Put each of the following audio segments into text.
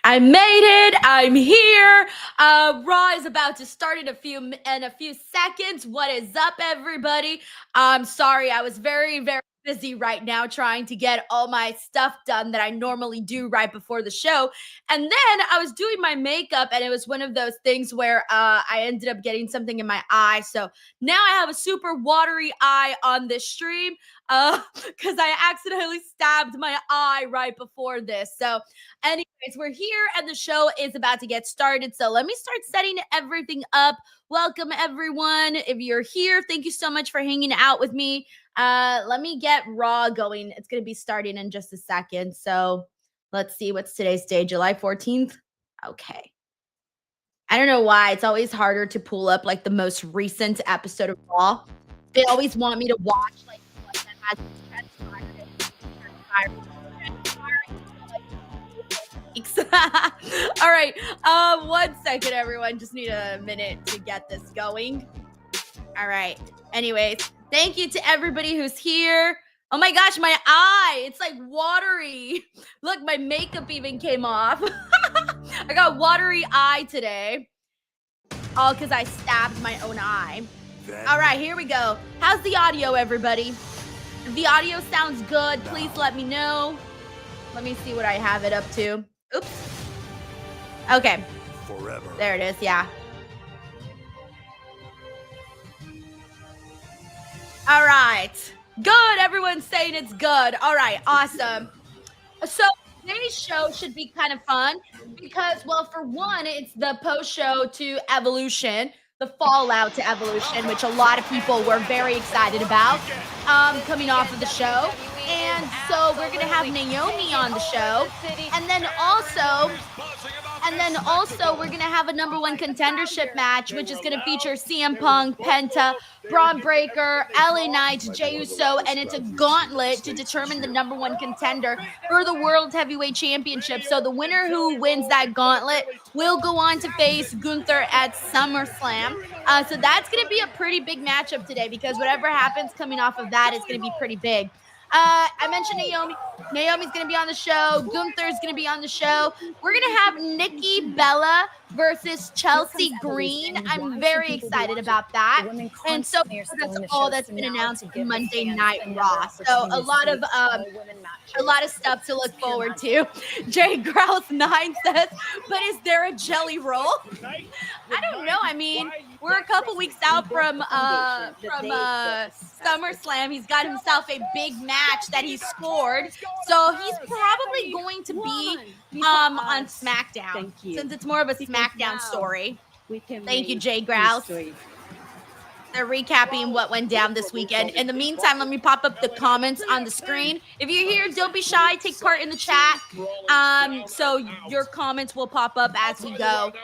I made it. I'm here. Raw is about to start in a few seconds. What is up, everybody? I'm sorry. I was very busy right now trying to get all my stuff done that I normally do right before the show. And then I was doing my makeup, and it was one of those things where I ended up getting something in my eye. So now I have a super watery eye on this stream because I accidentally stabbed my eye right before this. So anyways, we're here and the show is about to get started. So let me start setting everything up. Welcome, everyone. If you're here, thank you so much for hanging out with me. Let me get Raw going. It's going to be starting in just a second. So let's see, what's today's day? July 14th? Okay. I don't know why. It's always harder to pull up like the most recent episode of Raw. They always want me to watch like one that has transpired. All right. 1 second, everyone. Just need a minute to get this going. All right. Anyways, thank you to everybody who's here. Oh my gosh, my eye. It's like watery. Look, my makeup even came off. I got watery eye today. All because I stabbed my own eye. All right, here we go. How's the audio, everybody? If the audio sounds good, please let me know. Let me see what I have it up to. Oops. Okay. Forever. There it is, yeah. All right. Good. Everyone's saying it's good. All right. Awesome. So today's show should be kind of fun because, well, for one, it's the post-show to Evolution, the fallout to Evolution, which a lot of people were very excited about coming off of the show. And so we're going to have Naomi on the show. And then also we're going to have a number one contendership match, which is going to feature CM Punk, Penta, Braun Breaker, LA Knight, Jey Uso, and it's a gauntlet to determine the number one contender for the World Heavyweight Championship. So the winner who wins that gauntlet will go on to face Gunther at SummerSlam. So that's going to be a pretty big matchup today because whatever happens coming off of that is going to be pretty big. I mentioned Naomi. Naomi's going to be on the show. Gunther's going to be on the show. We're going to have Nikki Bella versus Chelsea Green. I'm very excited about that. And so that's all that's been announced for Monday Night Raw. So a lot of stuff to look forward to. Jay Grouse 9 says, but is there a jelly roll? I don't know. I mean, we're a couple weeks out from SummerSlam. He's got himself a big match that he scored. So he's probably going to be on SmackDown since it's more of a SmackDown story. Thank you, Jay Grouse. They're recapping what went down this weekend. In the meantime, let me pop up the comments on the screen. If you're here, don't be shy. Take part in the chat. So your comments will pop up as we go.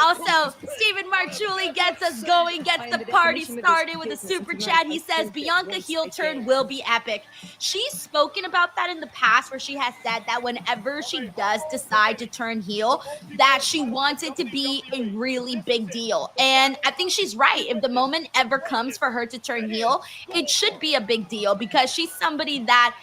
Also, Stephen Marchuli gets us going, gets the party started with a super chat. He says, Bianca heel turn will be epic. She's spoken about that in the past where she has said that whenever she does decide to turn heel, that she wants it to be a really big deal. And I think she's right. If the moment ever comes for her to turn heel, it should be a big deal because she's somebody that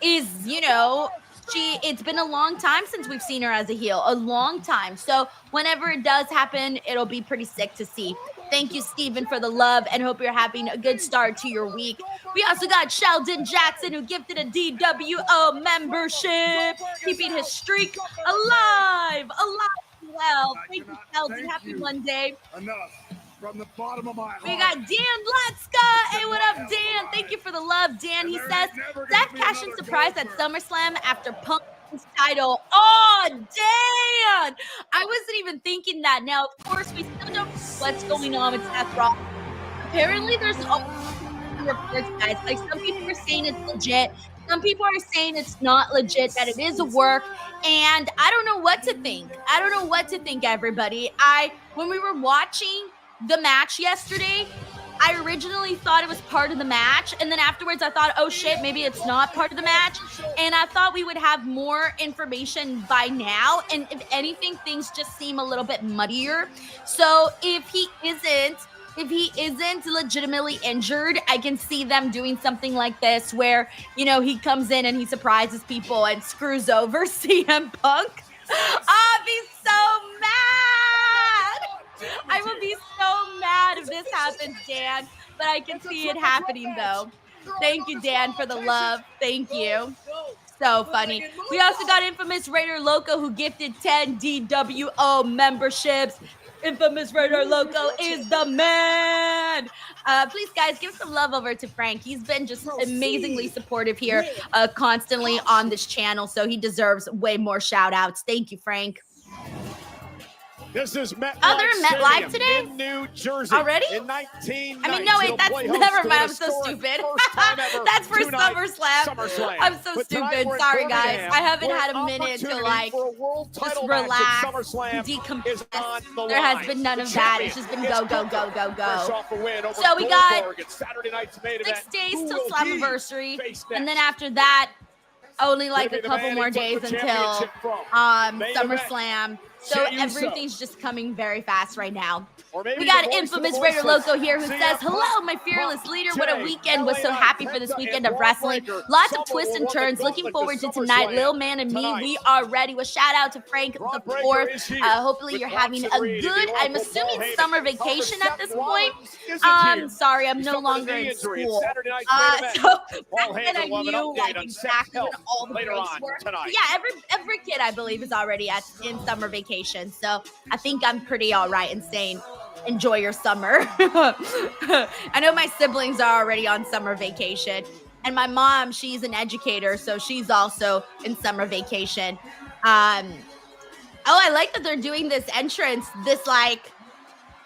is, it's been a long time since we've seen her as a heel, a long time. So whenever it does happen, it'll be pretty sick to see. Thank you, Steven, for the love, and hope you're having a good start to your week. We also got Sheldon Jackson, who gifted a DWO membership, keeping his streak alive. Well, thank you, Sheldon. Happy Monday. Enough. From the bottom of my heart. We got Dan Lutzka. Hey, what up, Dan? Thank you for the love, Dan. He says, Zach Cashin surprised at SummerSlam after Punk's title. Oh, Dan! I wasn't even thinking that. Now, of course, we still don't know what's going on with Seth Rollins. Apparently, there's reports, guys. Like, some people are saying it's legit. Some people are saying it's not legit, that it is a work, and I don't know what to think. Everybody. When we were watching the match yesterday, I originally thought it was part of the match, and then afterwards I thought, oh shit, maybe it's not part of the match, and I thought we would have more information by now, and if anything, things just seem a little bit muddier. So if he isn't legitimately injured, I can see them doing something like this where, he comes in and he surprises people and screws over CM Punk. These happens, Dan, but I can see it happening, though. Thank you, Dan, for the love. Thank you. So funny. We also got Infamous Raider Loco, who gifted 10 DWO memberships. Infamous Raider Loco is the man. Please, guys, give some love over to Frank. He's been just amazingly supportive here, constantly on this channel, so he deserves way more shout outs. Thank you, Frank. This is MetLife today? in New Jersey. Already? In 1990, I mean, no, wait, that's never mind. I'm so stupid. That's for SummerSlam. I'm so stupid. Sorry, guys. I haven't had a minute to like just relax, decompress. There has been none of that. It's just been go, go, go, go, go. So we got 6 days till Slammiversary, and then after that, only like a couple more days until SummerSlam. So everything's just coming very fast right now. We got Infamous Raider Loco here who says, hello, my fearless leader. What a weekend. Was so happy for this weekend of wrestling. Lots of twists and turns. Looking forward to tonight. Lil Man and me, we are ready. With shout out to Frank the 4th. Hopefully you're having a good, I'm assuming, summer vacation at this point. Sorry, I'm no longer in school. So back then I knew like exactly when all the breaks were. Yeah, every kid I believe is already in summer vacation. So I think I'm pretty all right and saying, enjoy your summer. I know my siblings are already on summer vacation, and my mom, she's an educator, so she's also in summer vacation. Oh, I like that they're doing this entrance, this like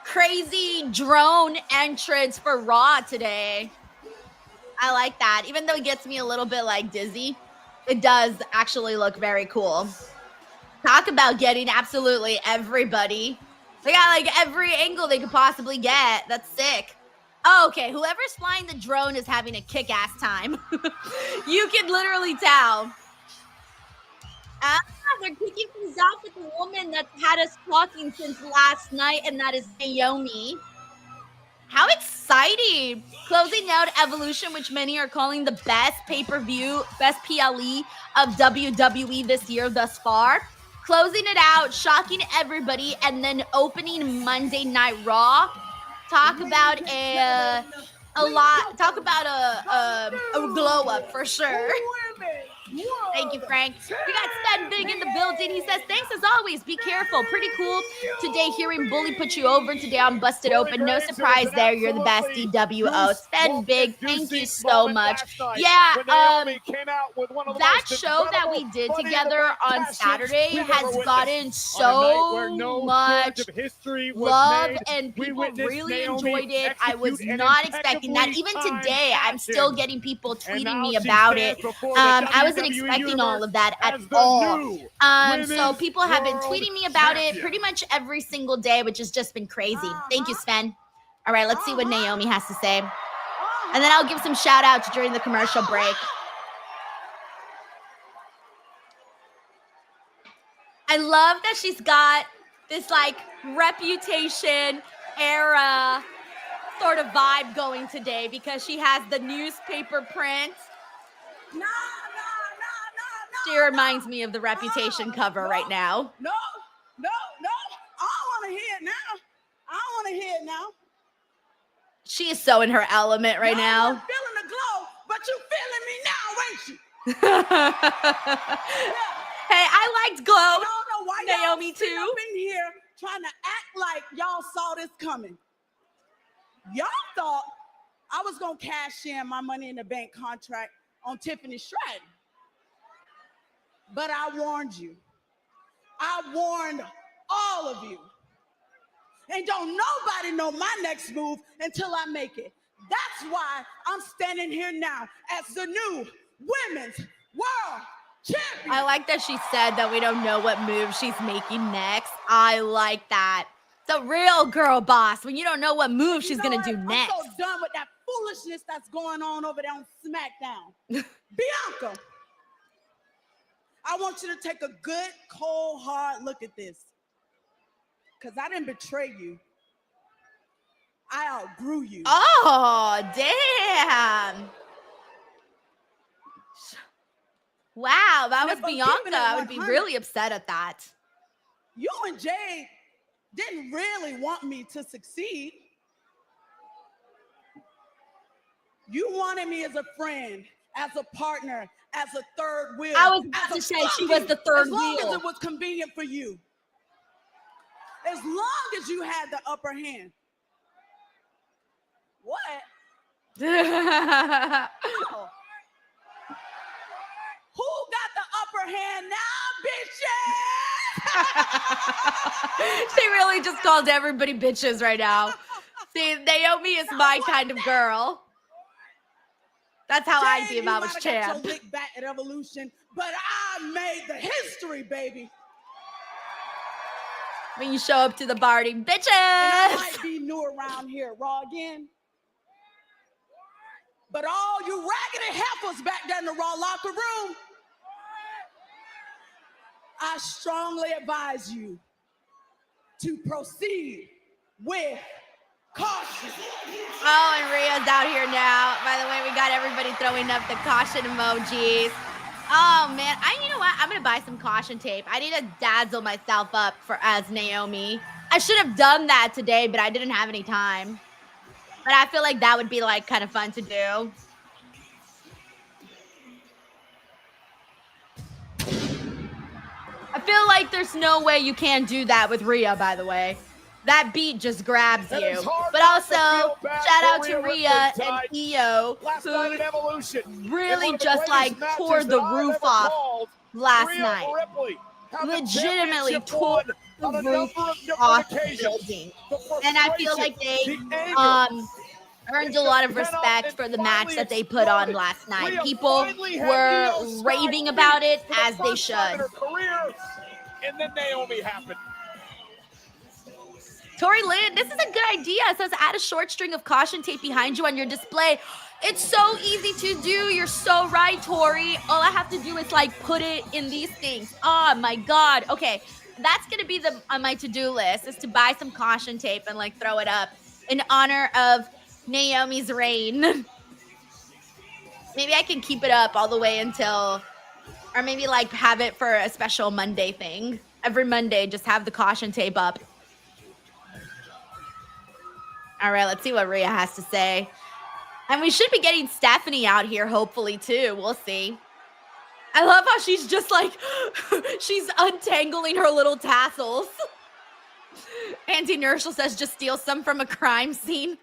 crazy drone entrance for Raw today. I like that. Even though it gets me a little bit like dizzy, it does actually look very cool. Talk about getting absolutely everybody. They got like every angle they could possibly get. That's sick. Oh, okay, whoever's flying the drone is having a kick-ass time. You can literally tell. They're kicking things off with the woman that's had us talking since last night, and that is Naomi. How exciting. Closing out Evolution, which many are calling the best pay-per-view, best PLE of WWE this year thus far. Closing it out, shocking everybody, and then opening Monday Night Raw. Talk about a glow up for sure. Thank you, Frank. We got Sven Big in the building. He says, thanks as always. Be careful. Pretty cool today hearing Bully put you over. Today I'm busted open. No surprise there. You're the best DWO. Sven Big, thank you so much. Yeah, that show that we did together on Saturday has gotten so much love, and people really enjoyed it. I was not expecting that. Even today, I'm still getting people tweeting me about it. I wasn't expecting all of that at all. So people have been tweeting me about it pretty much every single day, which has just been crazy. Thank you, Sven. All right, let's see what Naomi has to say. And then I'll give some shout outs during the commercial break. I love that she's got this like Reputation era sort of vibe going today because she has the newspaper print. She reminds me of the Reputation cover right now. No. I don't want to hear it now. She is so in her element right now. I'm feeling the glow, but you feeling me now, ain't you? Hey, I liked Glow. I don't know why Naomi too. Up in here trying to act like y'all saw this coming. Y'all thought I was going to cash in my Money in the Bank contract on Tiffany Stratton. But I warned you. I warned all of you. And don't nobody know my next move until I make it. That's why I'm standing here now as the new Women's World Champion. I like that she said that we don't know what move she's making next. I like that. The real girl boss, when you don't know what move she's going to do next. I'm so done with that foolishness that's going on over there on SmackDown. Bianca, I want you to take a good, cold, hard look at this. Because I didn't betray you. I outgrew you. Oh, damn. Wow, that was Bianca. I would be really upset at that. You and Jade didn't really want me to succeed. You wanted me as a friend, as a partner, as a third wheel. I was about to say she was the third wheel. As long wheel. as it was convenient for you. As long as you had the upper hand. What? Oh. Who got the upper hand now, bitches? She really just called everybody bitches right now. See, Naomi is my kind of girl. That's how I'd be if I was champ. You lick back at Evolution, but I made the history, baby. When you show up to the party, bitches. And I might be new around here, Raw again. But all you raggedy heifers back there in the Raw locker room, I strongly advise you to proceed with caution. Oh, and Rhea's out here now. By the way, we got everybody throwing up the caution emojis. Oh, man. You know what? I'm going to buy some caution tape. I need to dazzle myself up as Naomi. I should have done that today, but I didn't have any time. But I feel like that would be, like, kind of fun to do. I feel like there's no way you can do that with Rhea, by the way. That beat just grabs you. But also, shout out to Rhea and Io, who really just like tore the roof off last night. Legitimately tore the roof off the building. And I feel like they earned a lot of respect for the match that they put on last night. People were raving about it, as they should. And then Naomi happened. Tori Lynn, this is a good idea. It says add a short string of caution tape behind you on your display. It's so easy to do. You're so right, Tori. All I have to do is like put it in these things. Oh my God. Okay, that's gonna be on my to-do list, is to buy some caution tape and like throw it up in honor of Naomi's reign. Maybe I can keep it up all the way until, or maybe like have it for a special Monday thing. Every Monday, just have the caution tape up. All right, let's see what Rhea has to say. And we should be getting Stephanie out here, hopefully, too. We'll see. I love how she's just like, she's untangling her little tassels. Anti-Nurshal says, just steal some from a crime scene.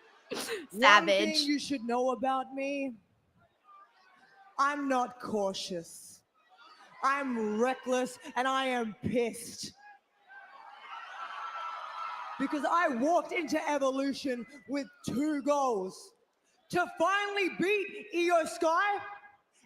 Savage. One thing you should know about me, I'm not cautious. I'm reckless, and I am pissed. Because I walked into Evolution with 2 goals. To finally beat Io Sky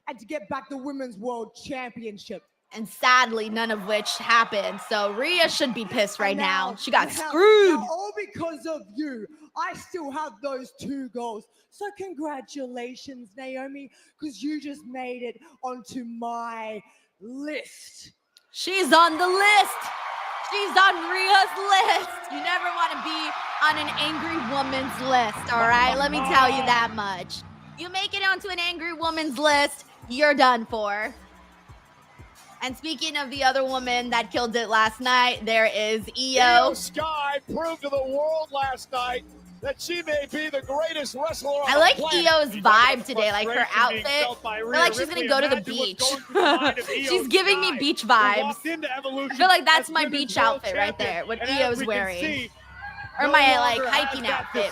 and to get back the Women's World Championship. And sadly, none of which happened. So Rhea should be pissed right now. She got screwed. Now, all because of you, I still have those 2 goals. So congratulations, Naomi, because you just made it onto my list. She's on the list. She's on Rhea's list. You never want to be on an angry woman's list, all right? Let me tell you that much. You make it onto an angry woman's list, you're done for. And speaking of the other woman that killed it last night, there is Io. Sky proved to the world last night that she may be the greatest wrestler on I like the planet. Io's vibe today, like her outfit. I feel like she's gonna go to the beach. She's giving me beach vibes. I feel like that's my beach outfit right there, what Io's wearing. Or my like hiking outfit.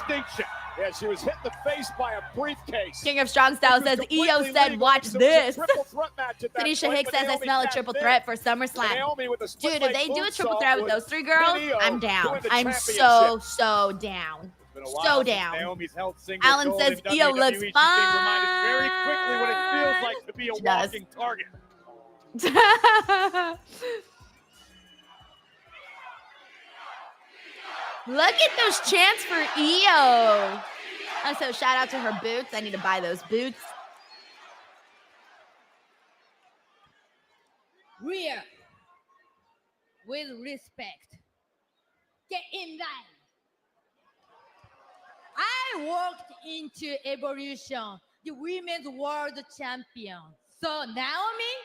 Yeah, she was hit in the face by a briefcase. King of Strong Style says, Io said, watch this. Tanisha Hicks says, I smell a triple threat for SummerSlam. Dude, if they do a triple threat with those 3 girls, I'm down. I'm so down. So down. Alan says, Io looks fine. Very quickly what it feels like to be a walking target. Look at those chants for Io. Also, shout out to her boots. I need to buy those boots. Rhea, with respect, get in line. I walked into Evolution, the Women's World Champion. So Naomi,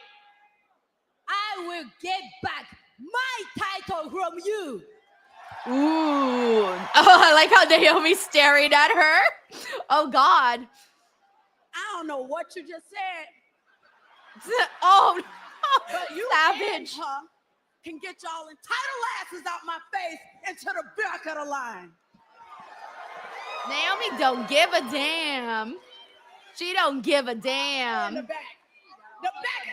I will get back my title from you. Ooh. Oh, I like how Naomi's staring at her. Oh, God. I don't know what you just said. Oh, But you savage. and her can get y'all entitled asses out my face into the back of the line. Naomi don't give a damn. She don't give a In damn. the back. The back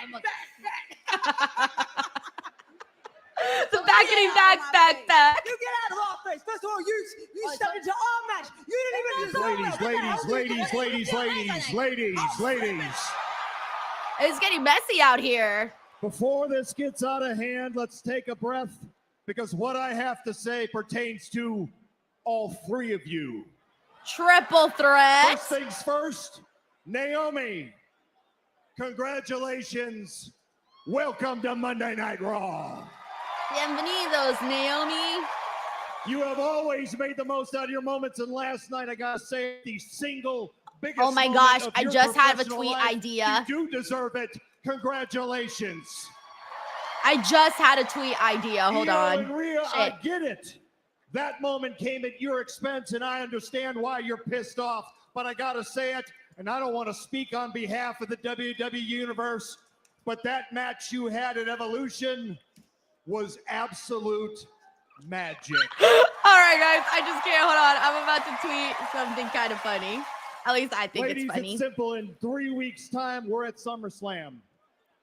of the back. The backity back. You get out of our face. First of all, you stepped into our match. You didn't even Ladies. It's getting messy out here. Before this gets out of hand, let's take a breath, because what I have to say pertains to all three of you. Triple threat. First things first, Naomi, congratulations. Welcome to Monday Night Raw. Bienvenidos, Naomi. You have always made the most out of your moments, and last night, I gotta say, the single biggest Oh my moment gosh, of I your just had a professional tweet life. idea. You do deserve it. Congratulations. I just had a tweet idea. Hold Io on. and Rhea, Shit. I get it. That moment came at your expense, and I understand why you're pissed off, but I gotta say it, and I don't want to speak on behalf of the WWE Universe, but that match you had at Evolution was absolute magic. All right, guys, I just can't. Hold on. I'm about to tweet something kind of funny. At least I think Ladies, it's funny. it's simple. In 3 weeks' time, we're at SummerSlam.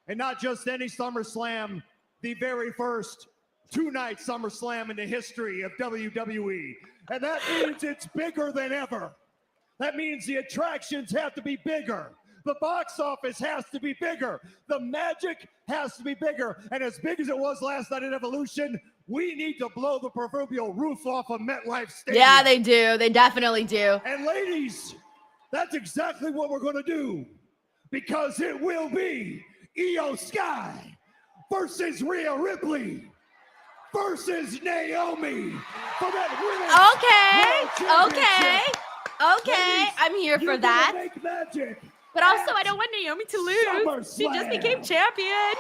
And not just any SummerSlam, the very first two-night SummerSlam in the history of WWE. And that means it's bigger than ever. That means the attractions have to be bigger. The box office has to be bigger. The magic has to be bigger. And as big as it was last night at Evolution, we need to blow the proverbial roof off of MetLife Stadium. Yeah, they do. They definitely do. And ladies, that's exactly what we're going to do, because it will be Io Sky versus Rhea Ripley versus Naomi for that Okay. I'm here for that. Make magic. But also, I don't want Naomi to lose. She just became champion.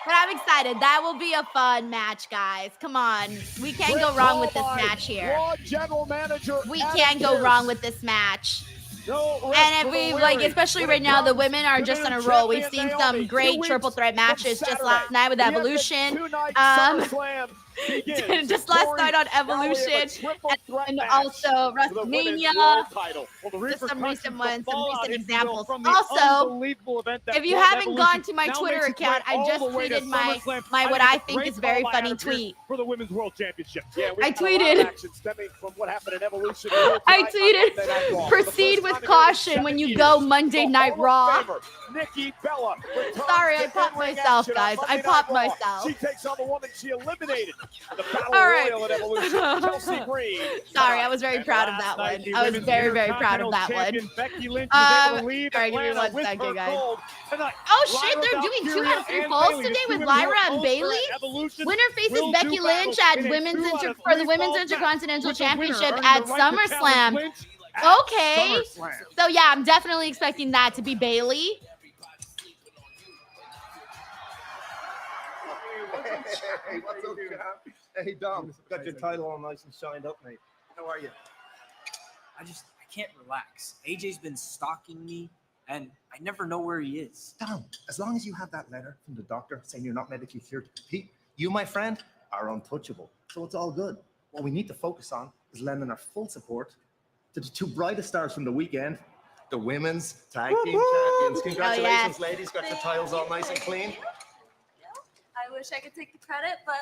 But I'm excited. That will be a fun match, guys. Come on. We can't go wrong with this match here. Raw General Manager We can't go wrong with this match. And if we like, especially right now, the women are just on a roll. We've seen some great triple threat matches just last night with Evolution. Just last night on Evolution, and also WrestleMania. Just some recent ones, some recent examples. Also, if you haven't gone to my Twitter account, I just tweeted my what I think is very funny tweet. For the Women's World Championship. I tweeted. Proceed with caution when you go Monday Night Raw. Nikki Bella. Sorry, I popped myself, guys. I popped myself. She takes on the woman she eliminated. The Battle All right. Royal at Evolution. Chelsea Green. Sorry, I was very proud of that one. I was very, very proud of that one. Becky Lynch was able to leave Sorry, give me Atlanta 1 with second, her guys. gold. Tonight, Oh shit, Lyra they're doing 2 Valkyria out of 3 and falls Bayley, today the with women Lyra who are and all Bayley. for Evolution Winner faces will Becky do Lynch battle at in a Women's 2 out of for the 3 Women's falls Intercontinental match, with the winner Championship earning at the right to challenge SummerSlam. Lynch at Okay. SummerSlam. So yeah, I'm definitely expecting that to be Bayley. Hey, what's up, Cam? Hey, Dom. Got your title all nice and shined up, mate. How are you? I can't relax. AJ's been stalking me, and I never know where he is. Dom, as long as you have that letter from the doctor saying you're not medically cleared to compete, you, my friend, are untouchable. So it's all good. What we need to focus on is lending our full support to the 2 brightest stars from the weekend, the Women's Tag Team Champions. Congratulations, ladies. Got your titles all nice and clean. I wish I could take the credit, but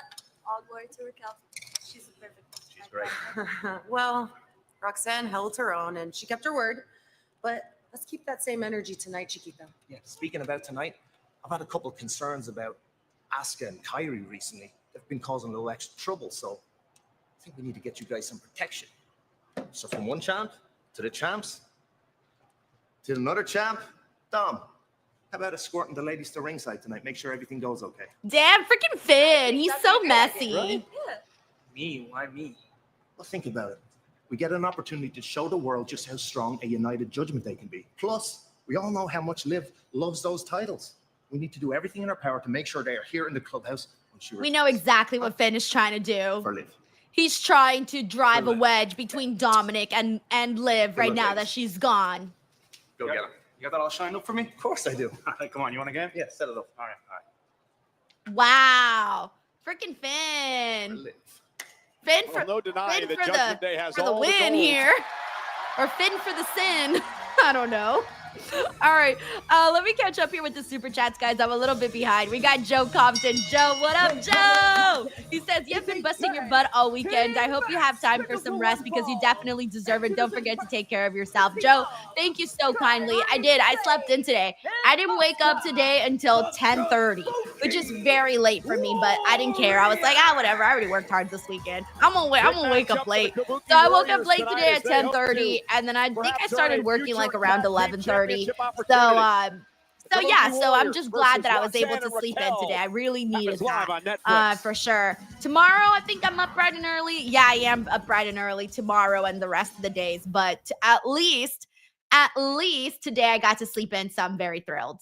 all glory to Raquel. She's a perfect one. She's great. Well, Roxanne held her own and she kept her word, but let's keep that same energy tonight, Chiquita. Yeah, speaking about tonight, I've had a couple of concerns about Asuka and Kyrie recently. They've been causing a little extra trouble, so I think we need to get you guys some protection. So from one champ to the champs to another champ, Dom, how about escorting the ladies to ringside tonight? Make sure everything goes okay. Damn, freaking Finn. He's so messy. Right? Yeah. Me? Why me? Well, think about it. We get an opportunity to show the world just how strong a United Judgment Day can be. Plus, we all know how much Liv loves those titles. We need to do everything in our power to make sure they are here in the clubhouse when she We know exactly what Finn is trying to do. for Liv. He's trying to drive a Liv. wedge between Dominik and Liv right Liv, now ladies. that she's gone. Go get him. You got that all shined up for me? Of course I do. Come on, you want a game? Yeah, set it up. All right. Wow. Freaking Finn. Finn for, no denying Finn that for Judgment Day has the all the win gold. here. Or Finn for the sin. I don't know. All right, let me catch up here with the super chats, guys. I'm a little bit behind. We got Joe Compton. Joe, what up, Joe? He says, you've been busting your butt all weekend. I hope you have time for some rest because you definitely deserve it. Don't forget to take care of yourself. Joe, thank you so kindly. I did. I slept in today. I didn't wake up today until 10:30, which is very late for me, but I didn't care. I was like, whatever. I already worked hard this weekend. I'm gonna wake up late. So I woke up late today at 10:30, and then I think I started working like around 11:30. So I'm just glad that I was able to sleep in today. I really needed that for sure. Tomorrow, I think I'm up bright and early. Yeah, I am up bright and early tomorrow and the rest of the days. But at least today I got to sleep in, so I'm very thrilled.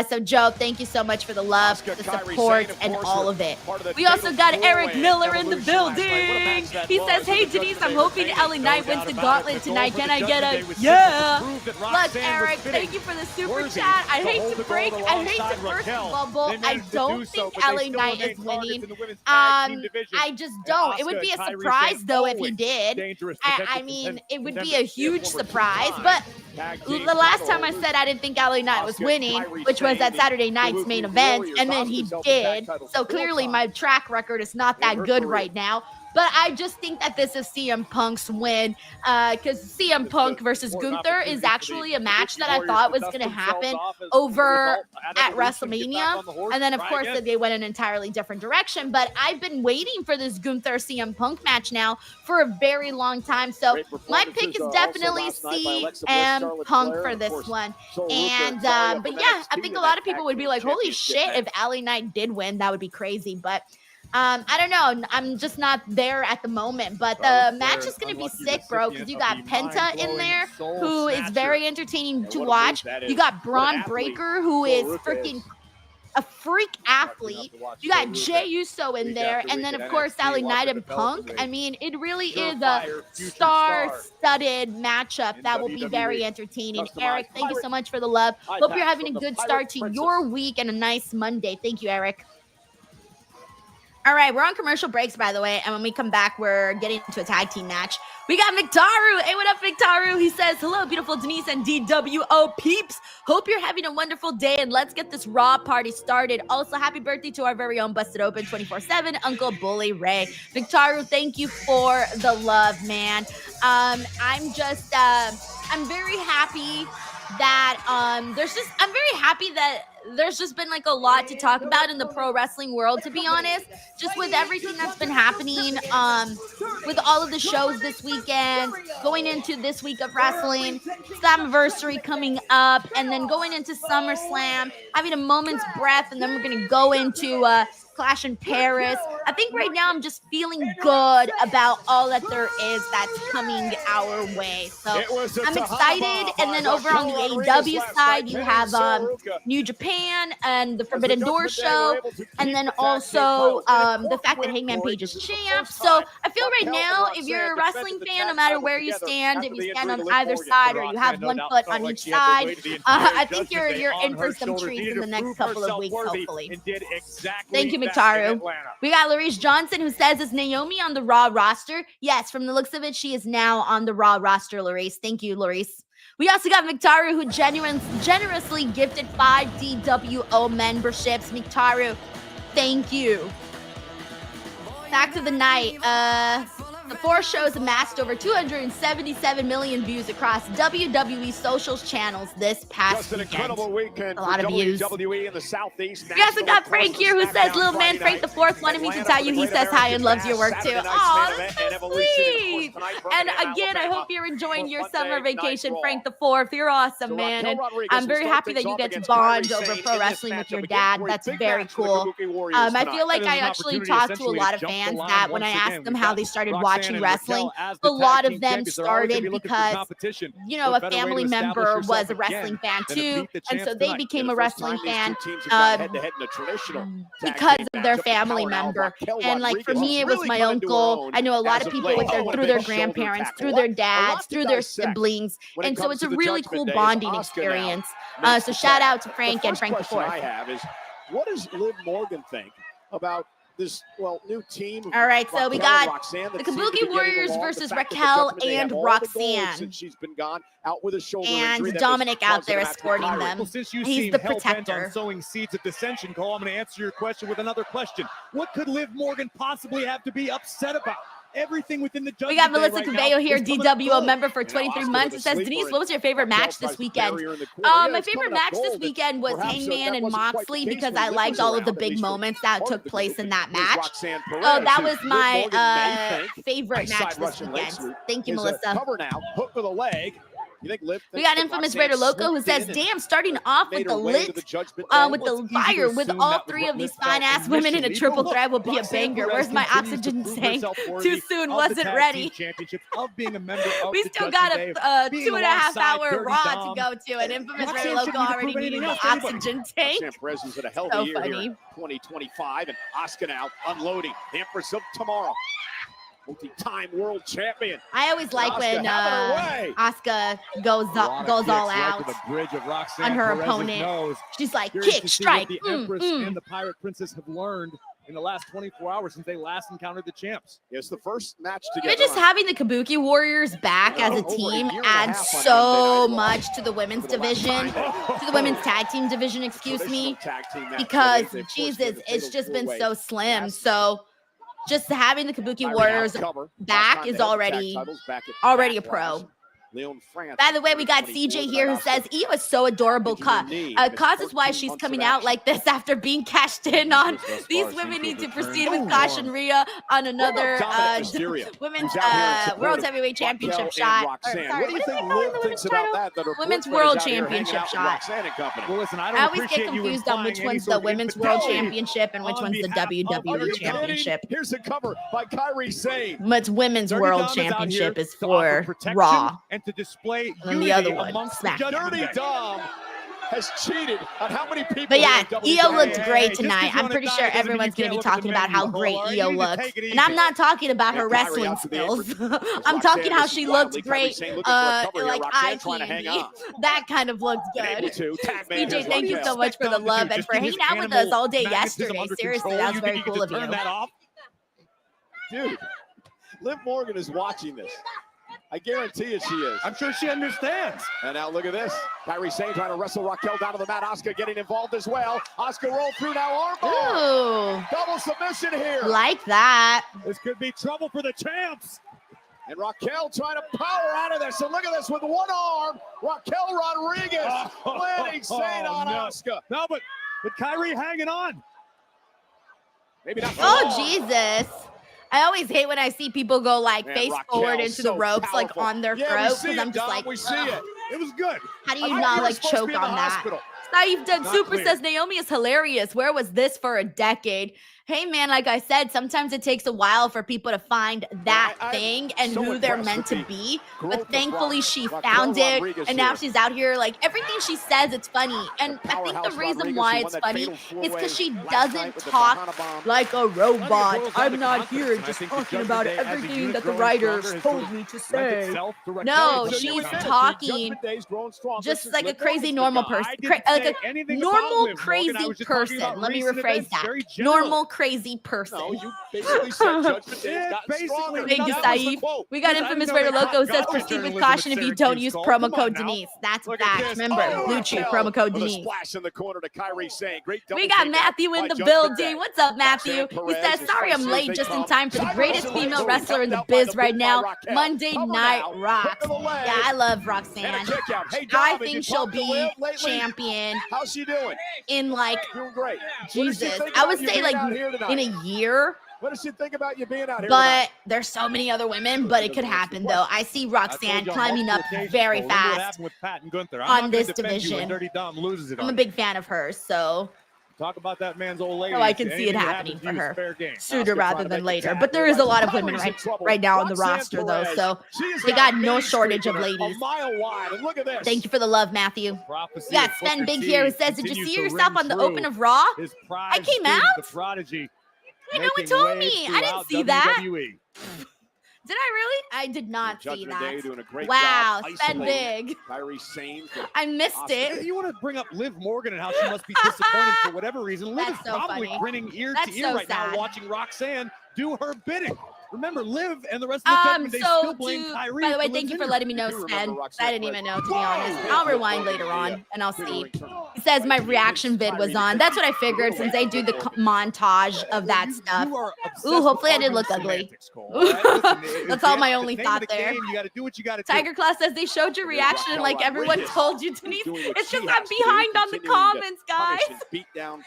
So Joe, thank you so much for the love, the support, and all of it. We also got Eric Miller in the building. He says, hey Denise, I'm hoping LA Knight wins the Gauntlet tonight. Can I get a yeah? Look, Eric, thank you for the super chat. I hate to break, I hate to burst the bubble. I don't think LA Knight is winning. I just don't. It would be a surprise though if he did. I mean, it would be a huge surprise, but the last time I said I didn't think LA Knight was winning, which was at Saturday night's main event, and then he did. So clearly my track record is not that good right now. But I just think that this is CM Punk's win because CM Punk versus Gunther is actually a match that I thought was going to happen over at WrestleMania. And then, of course, they went an entirely different direction. But I've been waiting for this Gunther CM Punk match now for a very long time. So my pick is definitely CM Punk for this one. And but yeah, I think a lot of people would be like, holy shit, if LA Knight did win, that would be crazy. But I don't know. I'm just not there at the moment, but the match is going to be sick, bro, because you got Penta in there, who is very entertaining to watch. You got Braun Breaker, who is freaking a freak athlete. You got Jey Uso in there, and then, of course, LA Knight and Punk. I mean, it really is a star-studded matchup that will be very entertaining. Eric, thank you so much for the love. Hope you're having a good start to your week and a nice Monday. Thank you, Eric. All right, we're on commercial breaks, by the way, and when we come back, we're getting into a tag team match. We got Mictaru. Hey, what up, Mictaru? He says, hello, beautiful Denise and DWO peeps. Hope you're having a wonderful day, and let's get this Raw party started. Also, happy birthday to our very own Busted Open 24/7, Uncle Bully Ray. Mictaru, thank you for the love, man. I'm very happy that, I'm very happy that there's just been like a lot to talk about in the pro wrestling world, to be honest, just with everything that's been happening, with all of the shows this weekend, going into this week of wrestling, Slammiversary coming up, and then going into SummerSlam, having a moment's breath, and then we're going to go into Clash in Paris. I think right now I'm just feeling good about all that there is that's coming our way. So I'm excited. And then over on the AEW side, you have New Japan and the Forbidden Door show. And then also the fact that Hangman Page is champ. So I feel right now, if you're a wrestling fan, no matter where you stand, if you stand on either side or you have one foot on each side, I think you're in for some treats in the next couple of weeks, hopefully. Thank you, Mictaru. We got Larice Johnson, who says, is Naomi on the Raw roster? Yes, from the looks of it, she is now on the Raw roster, Larice. Thank you, Larice. We also got Mictaru, who generously gifted 5 DWO memberships. Mictaru, thank you. Back to the night. The 4 shows amassed over 277 million views across WWE socials channels this past weekend. Incredible weekend. A lot of views. WWE in the Southeast. We also got Frank here, who says, little man Frank the Fourth wanted me to tell you he says hi and loves your work too. Oh, that's so sweet. And again, I hope you're enjoying your summer vacation, Frank the Fourth. You're awesome, man. And I'm very happy that you get to bond over pro wrestling with your dad. That's very cool. I feel like I actually talked to a lot of fans that when I asked them how they started watching watching wrestling. A lot of them started because, you know, a family member was a wrestling fan too, and so they became a wrestling fan because of their family member. And like for me, it was my uncle. I know a lot of people through their grandparents, through their dads, through their siblings, and so it's a really cool bonding experience. So shout out to Frank and Frank the Fourth. What does Liv Morgan think about this, well, new team? All right, so we got the Kabuki Warriors versus Raquel and Roxanne. She's been gone out with a shoulder and injury Dominik out there escorting them. Well, since you He's seem the hell-bent protector. on sowing seeds of dissension, Cole, I'm going to answer your question with another question. What could Liv Morgan possibly have to be upset about? Everything within the judgment. We got Melissa right Cabello here, is coming up DWO gold. member for 23 months. It says, Denise, what was your favorite match this weekend? My favorite match this weekend was Hangman and Moxley because I liked all of the big moments that took place in that match. Oh, that was my favorite match this weekend. Thank you, Melissa. Cover now, hook with a leg. You think Liv We got Infamous Raider Loco who says, damn, starting off with the lit, with the fire, with all three of these fine-ass women in a triple threat will be a banger. Where's my oxygen tank? Too soon, wasn't ready. We still got a 2.5 hour Raw to go to, and Infamous Raider Loco already needing an oxygen tank. Perez at a hell So of a year funny. here in 2025, and Asuka now unloading the Empress of Tomorrow. Multi-time world champion. I always like Asuka when having her way. Asuka goes all out on her opponent. She's like, kick, strike. The Empress and the Pirate Princess have learned in the last 24 hours since they last encountered the champs. It's the first match together. Even just having the Kabuki Warriors back as a team adds so much to the women's division, to the women's tag team division, excuse me, because Jesus, it's just been so slim. So just having the Kabuki Warriors back is already a pro. By the way, we got CJ here who says Io is so adorable. Cause is why she's coming out like this after being cashed in on. These women need to proceed with caution. Rhea on another women's World Heavyweight Championship shot. What do you think Liv thinks about that? Women's World Championship shot. Well, listen, I always get confused on which one's the Women's World Championship and which one's the WWE Championship. Here's a cover by Kairi Sane. But Women's World Championship is for Raw. And to display And the other one, amongst SmackDown. the Dirty Dom has cheated on how many people. But yeah, Io looked great Just tonight. 'cause you're I'm on a pretty diet sure doesn't mean everyone's you going to can't be look at talking the about man how in the great hole. All right, Io you need to looks. take it And I'm easy. not talking about her And Kyrie wrestling out to the skills. apron. I'm talking how she Roxanne looked is great, wildly looking for a cover here. like Roxanne eye trying to hang candy. on. That kind of looked Able good. to. Tag man CJ, has thank you Raquel. so much for the love and Just for keep hanging his out with us animal all day magnetism yesterday. under Seriously, control. that was You very think you cool could of turn you. that off? Dude, Liv Morgan is watching this. I guarantee you she is. I'm sure she understands. And now look at this. Kairi Sane trying to wrestle Raquel down to the mat. Asuka getting involved as well. Asuka rolled through now. Armbar. Ooh, Double submission here. like that. This could be trouble for the champs. And Raquel trying to power out of this. So look at this with one arm. Raquel Rodriguez landing Sane on no. Asuka. No, but Kyrie hanging on. Maybe not. for Oh, long. Jesus. I always hate when I see people go like Man, face Raquel's forward into the so ropes, like powerful. on their Yeah, we throat, see because I'm it, just Dom. like, we see it. It was good. how do I you thought not you were like supposed to choke be in the on that? hospital. Saif Done Not Super clear. says Naomi is hilarious. Where was this for a decade? Hey man, like I said, sometimes it takes a while for people to find that I- thing and so who they're impressed meant with to be. growth But of thankfully she Raquel found it, Rodriguez and now here. she's out here like everything she says, it's funny. And I think Powerhouse the reason Rodriguez, why who it's won that funny fatal is four-way because she last night doesn't with the talk Bahana Bomb. like a robot. boils down I'm to not confidence, here and I just think the talking Judgment about Day, as a everything unit that the growing writers stronger, has told sort of me to lent say. itself to Raquel. No, So you she's admit it, the talking Judgment Day's growing strong. just This is like a Liv crazy Morgan's normal the guy. person, I didn't like say a anything about normal Liv Morgan. I crazy was just talking person. about Let me recent rephrase events, that. very general. Normal crazy person. No, you basically said Judgment Day has Yeah, gotten basically. stronger. Thank you, That was the Saif. quote. We got Listen, I Infamous didn't know Raider they Loco caught says Gauntlet proceed with journalism caution at if you don't Syracuse use Cole. promo Come on code now. Denise. That's a Look at fact. this. Remember, Oh, Lucci, Raquel promo code with a Denise. splash in the corner to Kairi Sane. Great double We got takedown Matthew in by the Judgment Day. building. What's up, Matthew? Roxanne He Perez says, is sorry I'm pressing as late they just in come. time for the greatest Congratulations. female wrestler in the Tapped out by biz the right boot now. by Raquel. Monday Cover Night now. Rocks. Hook to the leg. Yeah, I love And a Roxanne. kick out. Hey, Dom, I have you think she'll talked to be Liv lately? champion How's she doing? in like, Doing great. Jesus, I would say like in a year. What does she think about you being out here But there's so many other women, but it could happen though. I see Roxanne climbing up very fast With Pat and Gunther. on this division. Dirty Dom loses it I'm a on big fan of hers, so Talk about that man's old lady. So I can see it happening for her sooner rather than later. But there is a lot of women right now on the roster, though. So they got no shortage of ladies. Thank you for the love, Matthew. We got Sven Big here who says, did you see yourself on the Open of Raw? I came out? No one told me. I didn't see that. Did I really? I did not see that. Wow, Sven Big. I missed it. You want to bring up Liv Morgan and how she must be disappointed for whatever reason. Liv is probably grinning ear to ear right now watching Roxanne do her bidding. Remember, Liv and the rest of the Judgment Day still blame Kyrie. By the way, thank you for letting me know, Sven. I didn't even know, to be honest. I'll rewind later on, and I'll see. He says my reaction vid was on. That's what I figured, since they do the montage of that stuff. Ooh, hopefully I didn't look ugly. That's all my only thought there. Tiger Claw says they showed your reaction, and like everyone told you, Denise. It's just I'm behind on the comments, guys. So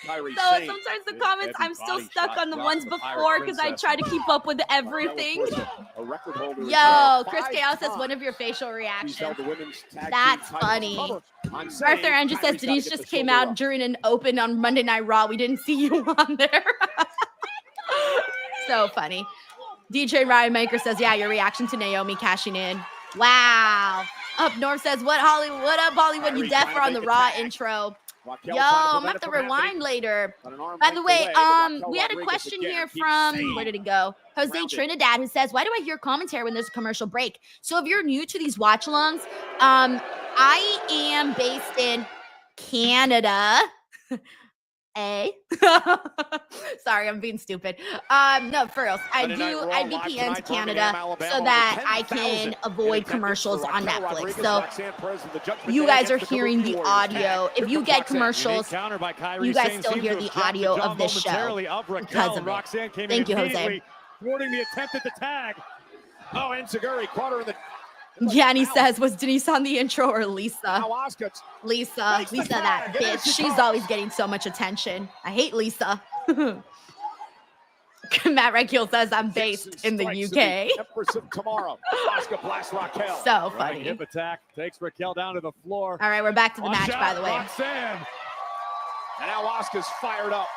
sometimes the comments, I'm still stuck on the ones before because I try to keep up with everything. Yo, Chris Chaos says one of your facial reactions. That's funny. Arthur Andrew says Denise just came out during an open on Monday Night Raw. We didn't see you on there. So funny. DJ Ryan Maker says, yeah, your reaction to Naomi cashing in. Wow. Up North says, what up, Hollywood? You deaf on the Raw intro. Yo, I'm gonna have to rewind later. By the way, we had a question here from, where did it go? Jose Trinidad, who says, why do I hear commentary when there's a commercial break? So if you're new to these watch-alongs, I am based in Canada. Sorry, I'm being stupid. No, for real. I VPN to Canada so that I can avoid commercials on Netflix. So you guys are hearing the audio. If you get commercials, you guys still hear the audio of this show because of it. Thank you, Jose. Thwarting the attempt at the tag. Oh, and Seguri caught her in the. Yanni says, was Denise on the intro or Lisa? Lisa, that bitch. She's always getting so much attention. I hate Lisa. Matt Redkill says, I'm based in the UK. So funny. Hip attack takes Raquel down to the floor. All right, we're back to the match, by the way. Roxanne. And now Asuka's fired up.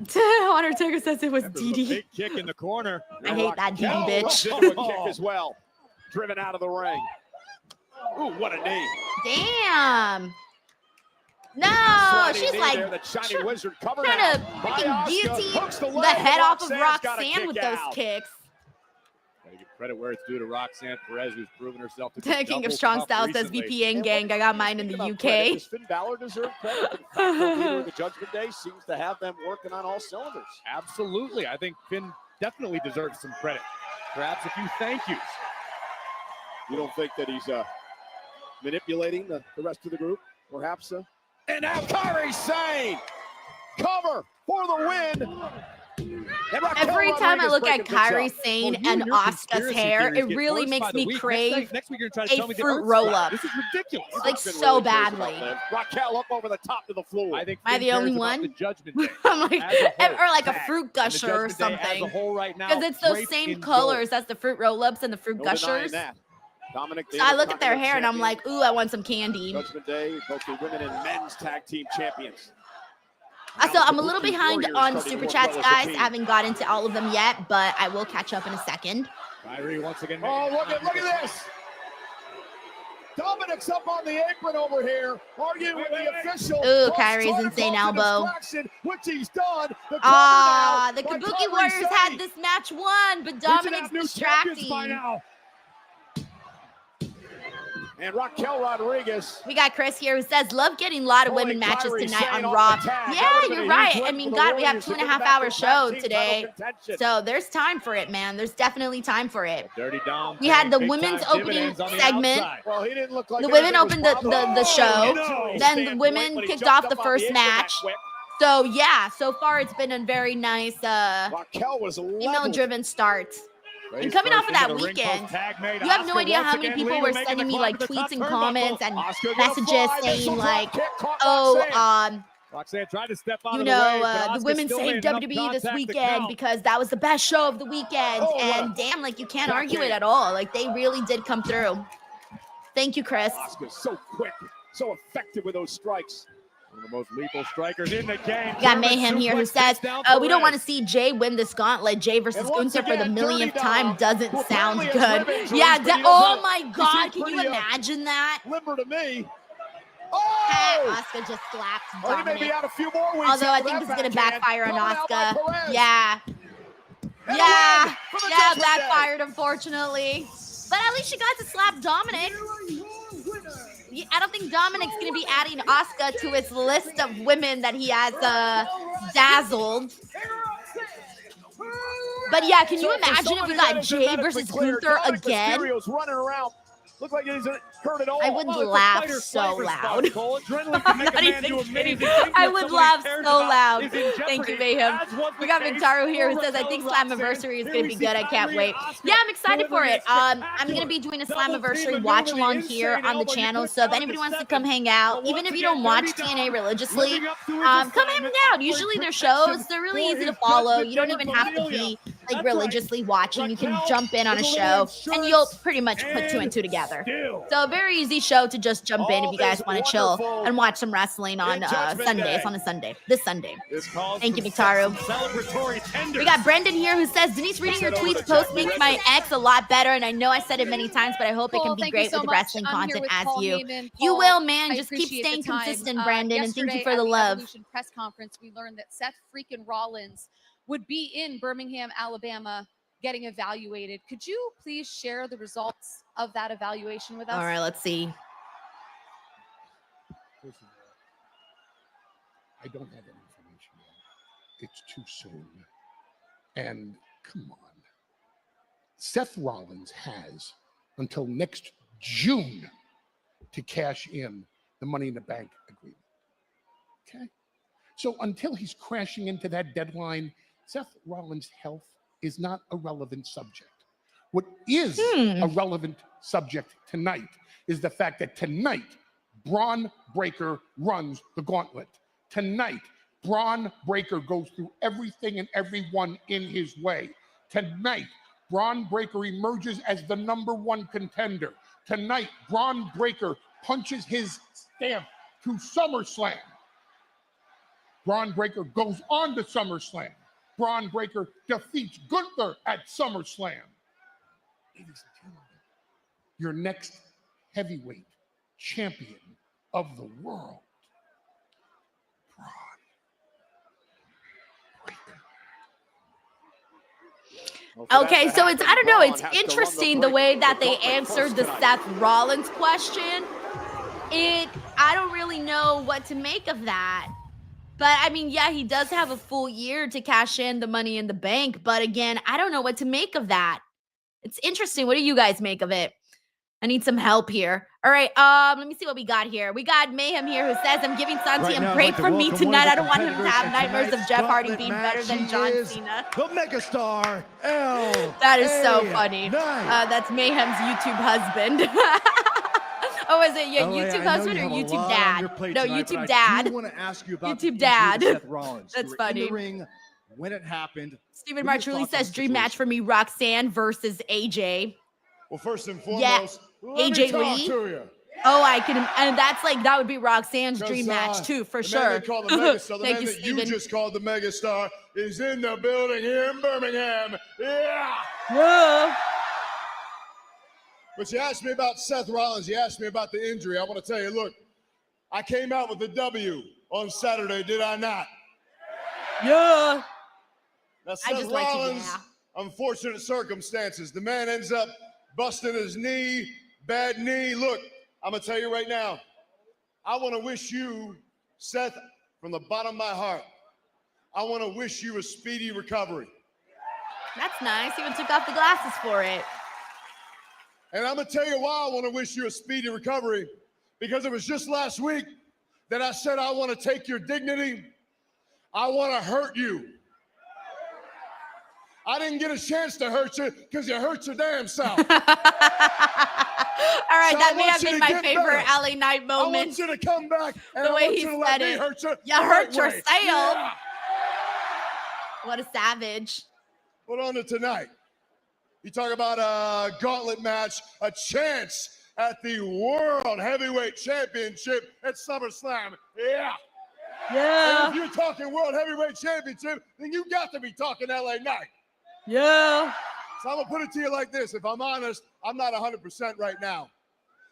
Undertaker says it was DD. Big kick in the corner. I hate that DD bitch. Kick as well. Driven out of the ring. Ooh, what a knee. Damn. No, she's like the Shining Wizard trying to freaking guillotine the head off of Roxanne with those kicks. Give credit where it's due to Roxanne Perez, who's proven herself to be King of Strong Style says VPN gang. I got mine in the UK. Does Finn Balor deserve credit? The leader of the Judgment Day seems to have them working on all cylinders. Absolutely. I think Finn definitely deserves some credit. Perhaps a few thank yous. You don't think that he's manipulating the rest of the group? Perhaps. And now Kairi Sane. Cover for the win. Every time I look at Kairi Sane and Asuka's hair, it really makes me crave a fruit roll-up. This is ridiculous. Like so badly. Raquel up over the top to the floor. I think Am I the only one? I'm like, or like a fruit gusher or something. Because it's those same colors as the fruit roll-ups and the fruit gushers. Dominik, so I look at their hair and I'm like, ooh, I want some candy. Judgment Day, both the women and men's tag team champions. So I'm a little behind on Super Chats, guys. I haven't got into all of them yet, but I will catch up in a second. Kyrie once again. Oh, look at this. Dominik's up on the apron over here, arguing with the official. Ooh, Kyrie's insane elbow. Which he's done. The Kabuki Warriors had this match won, but Dominik's distracting. And Raquel Rodriguez. We got Chris here who says, love getting a lot of women matches tonight on Raw. Yeah, you're right. I mean, God, we have 2.5 hour show today. So there's time for it, man. There's definitely time for it. We had the women's opening segment. The women opened the show. Then the women kicked off the first match. So, yeah, so far it's been a very nice female-driven start. And coming off of that weekend, you have no idea how many people were sending me like tweets and comments and messages saying like, oh, the women saved WWE this weekend because that was the best show of the weekend. And damn, like you can't argue it at all. Like they really did come through. Thank you, Chris. Asuka's so quick, so effective with those strikes. One of the most lethal strikers in the game. We got Mayhem here who says, we don't want to see Jay win this gauntlet. Jay versus Gunther for the millionth time doesn't sound good. Yeah, oh my God, can you imagine that? Limber to me. Asuka just slapped Dominik. Out a few more weeks. Although I think this is going to backfire on Asuka. Yeah. Yeah, backfired, unfortunately. But at least she got to slap Dominik. I don't think Dominik's going to be adding Asuka to his list of women that he has dazzled. But yeah, can you imagine if we got Jay versus Gunther again? Look like he's heard it all. I would laugh so loud. I'm not even kidding. I would laugh so loud. Thank you, Mayhem. We got Victaro here who says, I think Slammiversary is going to be good. I can't wait. Yeah, I'm excited for it. I'm going to be doing a Slammiversary watch along here on the channel. So if anybody wants to come hang out, even if you don't watch TNA religiously, come hang out. Usually their shows, they're really easy to follow. You don't even have to be like religiously watching. You can jump in on a show and you'll pretty much put 2 and 2 together. So a very easy show to just jump in if you guys want to chill and watch some wrestling on this Sunday. Thank you, Victaro. We got Brendan here who says, Denise, reading your tweets post makes my ex a lot better, and I know I said it many times, but I hope it can be great with the wrestling content as you. You will, man. Just keep staying consistent, Brandon, and thank you for the love. Press conference, we learned that Seth freaking Rollins would be in Birmingham, Alabama, getting evaluated. Could you please share the results of that evaluation with us? All right, let's see. I don't have that information yet. It's too soon. And come on. Seth Rollins has until next June to cash in the Money in the Bank agreement. Okay? So until he's crashing into that deadline, Seth Rollins' health is not a relevant subject. What is a relevant subject tonight is the fact that tonight, Braun Breaker runs the gauntlet. Tonight, Braun Breaker goes through everything and everyone in his way. Tonight, Braun Breaker emerges as the #1 contender. Tonight, Braun Breaker punches his stamp to SummerSlam. Braun Breaker goes on to SummerSlam. Braun Breaker defeats Gunther at SummerSlam. Ladies and gentlemen, your next heavyweight champion of the world, Braun Breaker. Okay, so it's, I don't know, it's interesting the way that they answered the Seth Rollins question. I don't really know what to make of that. But I mean, yeah, he does have a full year to cash in the Money in the Bank. But again, I don't know what to make of that. It's interesting. What do you guys make of it? I need some help here. All right, let me see what we got here. We got Mayhem here who says, I'm giving Santi and pray for me tonight. I don't want him to have nightmares of Jeff Hardy being better than John Cena. The megastar, L. That is so funny. That's Mayhem's YouTube husband. Oh, is it your YouTube husband or YouTube dad? No, YouTube dad. I want to ask you about YouTube dad. Seth Rollins. That's funny. In the ring when it happened. Stephen Martrulli says dream match for me, Roxanne versus AJ. Well, first and foremost, AJ Lee. Oh, I can, and that's like, that would be Roxanne's dream match too, for sure. The megastar, the Thank man you, that Steven. you just called the megastar is in the building here in Birmingham. Yeah. Whoa. But you asked me about Seth Rollins. You asked me about the injury. I want to tell you, look, I came out with the W on Saturday, did I not? Yeah. Now, Seth Rollins, unfortunate circumstances. The man ends up busting his knee, bad knee. Look, I'm going to tell you right now, I want to wish you, Seth, from the bottom of my heart, I want to wish you a speedy recovery. That's nice. He even took off the glasses for it. And I'm going to tell you why I want to wish you a speedy recovery. Because it was just last week that I said I want to take your dignity. I want to hurt you. I didn't get a chance to hurt you because you hurt your damn self. All right, so that may have been my favorite LA Knight moment. I want you to come back and the way he said it. You hurt yourself. Yeah. What a savage. Hold on to tonight. You talk about a gauntlet match, a chance at the World Heavyweight Championship at SummerSlam. Yeah. Yeah. And if you're talking World Heavyweight Championship, then you got to be talking LA Knight. Yeah. So I'm going to put it to you like this. If I'm honest, I'm not 100% right now.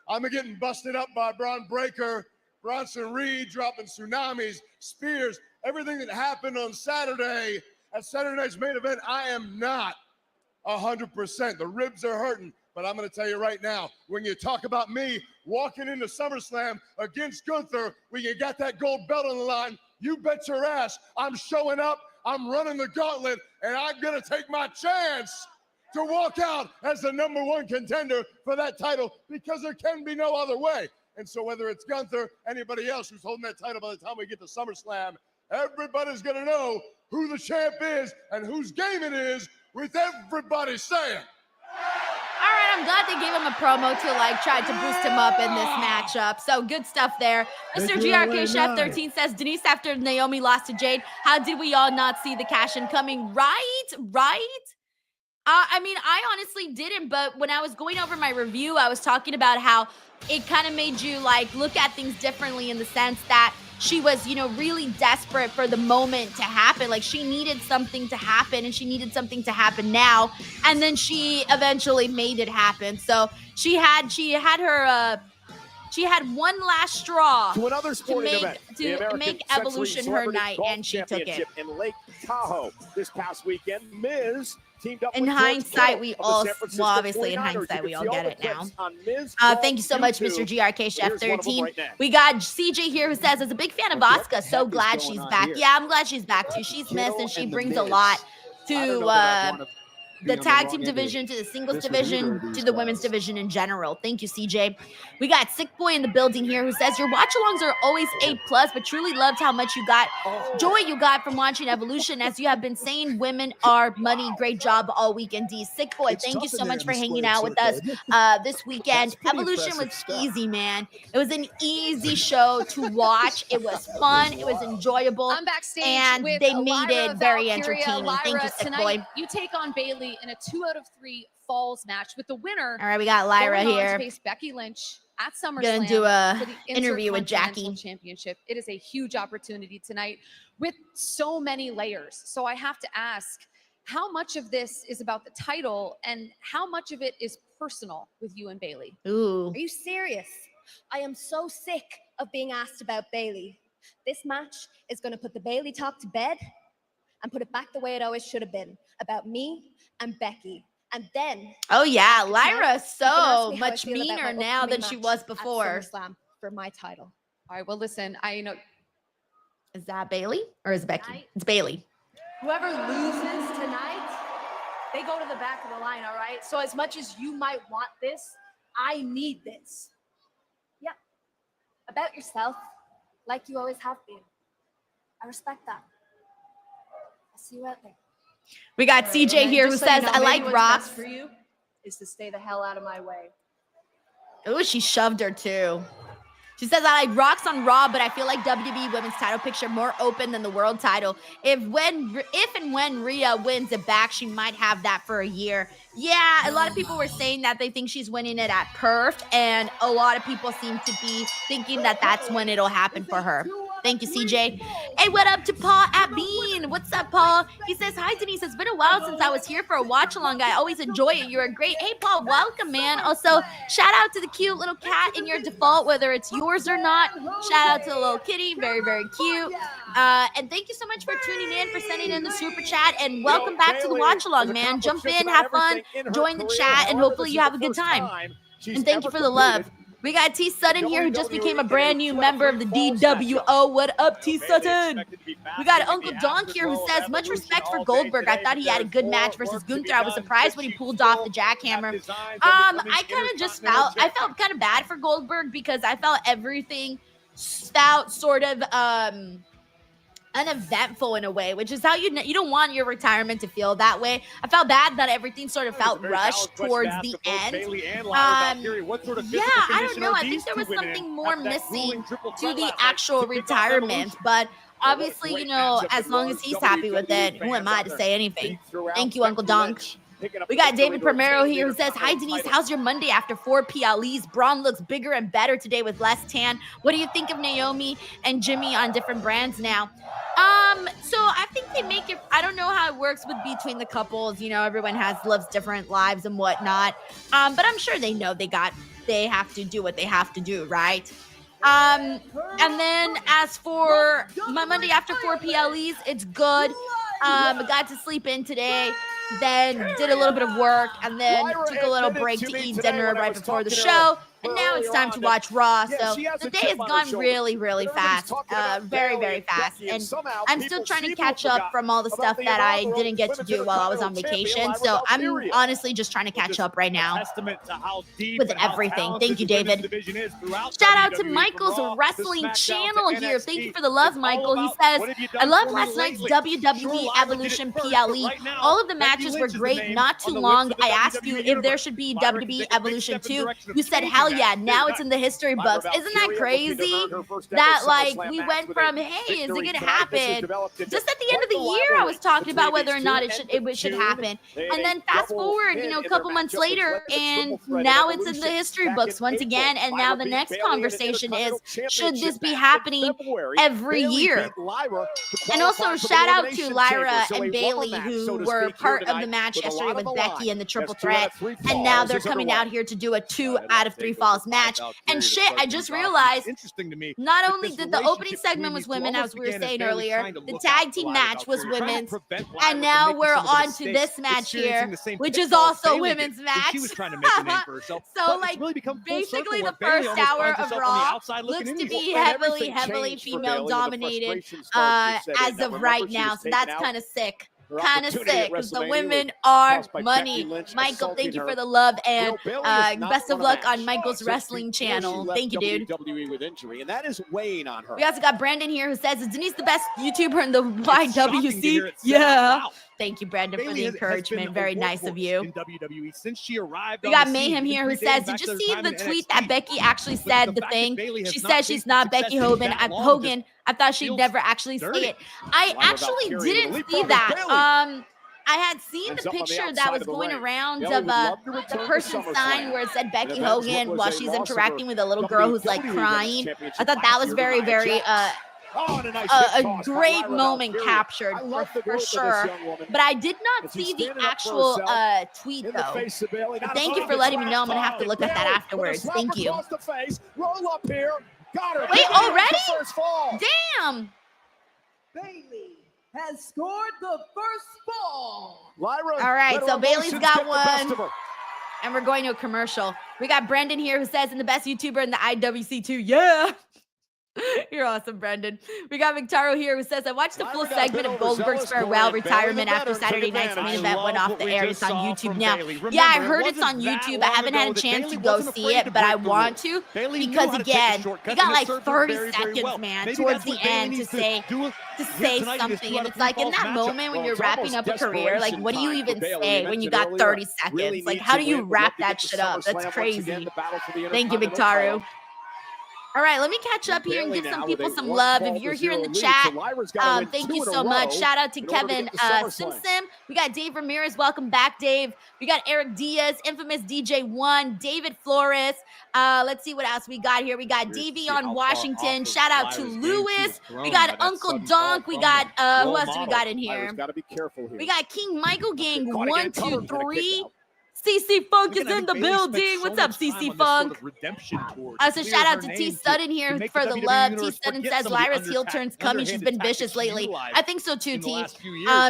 I'm getting busted up by Braun Breaker, Bronson Reed dropping tsunamis, spears, everything that happened on Saturday at Saturday night's main event. I am not 100%. The ribs are hurting. But I'm going to tell you right now, when you talk about me walking into SummerSlam against Gunther, when you got that gold belt on the line, you bet your ass I'm showing up, I'm running the gauntlet, and I'm going to take my chance to walk out as the #1 contender for that title, because there can be no other way. And so whether it's Gunther, anybody else who's holding that title by the time we get to SummerSlam, everybody's going to know who the champ is and whose game it is, with everybody saying. All right, I'm glad they gave him a promo to like try to boost him up in this matchup. So good stuff there. Mr. GRK Chef 13 says, Denise, after Naomi lost to Jade, how did we all not see the cash in coming? Right? I mean, I honestly didn't, but when I was going over my review, I was talking about how it kind of made you like look at things differently, in the sense that she was, you know, really desperate for the moment to happen. Like, she needed something to happen, and she needed something to happen now. And then she eventually made it happen. So she had one last straw To another sporting event, the American make Century Evolution her Celebrity night, Golf and she took it. Championship in Lake Tahoe this past weekend. Miz teamed up In with hindsight, George we Kittle of the all, San Francisco well, obviously in 49ers. hindsight, You we can all see get the it now. clips on Miz Thank you so much, YouTube. Mr. GRK Chef Here's one of them 13. right now. We got CJ here who says, as a big fan of Asuka, so glad she's back. Yeah, I'm glad she's back too. She's missed, and she brings a lot to the tag team division, to the singles division, to the women's division in general. Thank you, CJ. We got Sick Boy in the building here who says, your watch-alongs are always A+, but truly loved how much joy you got from watching Evolution. As you have been saying, women are money. Great job all weekend, D. Sick Boy, thank you so much for hanging out with us this weekend. Evolution was easy, man. It was an easy show to watch. It was fun. It was enjoyable. I'm backstage and with they made Lyra, it very Valkyria. entertaining. Thank Lyra, you, Sick tonight, Boy. you take on Bayley in a 2 out of 3 falls match, with the winner. All right, we got Lyra going on here. to face Becky Lynch at SummerSlam. Gonna do a for the interview with Intercontinental Jackie. Championship. It is a huge opportunity tonight with so many layers. So I have to ask, how much of this is about the title, and how much of it is personal with you and Bayley? Ooh. Are you serious? I am so sick of being asked about Bayley. This match is going to put the Bayley talk to bed and put it back the way it always should have been, about me and Becky. And then, oh yeah, Lyra's you can ask so me how I much feel about meaner my now than upcoming she match was at before. SummerSlam for my title. All right, well, listen, I know. Is that Bayley or is it Becky? It's Bayley. Whoever loses tonight, they go to the back of the line, all right? So as much as you might want this, I need this. Yep. About yourself, like you always have been. I respect that. I'll see you out there. We got CJ here who Just so you says, know, I maybe like what's rocks. best for you is to stay the hell out of my way. Oh, she shoved her too. She says, I like rocks on Raw, but I feel like WWE Women's title picture more open than the world title. If and when Rhea wins it back, she might have that for a year. Yeah, a lot of people were saying that they think she's winning it at Perth, and a lot of people seem to be thinking that that's when it'll happen for her. Thank you, CJ. Hey, what up to Paul at Bean? What's up, Paul? He says, hi, Denise. It's been a while since I was here for a watch-along. I always enjoy it. You're a great... Hey, Paul, welcome, man. Also, shout out to the cute little cat in your default, whether it's yours or not. Shout out to the little kitty. Very, very cute. And thank you so much for tuning in, for sending in the super chat, and welcome back to the watch-along, man. Jump in, have fun, join the chat, and hopefully you have a good time. And thank you for the love. We got T Sutton here, who just became a brand new member of the DWO. What up, T Sutton? We got Uncle Donk here, who says, much respect for Goldberg. I thought he had a good match versus Gunther. I was surprised when he pulled off the jackhammer. I kind of just felt kind of bad for Goldberg, because I felt everything felt sort of uneventful in a way, which is how you don't want your retirement to feel that way. I felt bad that everything sort of felt rushed towards the end. Yeah, I don't know. I think there was something more missing to the actual retirement, but obviously, you know, as long as he's happy with it, who am I to say anything? Thank you, Uncle Donk. We got David Primero here who says, hi, Denise. How's your Monday after 4 PLEs? Braun looks bigger and better today with less tan. What do you think of Naomi and Jimmy on different brands now? So I think they make it, I don't know how it works with between the couples. You know, everyone lives different lives and whatnot. But I'm sure they know they have to do what they have to do, right? And then as for my Monday after 4 PLEs, it's good. Got to sleep in today, then did a little bit of work, and then took a little break to eat dinner right before the show. And now it's time to watch Raw. So the day has gone really, really fast. Very, very fast. And I'm still trying to catch up from all the stuff that I didn't get to do while I was on vacation. So I'm honestly just trying to catch up right now with everything. Thank you, David. Shout out to Michael's Wrestling Channel here. Thank you for the love, Michael. He says, I love last night's WWE Evolution PLE. All of the matches were great, not too long. I asked you if there should be WWE Evolution 2. You said, hell yeah, now it's in the history books. Isn't that crazy? That, like, we went from, hey, is it going to happen? Just at the end of the year, I was talking about whether or not it should happen. And then fast forward, you know, a couple months later, and now it's in the history books once again. And now the next conversation is, should this be happening every year? And also, shout out to Lyra and Bailey, who were part of the match yesterday with Becky and the triple threat. And now they're coming out here to do a 2 out of 3 falls match. And shit, I just realized, not only did the opening segment was women, as we were saying earlier, the tag team match was women's, and now we're on to this match here, which is also women's match. So, like, basically the first hour of Raw looks to be heavily female dominated as of right now. So that's kind of sick. Kind of sick because the women are money. Michael, thank you for the love, and best of luck on Michael's wrestling channel. Thank you, dude. And that is weighing on her. We also got Brandon here who says, is Denise the best YouTuber in the YWC? Yeah. Thank you, Brandon, for the encouragement. Very nice of you. In WWE since she arrived. We got Mayhem here who says, did you see the tweet that Becky actually said the thing? She says she's not Becky Hogan. I thought she'd never actually say it. I actually didn't see that. I had seen the picture that was going around of the person's sign where it said Becky Hogan while she's interacting with a little girl who's like crying. I thought that was very, very a great moment captured for sure. But I did not see the actual tweet though. But thank you for letting me know. I'm gonna have to look at that afterwards. Thank you. Wait, already? Damn. Bailey has scored the first fall. All right, so Bailey's got one. And we're going to a commercial. We got Brendan here who says, in the best YouTuber in the IWC too. Yeah. You're awesome, Brendan. We got Victaro here who says, I watched the full segment of Goldberg's farewell retirement after Saturday night's main event went off the air. It's on YouTube now. Yeah, I heard it's on YouTube. I haven't had a chance to go see it, but I want to because, again, you got like 30 seconds, man, towards the end to say something. And it's like in that moment when you're wrapping up a career, like what do you even say when you got 30 seconds? Like how do you wrap that shit up? That's crazy. Thank you, Victaro. All right, let me catch up here and give some people some love. If you're here in the chat, thank you so much. Shout out to Kevin Simpson. We got Dave Ramirez. Welcome back, Dave. We got Eric Diaz, infamous DJ1, David Flores. Let's see what else we got here. We got Davey on Washington. Shout out to Lewis. We got Uncle Donk. We got, who else do we got in here? We got King Michael Gang, 1, 2, 3. CC Funk is in the building. What's up, CC Funk? So shout out to T Studden here for the love. T Studden says Lyra's heel turn's coming. She's been vicious lately. I think so too, T.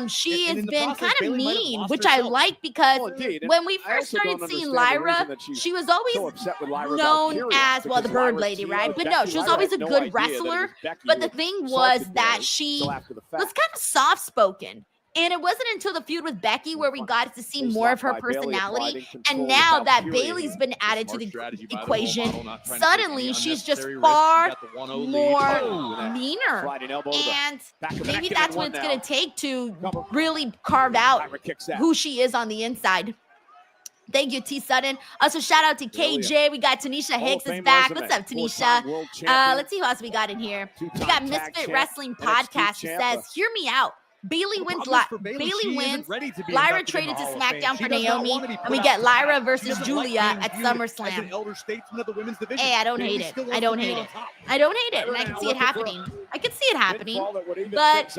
She has been kind of mean, which I like because when we first started seeing Lyra, she was always known as, well, the Bird Lady, right? But no, she was always a good wrestler. But the thing was that she was kind of soft-spoken. And it wasn't until the feud with Becky where we got to see more of her personality. And now that Bailey's been added to the equation, suddenly she's just far more meaner. And maybe that's what it's going to take to really carve out who she is on the inside. Thank you, T. Sutton. Also, shout out to KJ. We got Tanisha Hicks is back. What's up, Tanisha? Let's see who else we got in here. We got Misfit Wrestling Podcast who says, hear me out. Bailey wins. Bailey Bailey wins. Lyra Lyra traded to SmackDown for Naomi, and we get Lyra versus Julia at SummerSlam. Hey, I don't hate it. I don't hate it. I don't hate it, and I can see it happening. I can see it happening, but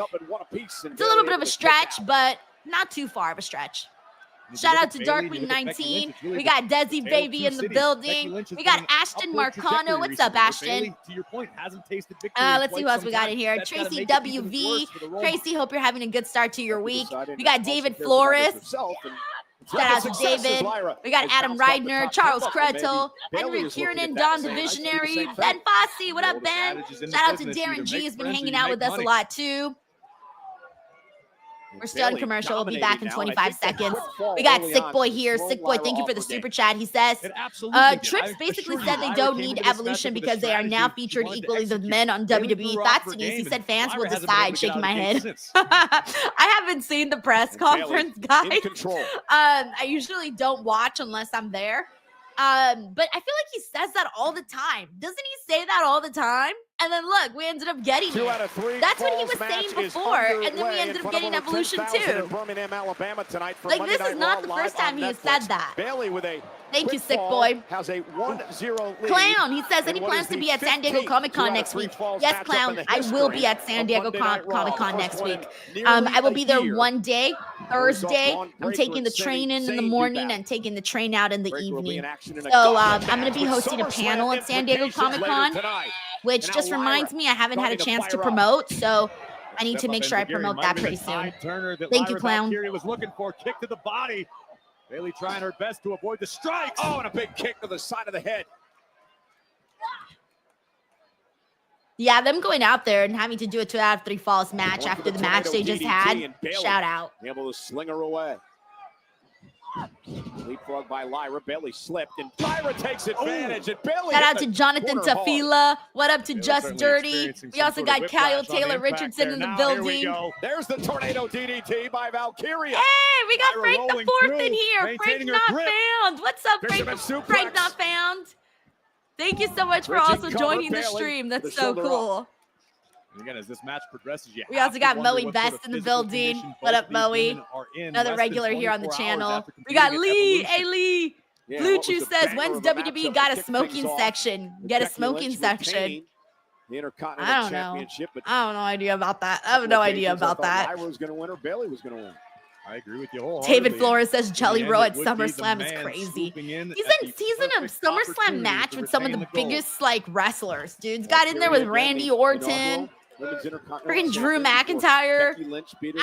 it's a little bit of a stretch, but not too far of a stretch. Shout out to Darkwing 19. We got Desi Baby in the building. We got Ashton Marcano. What's up, Ashton? Let's see who else we got in here. Tracy WV. Tracy, hope you're having a good start to your week. We got David Flores. Shout out to David. We got Adam Reidner, Charles Creto, Henry Kiernan, Don the Visionary, Ben Fossey. What up, Ben? Shout out to Darren G, who's been hanging out with us a lot, too. We're still in commercial. We'll be back in 25 seconds. We got Sick Boy here. Sick Boy, thank you for the super chat. He says, Trips basically said they don't need Evolution because they are now featured equally with men on WWE. Thoughts, Denise? He said fans will decide. Shaking my head. I haven't seen the press conference, guys. I usually don't watch unless I'm there. But I feel like he says that all the time. Doesn't he say that all the time? And then look, we ended up getting it. That's what he was saying before, and then we ended up getting Evolution too. Like, this is not the first time he has said that. Thank you, Sick Boy. Clown, he says, any plans to be at San Diego Comic-Con next week? Yes, Clown, I will be at San Diego Comic-Con next week. I will be there one day, Thursday. I'm taking the train in the morning and taking the train out in the evening. So I'm going to be hosting a panel at San Diego Comic-Con, which just reminds me I haven't had a chance to promote, so I need to make sure I promote that pretty soon. Thank you, Clown. Was looking for a kick to the body. Bailey trying her best to avoid the strikes. Oh, and a big kick to the side of the head. Yeah, them going out there and having to do a 2 out of 3 falls match after the match they just had. Shout out. Able to sling her away. Leapfrog by Lyra. Bailey slipped, and Lyra takes advantage. And Bailey shout out to Jonathan Tafila. What up to Just Dirty? We also got Kyle Taylor Richardson in the building. There's the tornado DDT by Valkyria. Hey, we got Frank the Fourth in here. Frank Not Found. What's up, Frank Not Found? Thank you so much for also joining the stream. That's so cool. And again, as this match progresses, we also got Moe Best in the building. What up, Moe? Another regular here on the channel. We got Lee. Hey, Lee. Blue Chew says, when's WWE got a smoking section? Get a smoking section. I don't know. I have no idea about that. I have no idea about that. Lyra was going to win or Bailey was going to win. I agree with you. David Flores says Jelly Roll at SummerSlam is crazy. He's in a SummerSlam match with some of the biggest wrestlers. Dude's got in there with Randy Orton. Freaking Drew McIntyre.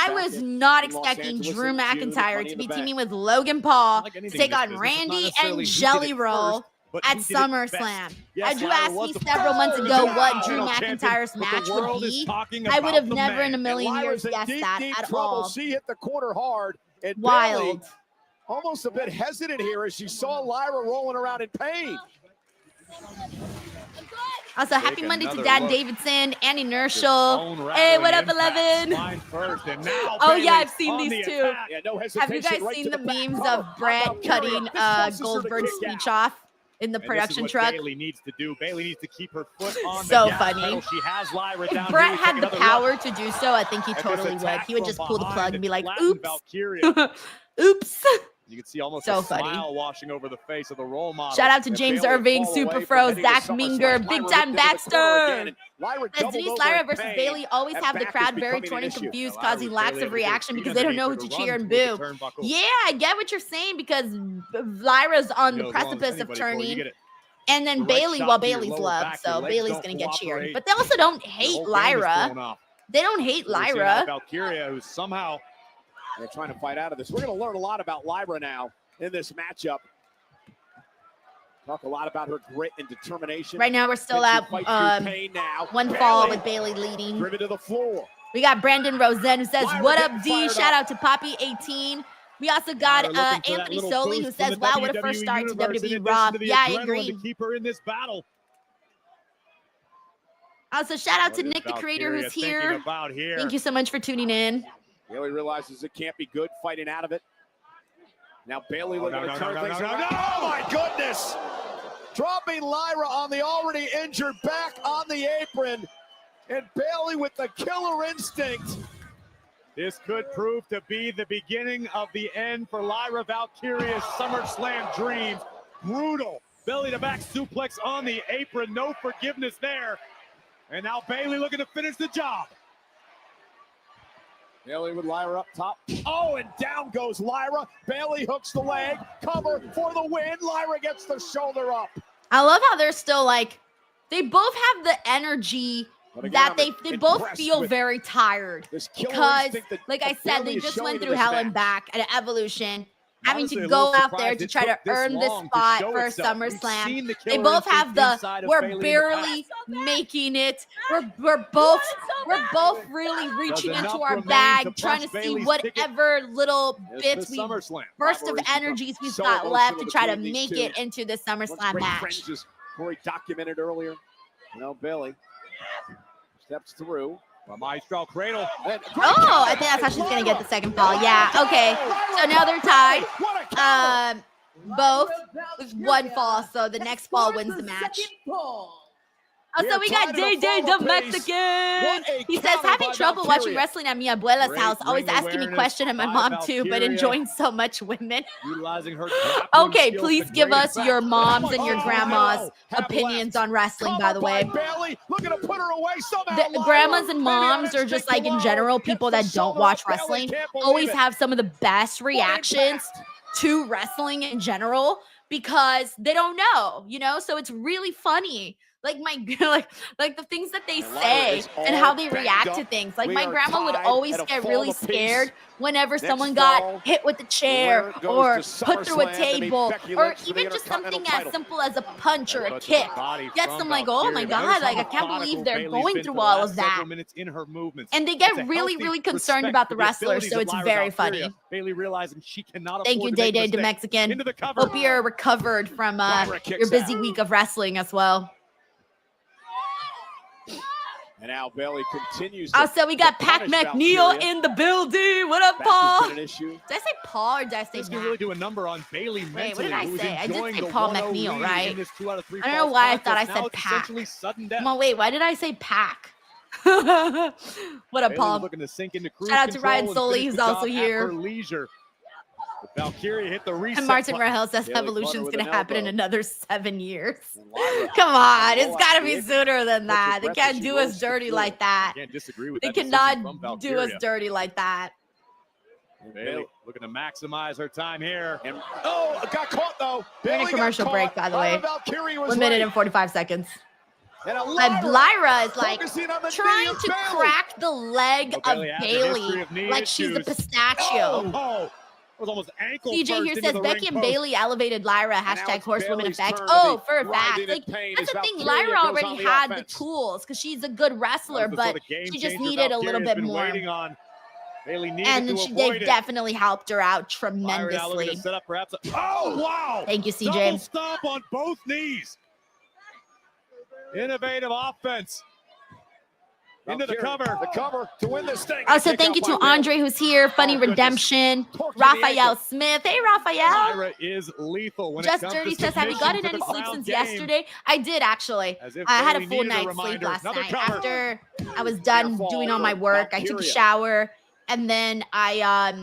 I was not expecting Drew McIntyre to be teaming with Logan Paul to take on Randy and Jelly Roll at SummerSlam. Had you asked me several months ago what Drew McIntyre's match would be, I would have never in a million years guessed that at all. She hit the corner hard. And wild. Almost a bit hesitant here as she saw Lyra rolling around in pain. Also, happy Monday to Dan Davidson, Andy Nerschel. Hey, what up, 11? Oh, yeah, I've seen these too. Have you guys seen the memes of Brett cutting Goldberg's speech off in the production truck? Bailey needs to do. Bailey needs to keep her foot on so the gas funny. pedal. She has Lyra if down Brett had the power to do so, I think he totally would. He would just pull the plug and be like, oops. Oops. You can see almost so a funny. Smile washing over the face of the role model. Shout out to James Irving, Super Fro, Zach Minger, Big Time Baxter. As Denise Lyra versus Bailey always have the crowd very torn and confused, causing lacks of reaction because they don't know who to cheer and boo. Yeah, I get what you're saying because Lyra's on the precipice of turning. And then Bailey, well, Bailey's loved, so Bailey's going to get cheered. But they also don't hate Lyra. They don't hate Lyra. Valkyria, who's somehow... They're trying to fight out of this. We're going to learn a lot about Lyra now in this matchup. Talk a lot about her grit and determination. Right now, we're still at one fall with Bailey leading. Driven to the floor. We got Brandon Rosen who says, what up, D? Shout out to Poppy18. We also got Anthony Soley who says, wow, what a first start to WWE RAW. Yeah, I agree. To keep her in this battle. Also, shout out to Nick, the creator, who's here. Thank you so much for tuning in. Bailey realizes it can't be good, fighting out of it. Now Bailey looking to turn things around. Oh my goodness! Dropping Lyra on the already injured back on the apron. And Bailey with the killer instinct. This could prove to be the beginning of the end for Lyra Valkyria's SummerSlam dreams. Brutal belly-to-back suplex on the apron. No forgiveness there. And now Bayley looking to finish the job. Bayley with Lyra up top. Oh, and down goes Lyra. Bayley hooks the leg. Cover for the win. Lyra gets the shoulder up. I love how they're still like, they both have the energy that they both feel very tired. Because, like I said, they just went through hell and back at Evolution, having to go out there to try to earn this spot for SummerSlam. They both have the we're barely making it. We're both really reaching into our bag, trying to see whatever little bits burst of energies we've got left to try to make it into the SummerSlam match. Corey documented earlier. Bayley steps through. A maestro cradle. Oh, I think that's how she's going to get the second fall. Yeah, okay. So now they're tied. Both with one fall, so the next fall wins the match. Oh, so we got Day the Mexican. He says, having trouble watching wrestling at mi abuela's house, always asking me questions, and my mom too, but enjoying so much women. Okay, please give us your mom's and your grandma's opinions on wrestling, by the way. The grandmas and moms, or just like in general, people that don't watch wrestling, always have some of the best reactions to wrestling in general because they don't know, so it's really funny. Like like the things that they say and how they react to things. Like my grandma would always get really scared whenever someone got hit with a chair or put through a table or even just something as simple as a punch or a kick. Gets them like, oh my God, like I can't believe they're going through all of that. And they get really, really concerned about the wrestlers, so it's very funny. Bayley realizing she cannot. Thank you, Day the Mexican. Hope you're recovered from your busy week of wrestling as well. And now Bayley continues. Also, we got Pac McNeil in the building. What up, Paul? Did I say Paul or did I say This can really do a number on Bayley mentally. Wait, what did I say? I did say Paul McNeil, right? I don't know why I thought I said Pac. Come on, wait, why did I say Pac? What up, Paul? Shout out to Ryan Soley, who's also here. Valkyria hit the reset. And Martin Rahel says Evolution's going to happen in another 7 years. Come on, it's got to be sooner than that. They can't do us dirty like that. Can't disagree with they that cannot do us dirty like that. Bayley looking to maximize her time here. And, got caught though. We're in a commercial break, by the way. 1 minute and 45 seconds. And Lyra is like trying to crack the leg of Bayley like she's a pistachio. Was almost ankle CJ here says Becky and Bayley elevated Lyra, hashtag horsewoman effect. Oh, for a fact. Like, that's the thing. Lyra already had the tools because she's a good wrestler, but she just needed a little bit more. And then they definitely helped her out tremendously. Oh, wow. Thank you, CJ. Double stomp on both knees. Innovative offense. Into the cover to win this thing. Also, thank you to Andre, who's here. Funny Redemption. Raphael Smith. Hey, Raphael. Lyra is lethal when Just Dirty says, have you gotten any sleep since yesterday? I did, actually. I had a full night's sleep last night. After I was done doing all my work, I took a shower, and then I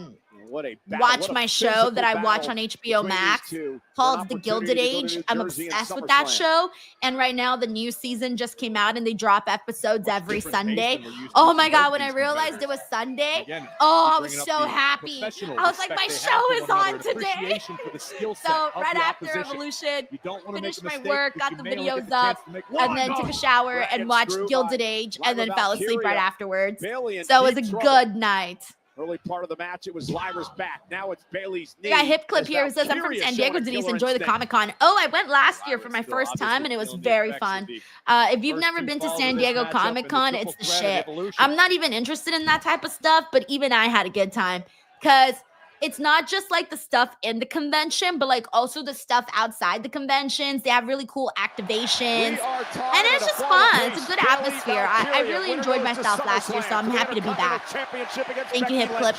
watch my show that I watch on HBO Max called The Gilded Age. I'm obsessed with that show. And right now the new season just came out and they drop episodes every Sunday. Oh my God, when I realized it was Sunday, I was so happy. I was like, my show is on today. So right after Evolution, finished my work, got the videos up, and then took a shower and watched Gilded Age and then fell asleep right afterwards. So it was a good night. Early part of the match, it was Lyra's back. Now it's Bayley's knee. We got Hip Clip here who says, I'm from San Diego, Denise. Enjoy the Comic-Con. Oh, I went last year for my first time, and it was very fun. If you've never been to San Diego Comic-Con, it's the shit. I'm not even interested in that type of stuff, but even I had a good time because it's not just like the stuff in the convention, but like also the stuff outside the conventions. They have really cool activations, and it's just fun. It's a good atmosphere. I really enjoyed myself last year, so I'm happy to be back. Thank you, Hip Clip.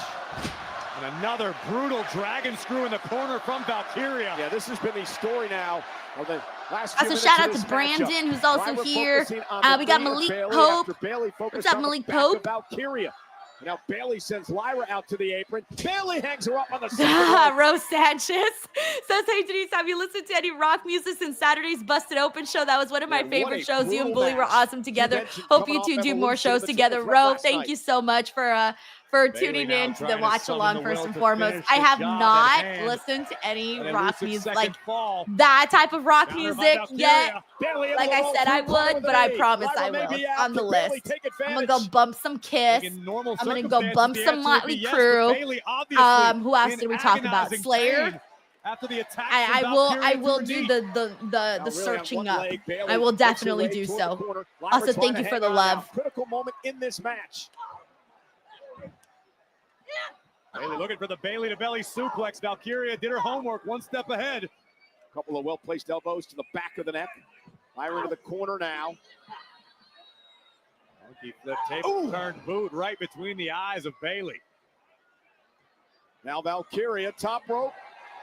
And another brutal dragon screw in the corner from Valkyria. Yeah, this has been the story now of the last Also, shout out to Brandon, who's also here. We got Malik Pope. What's up, Malik Pope? Valkyria. Now Bayley sends Lyra out to the apron. Bayley hangs her up on the side. Rose Sanchez says, hey, Denise, have you listened to any rock music since Saturday's Busted Open show? That was one of my favorite shows. You and Bully were awesome together. Hope you two do more shows together. Ro, thank you so much for tuning in to the watch along first and foremost. I have not listened to any rock music, like that type of rock music yet. Like I said, I would, but I promise I will on the list. I'm going to go bump some Kiss. I'm going to go bump some Motley Crue. Who else did we talk about? Slayer. I will do the searching up. I will definitely do so. Also, thank you for the love. Critical moment in this match. Bayley looking for the Bayley to belly suplex. Valkyria did her homework, one step ahead. A couple of well-placed elbows to the back of the neck. Lyra to the corner now. Monkey flip, table turned boot right between the eyes of Bayley. Now Valkyria, top rope.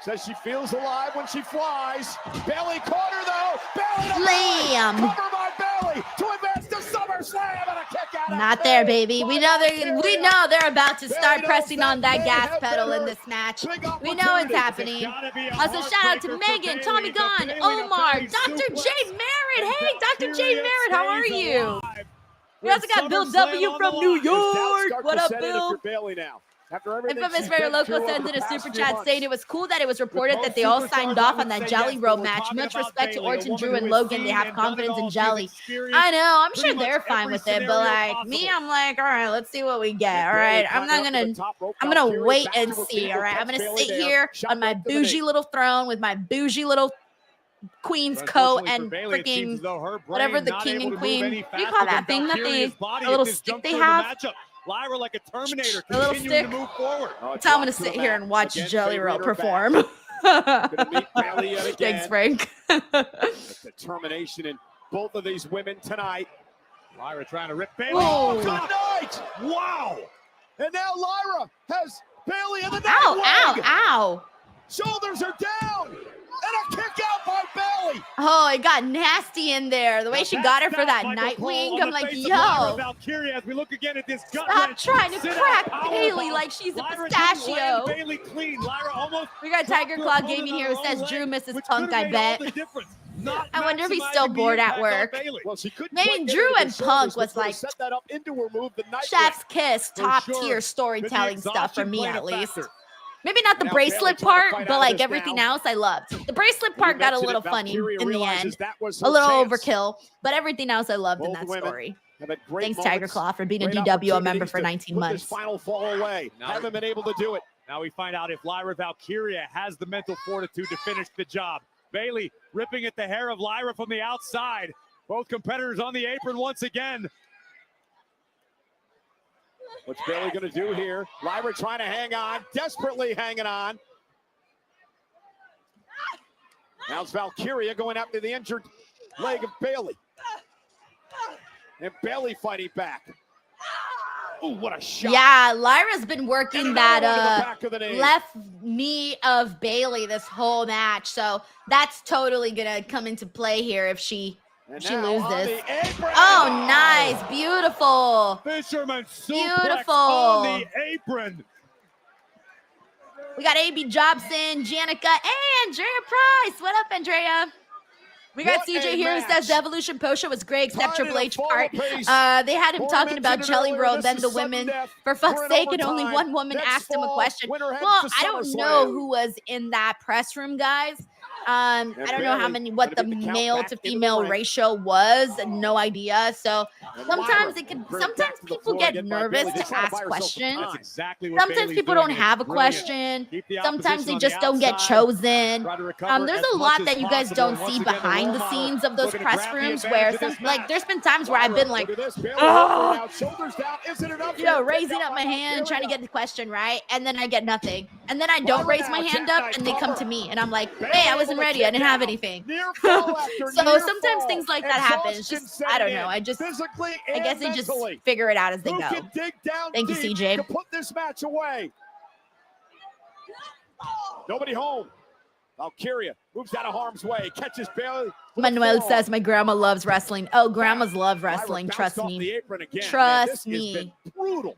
Says she feels alive when she flies. Bayley caught her though. Bayley Slam. Cover by Bayley to advance to SummerSlam and a kick out. Not there, baby. We know they're about to start pressing on that gas pedal in this match. We know it's happening. Also, shout out to Megan, Tommy Gunn, Omar, Dr. J Merritt. Hey, Dr. J Merritt, how are you? We also got Bill W from New York. What up, Bill? Bayley now. Infamous Very Local sends in a super chat saying it was cool that it was reported that they all signed off on that Jelly Roll match. Much respect to Orton, Drew, and Logan. They have confidence in Jelly. I know. I'm sure they're fine with it, but like me, I'm like, all right, let's see what we get. All right, I'm gonna wait and see. All right, I'm gonna sit here on my bougie little throne with my bougie little queen's coat and freaking whatever the king and queen. What do you call that thing that a little stick they have? Lyra like a Terminator, a little stick. To move forward. So I'm gonna sit here and watch Jelly Roll perform. Thanks, Frank. Determination in both of these women tonight. Lyra trying to rip Bayley. Oh, good night! Wow! And now Lyra has Bayley in the night. Ow! Shoulders are down, and a kick out by Bayley. Oh, it got nasty in there. The way she got her for that Nightwing, I'm like, yo. Valkyria, as we look again at this Stop trying to crack Bayley like she's a pistachio. Bayley clean. Lyra almost. We got Tiger Claw Gaming here who says Drew misses Punk, I bet. I wonder if he's still bored at work. Well, maybe Drew and Punk was like chef's kiss, top tier storytelling stuff for me at least. Maybe not the bracelet part, but like everything else I loved. The bracelet part got a little funny in the end. A little overkill, but everything else I loved in that story. Thanks, Tiger Claw, for being a DWO member for 19 months. Final fall away. Haven't been able to do it. Now we find out if Lyra Valkyria has the mental fortitude to finish the job. Bayley ripping at the hair of Lyra from the outside. Both competitors on the apron once again. What's Bayley going to do here? Lyra trying to hang on, desperately hanging on. Now it's Valkyria going after the injured leg of Bayley. And Bayley fighting back. Ooh, what a shot. Yeah, Lyra's been working that left knee of Bayley this whole match. So that's totally going to come into play here if she loses. Oh, nice. Beautiful. Fisherman beautiful. On the apron. We got A.B. Jobson, Janica, and Andrea Price. What up, Andrea? We got CJ here who says the Evolution post show was great, except Triple H part. They had him talking about Jelly Roll, then the women. For fuck's sake, and only one woman asked him a question. Well, I don't know who was in that press room, guys. I don't know what the male to female ratio was. No idea. So sometimes people get nervous to ask questions. Sometimes people don't have a question. Sometimes they just don't get chosen. There's a lot that you guys don't see behind the scenes of those press rooms where there's been times where I've been like, raising up my hand, trying to get the question right, and then I get nothing. And then I don't raise my hand up and they come to me and I'm like, hey, I wasn't ready. I didn't have anything. So sometimes things like that happen. It's just, I don't know. I guess they just figure it out as they go. Thank you, CJ. To put this match away. Nobody home. Valkyria moves out of harm's way, catches Bayley. Manuel says my grandma loves wrestling. Oh, grandmas love wrestling. Trust me. Trust me. Brutal.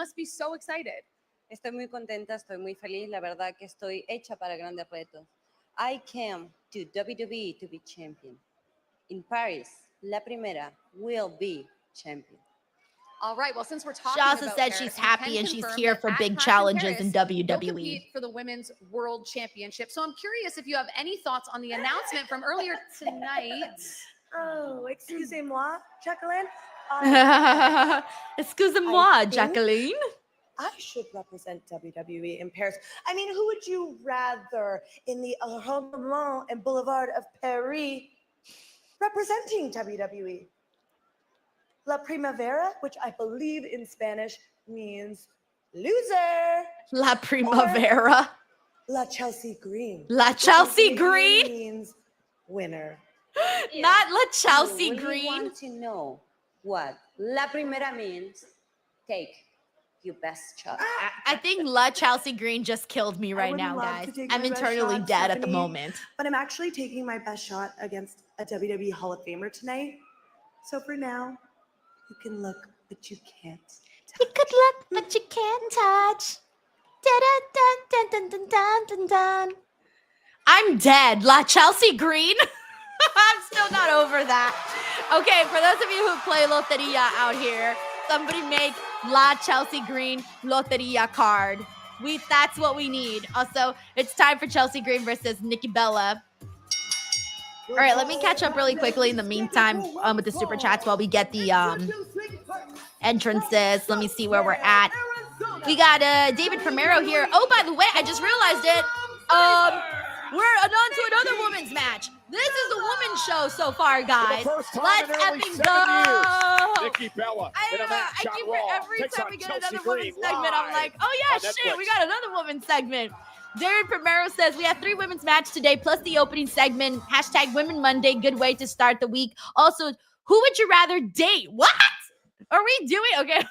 must be so excited. Estoy muy contenta, estoy muy feliz. La verdad que estoy hecha para grandes retos. I came to WWE to be champion. in Paris, la primera will be champion. All right. Well, since we're talking She also about said Paris, she's we happy can and she's confirm here that for at big Clash challenges in Paris, they'll WWE. compete for the Women's World Championship. So I'm curious if you have any thoughts on the announcement from earlier tonight. Oh, excusez-moi, Jacqueline. Excusez-moi, Jacqueline. I should represent WWE in Paris. I mean, who would you rather in the Arrondissement and Boulevard of Paris representing WWE? La Primavera, which I believe in Spanish means loser. La Primavera. La Chelsea Green. La Chelsea Green? Means winner. Not La Chelsea You really Green. want to know what La Primera means? Take your best shot. I think La Chelsea Green just killed me right now, guys. I'm internally dead at the moment. But I'm actually taking my best shot against a WWE Hall of Famer tonight. So for now, you can look, but you can't. You could look, but you can't touch. Dun-dun-dun-dun-dun-dun-dun. I'm dead. La Chelsea Green? I'm still not over that. Okay, for those of you who play Loteria out here, somebody make La Chelsea Green Loteria card. That's what we need. Also, it's time for Chelsea Green versus Nikki Bella. All right, let me catch up really quickly in the meantime with the super chats while we get the entrances. Let me see where we're at. We got David Primero here. Oh, by the way, I just realized it. We're on to another women's match. This is the women's show so far, guys. Let's effing go. Nikki Bella in a match on Raw Every takes time on we get Chelsea another Green women's segment, I'm like, oh yeah, on shit, Netflix. we got another women's segment. David Primero says we have 3 women's matches today, plus the opening segment. # Women Monday, good way to start the week. Also, who would you rather date? What are we doing? Okay.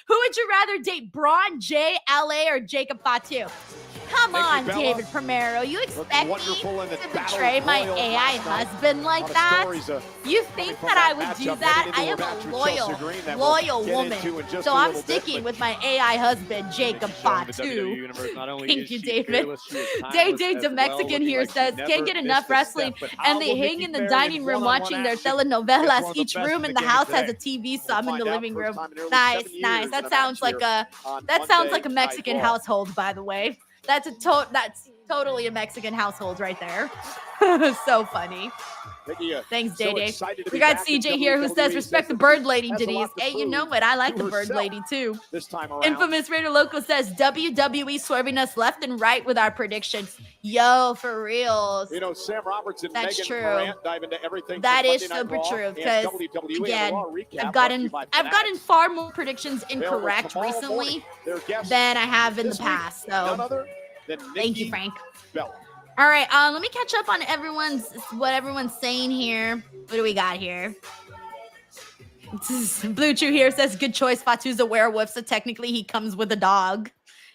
Who would you rather date, Braun, Jay, LA, or Jacob Fatu? Come Nikki on, Bella David Primero. You expect me wonderful in the to Battle betray my Royal AI last night. husband like A lot of that? stories, You think from that I that would do matchup that? heading I into am a match a with loyal, Chelsea Green that loyal we'll get woman. into in just So a I'm little bit, sticking but with my AI husband, Jacob showing the WWE Fatu. universe, not only Thank is you, she David. fearless, she is Day timeless Day as the well, Mexican looking here like she says, never can't get missed enough a step, wrestling, but and how they will hang Nikki in the fare dining in room one-on-one watching their action? telenovelas. This was the Each best room in in the the game house has today. a TV, We'll some in the find out living first room. time in nearly Nice, 7 years nice. in That a sounds match like here a on that sounds Monday like a Night Mexican Raw. household, by the way. That's totally a Mexican household right there. So funny. Thanks, so Day. excited to We be got back in CJ here who WWE, says, respect the bird lady, has a Denise. lot to Hey, you know prove what? I like to the bird herself lady too. this time around. Infamous Raider Loco says, WWE swerving us left and right with our predictions. Yo, for reals. You know, Sam Roberts and That's Megan true. Morant dive into everything. That from is Monday Night super Raw true and because WWE and again, the Raw recap I've brought to you gotten by I've gotten far more predictions Available incorrect tomorrow recently morning. Their guest than I have in the this week, past. none So other than thank you, Nikki Frank. Bella. All right, let me catch up on what everyone's saying here. What do we got here? Blue Chew here says, good choice. Fatu's a werewolf, so technically he comes with a dog.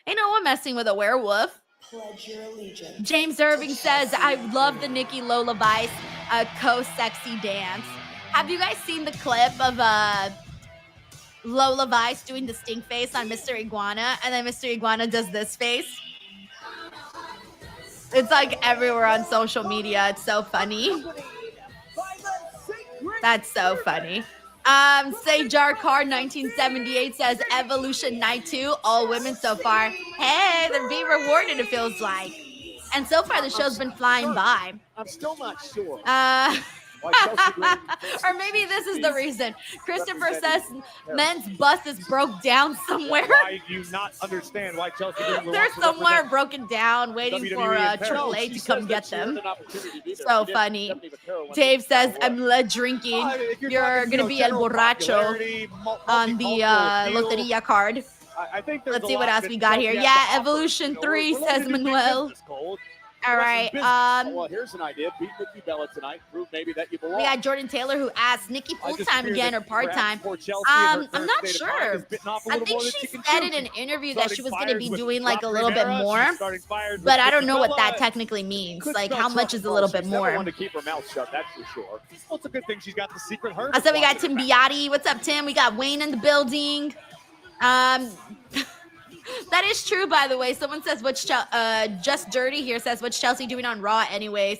Ain't no one messing with a werewolf. Pledge your allegiance. James Irving says, I love the Nikki Lola Vice co-sexy dance. Have you guys seen the clip of Lola Vice doing the stink face on Mr. Iguana? And then Mr. Iguana does this face. It's like everywhere on social media. It's so funny. That's so funny. Say Jar Card 1978 says Evolution Night 2, all women so far. Hey, they're being rewarded, it feels like. And so far the show's been flying by. I'm still not sure. Or maybe this is the reason. Christopher says men's bus is broke down somewhere. Why do you not understand why Chelsea Green will They're want to somewhere represent broken down, waiting WWE for in Paris? Triple A to come get them. So funny. Dave Dave says, I'm drinking. You're going to be El Borracho on the Loteria card. I think there's Let's a see what lot else that we got here. Chelsea has Yeah, to offer. Evolution You know, 3, we're says looking to do Manuel. business, Cole. All right. Well, here's an idea. Beat Nikki Bella tonight. Prove maybe that you belong. We got Jordan Taylor who asked Nikki I just full-time fear again that or part-time. perhaps poor Chelsea in her I'm current not state of mind sure. has bitten off a I little think more than she she can said chew. in an interview that Starting she was going to fires be with doing like a La little bit Primera, more, she's starting fires with but I don't Nikki know what Bella. that technically means. Could Like smell how much trouble. is a little bit She's never more. one to keep her mouth shut, that's for sure. Well, it's a good thing she's got the secret herb. I said we got Tim Biotti. What's up, Tim? We got Wayne in the building. That is true, by the way. Someone says, "What's Just Dirty here?" Says, "What's Chelsea doing on Raw?" Anyways,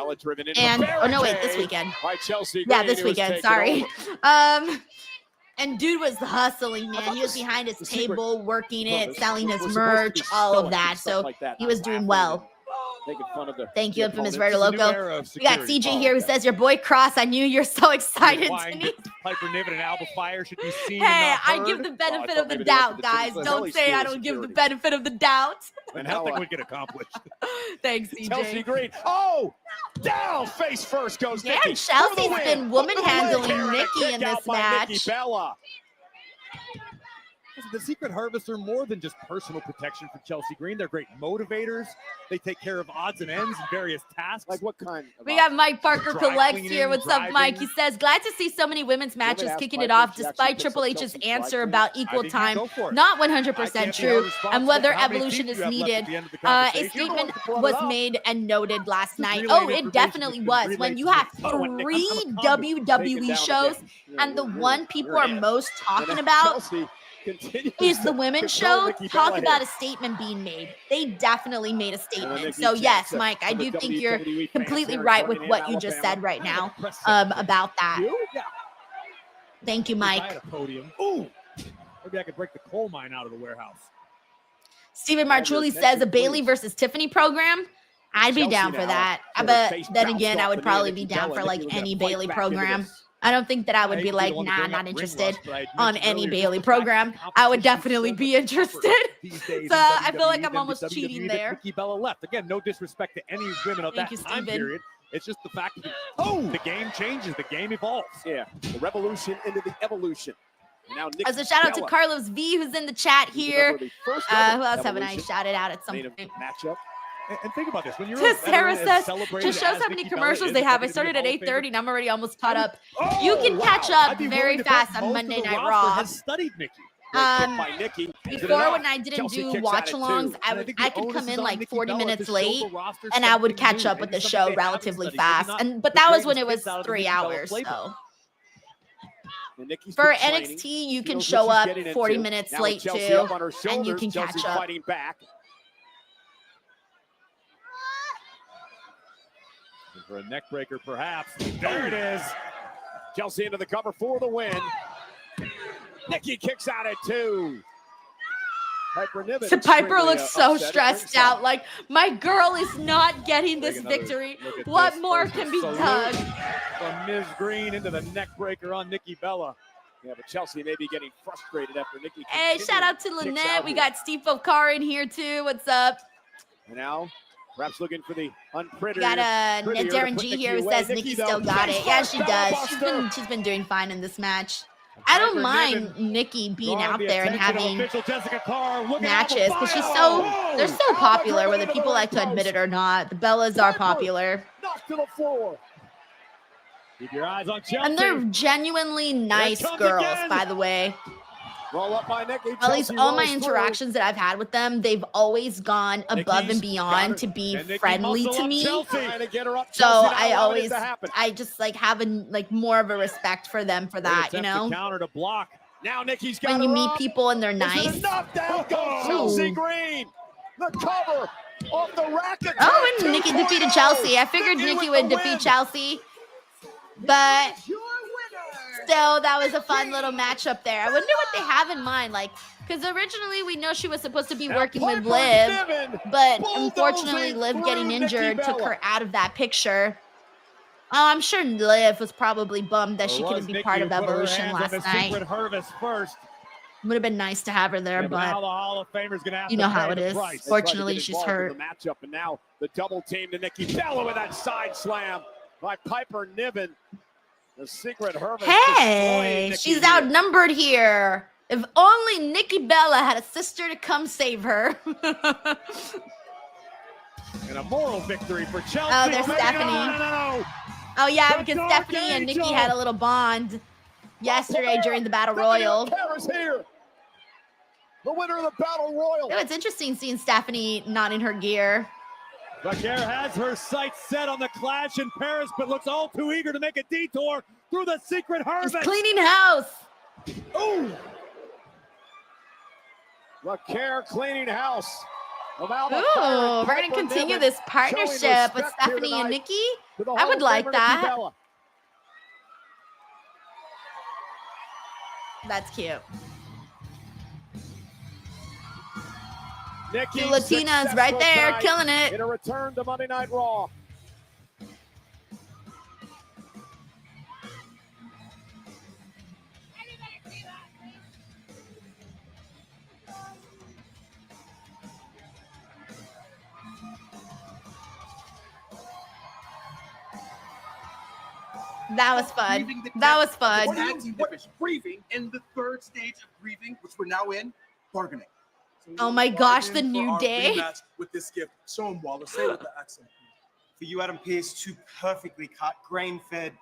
Bella driven in. And oh no, wait, this weekend. By Chelsea Yeah, Green, this who has weekend. taken Sorry. over. And dude was hustling, man. He was behind his table, working it, selling his merch, all of that. So he was doing well. Thank you, Infamous Verde Loco. We got CJ here who says, your boy Cross, I knew you're so excited. Piper Niven and Alba Fire should be seen. Hey, I give the benefit of the doubt, guys. Don't say I don't give the benefit of the doubt. And nothing would get accomplished. Thanks, CJ. Chelsea Green. Oh, down face first goes Yeah, Nikki. Chelsea's been woman handling Nikki in this match. Nikki Bella. The Secret Harvests are more than just personal protection for Chelsea Green. They're great motivators. They take care of odds and ends and various tasks. Like what kind? We got Mike Parker Dry Collects cleaning, here. What's up, driving. Mike? He says, glad to see so many women's matches kicking it off despite Triple H's answer about equal time. Not 100% true. And whether evolution is needed. A statement was made and noted last night. Oh, it definitely was. When you have 3 WWE shows and the one people are most talking about is the women's show, talk about a statement being made. They definitely made a statement. So yes, Mike, I do think you're completely right with what you just said right now about that. Thank you, Mike. Ooh, maybe I could break the coal mine out of the warehouse. Stephen Marchulli says a Bailey versus Tiffany program. I'd be down for that. But then again, I would probably be down for like any Bailey program. I don't think that I would be like, nah, not interested on any Bailey program. I would definitely be interested. So I feel like I'm almost cheating there. Nikki Bella left. Again, no disrespect to any women of that time period. It's just the fact that the game changes, the game evolves. Yeah, the revolution into the evolution. Now as a shout out to Carlos V, who's in the chat here. Who else haven't I shouted out at some point? Matchup. And think about this. When you're Sarah says, just shows how many commercials they have. I started at 8:30 and I'm already almost caught up. You can catch up very fast on Monday Night Raw. Has studied Nikki. Before, when I didn't do watch-alongs, I could come in like 40 minutes late, and I would catch up with the show relatively fast. But that was when it was 3 hours. So for NXT, you can show up 40 minutes late too, and you can catch up. For a neck breaker, perhaps. There it is. Chelsea into the cover for the win. Nikki kicks out at 2. Piper Niven. So Piper looks so stressed out. Like, my girl is not getting this victory. What more can be done? From Ms. Green into the neck breaker on Nikki Bella. Yeah, but Chelsea may be getting frustrated after Nikki. Hey, shout out to Lynette. We got Steve O'Carr in here too. What's up? And now, perhaps looking for the unprettier. Got Darren G here who says Nikki still got it. Yeah, she does. She's been doing fine in this match. I don't mind Nikki being out there and having matches because they're so popular, whether people like to admit it or not. The Bellas are popular. Knocked to the floor. Keep your eyes on Chelsea. And they're genuinely nice girls, by the way. Roll up by Nikki. At least all my interactions that I've had with them, they've always gone above and beyond to be friendly to me. So I just like have more of a respect for them for that, you know. Counter to block. Now Nikki's when you meet people and they're nice. Down goes Chelsea Green. The cover off the racket. Oh, and Nikki defeated Chelsea. I figured Nikki would defeat Chelsea, but still, that was a fun little matchup there. I wonder what they have in mind, like, because originally we know she was supposed to be working with Liv, but unfortunately Liv getting injured took her out of that picture. Oh, I'm sure Liv was probably bummed that she couldn't be part of Evolution last night. Would have been nice to have her there, but you know how it is. Fortunately, she's hurt. Matchup, and now the double team to Nikki Bella with that side slam by Piper Niven. The Secret Harvest. Hey, she's outnumbered here. If only Nikki Bella had a sister to come save her. And a moral victory for Chelsea. Oh, there's Stephanie. Oh, yeah, because Stephanie and Nikki had a little bond yesterday during the Battle Royal. Here. The winner of the Battle Royal. Oh, it's interesting seeing Stephanie not in her gear. Baker has her sights set on the clash in Paris, but looks all too eager to make a detour through the Secret Harvest. She's cleaning house. Ooh. LaCare cleaning house. Ooh, we're going to continue this partnership with Stephanie and Nikki. I would like that. That's cute. Nikki, Two Latinas right there, tonight killing it. In a return to Monday Night Raw. That was fun. That was fun. What's grieving in the third stage of grieving, which we're now in, bargaining. So Oh my gosh, the bargain for New our Day. rematch with this gift. Show 'em, Waller. Say it with the accent. For you, Adam Pearce, two perfectly cut, grain-fed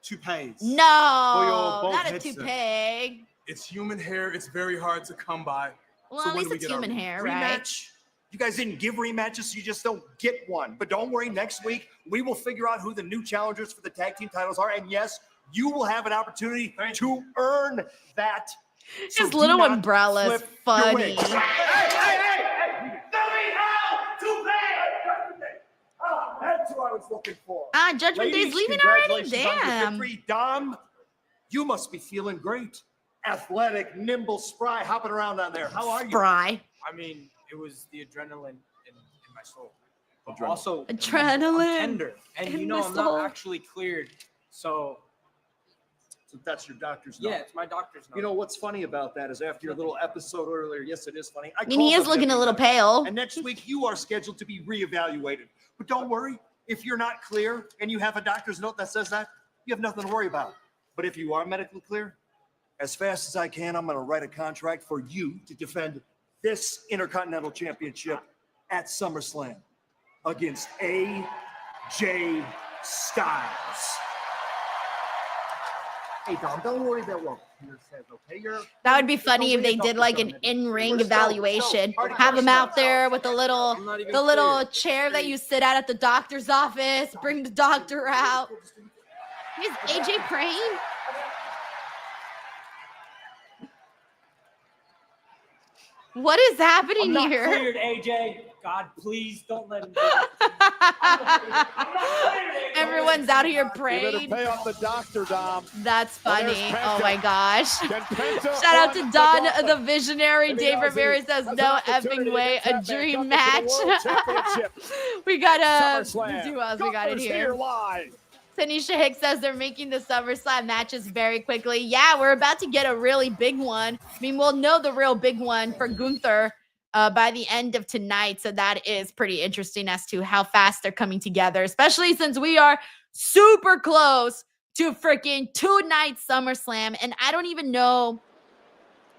toupees. For your No, bald not a head, sir. toupee. It's human hair. It's very hard to come by. Well, So at when least do we it's get our human hair, right? Rematch? You guys didn't give rematches, so you just don't get one. But don't worry, next week, we will figure out who the new challengers for the tag team titles are. And yes, you will have an opportunity to earn that. So His do little not umbrella's flip your funny. wings. That's what I was looking for. Ah, Judgment Day's Ladies, leaving already? congratulations on your Damn. victory. Dom, you must be feeling great. Athletic, nimble, spry, hopping around on there. How are you? Spry. I mean, it was the adrenaline in my soul. But Adrenaline. also, Adrenaline I'm tender. And in you know, the I'm soul. not actually cleared. So that's your doctor's note. Yeah, it's my doctor's note. You know what's funny about that is after your little episode earlier, yes, it is funny. I mean, he called is up looking a little everybody. pale. And next week, you are scheduled to be reevaluated. But don't worry, if you're not clear and you have a doctor's note that says that, you have nothing to worry about. But if you are medically clear, as fast as I can, I'm going to write a contract for you to defend this Intercontinental Championship at SummerSlam against AJ Styles. Hey, Dom, don't worry about what Pierce says, okay? That would be funny if they did like an in-ring evaluation. Have him out there with the little chair that you sit at the doctor's office. Bring the doctor out. Is AJ praying? What is happening I'm not here? cleared, AJ. God, please don't let him. Everyone's out here You praying. better pay off the doctor, Dom. That's Oh, funny. there's Oh Penta. my gosh. Can Penta Shout out win to the Don Gauntlet? the Visionary. And he Dave does. Rivera He says has an no opportunity effing way. against A that dream Gunther match. for the World Championship. We got SummerSlam. who else we got in Gunther's here? live. Tanisha Hicks says they're making the SummerSlam matches very quickly. Yeah, we're about to get a really big one. I mean, we'll know the real big one for Gunther by the end of tonight. So that is pretty interesting as to how fast they're coming together, especially since we are super close to freaking 2-night SummerSlam. And I don't even know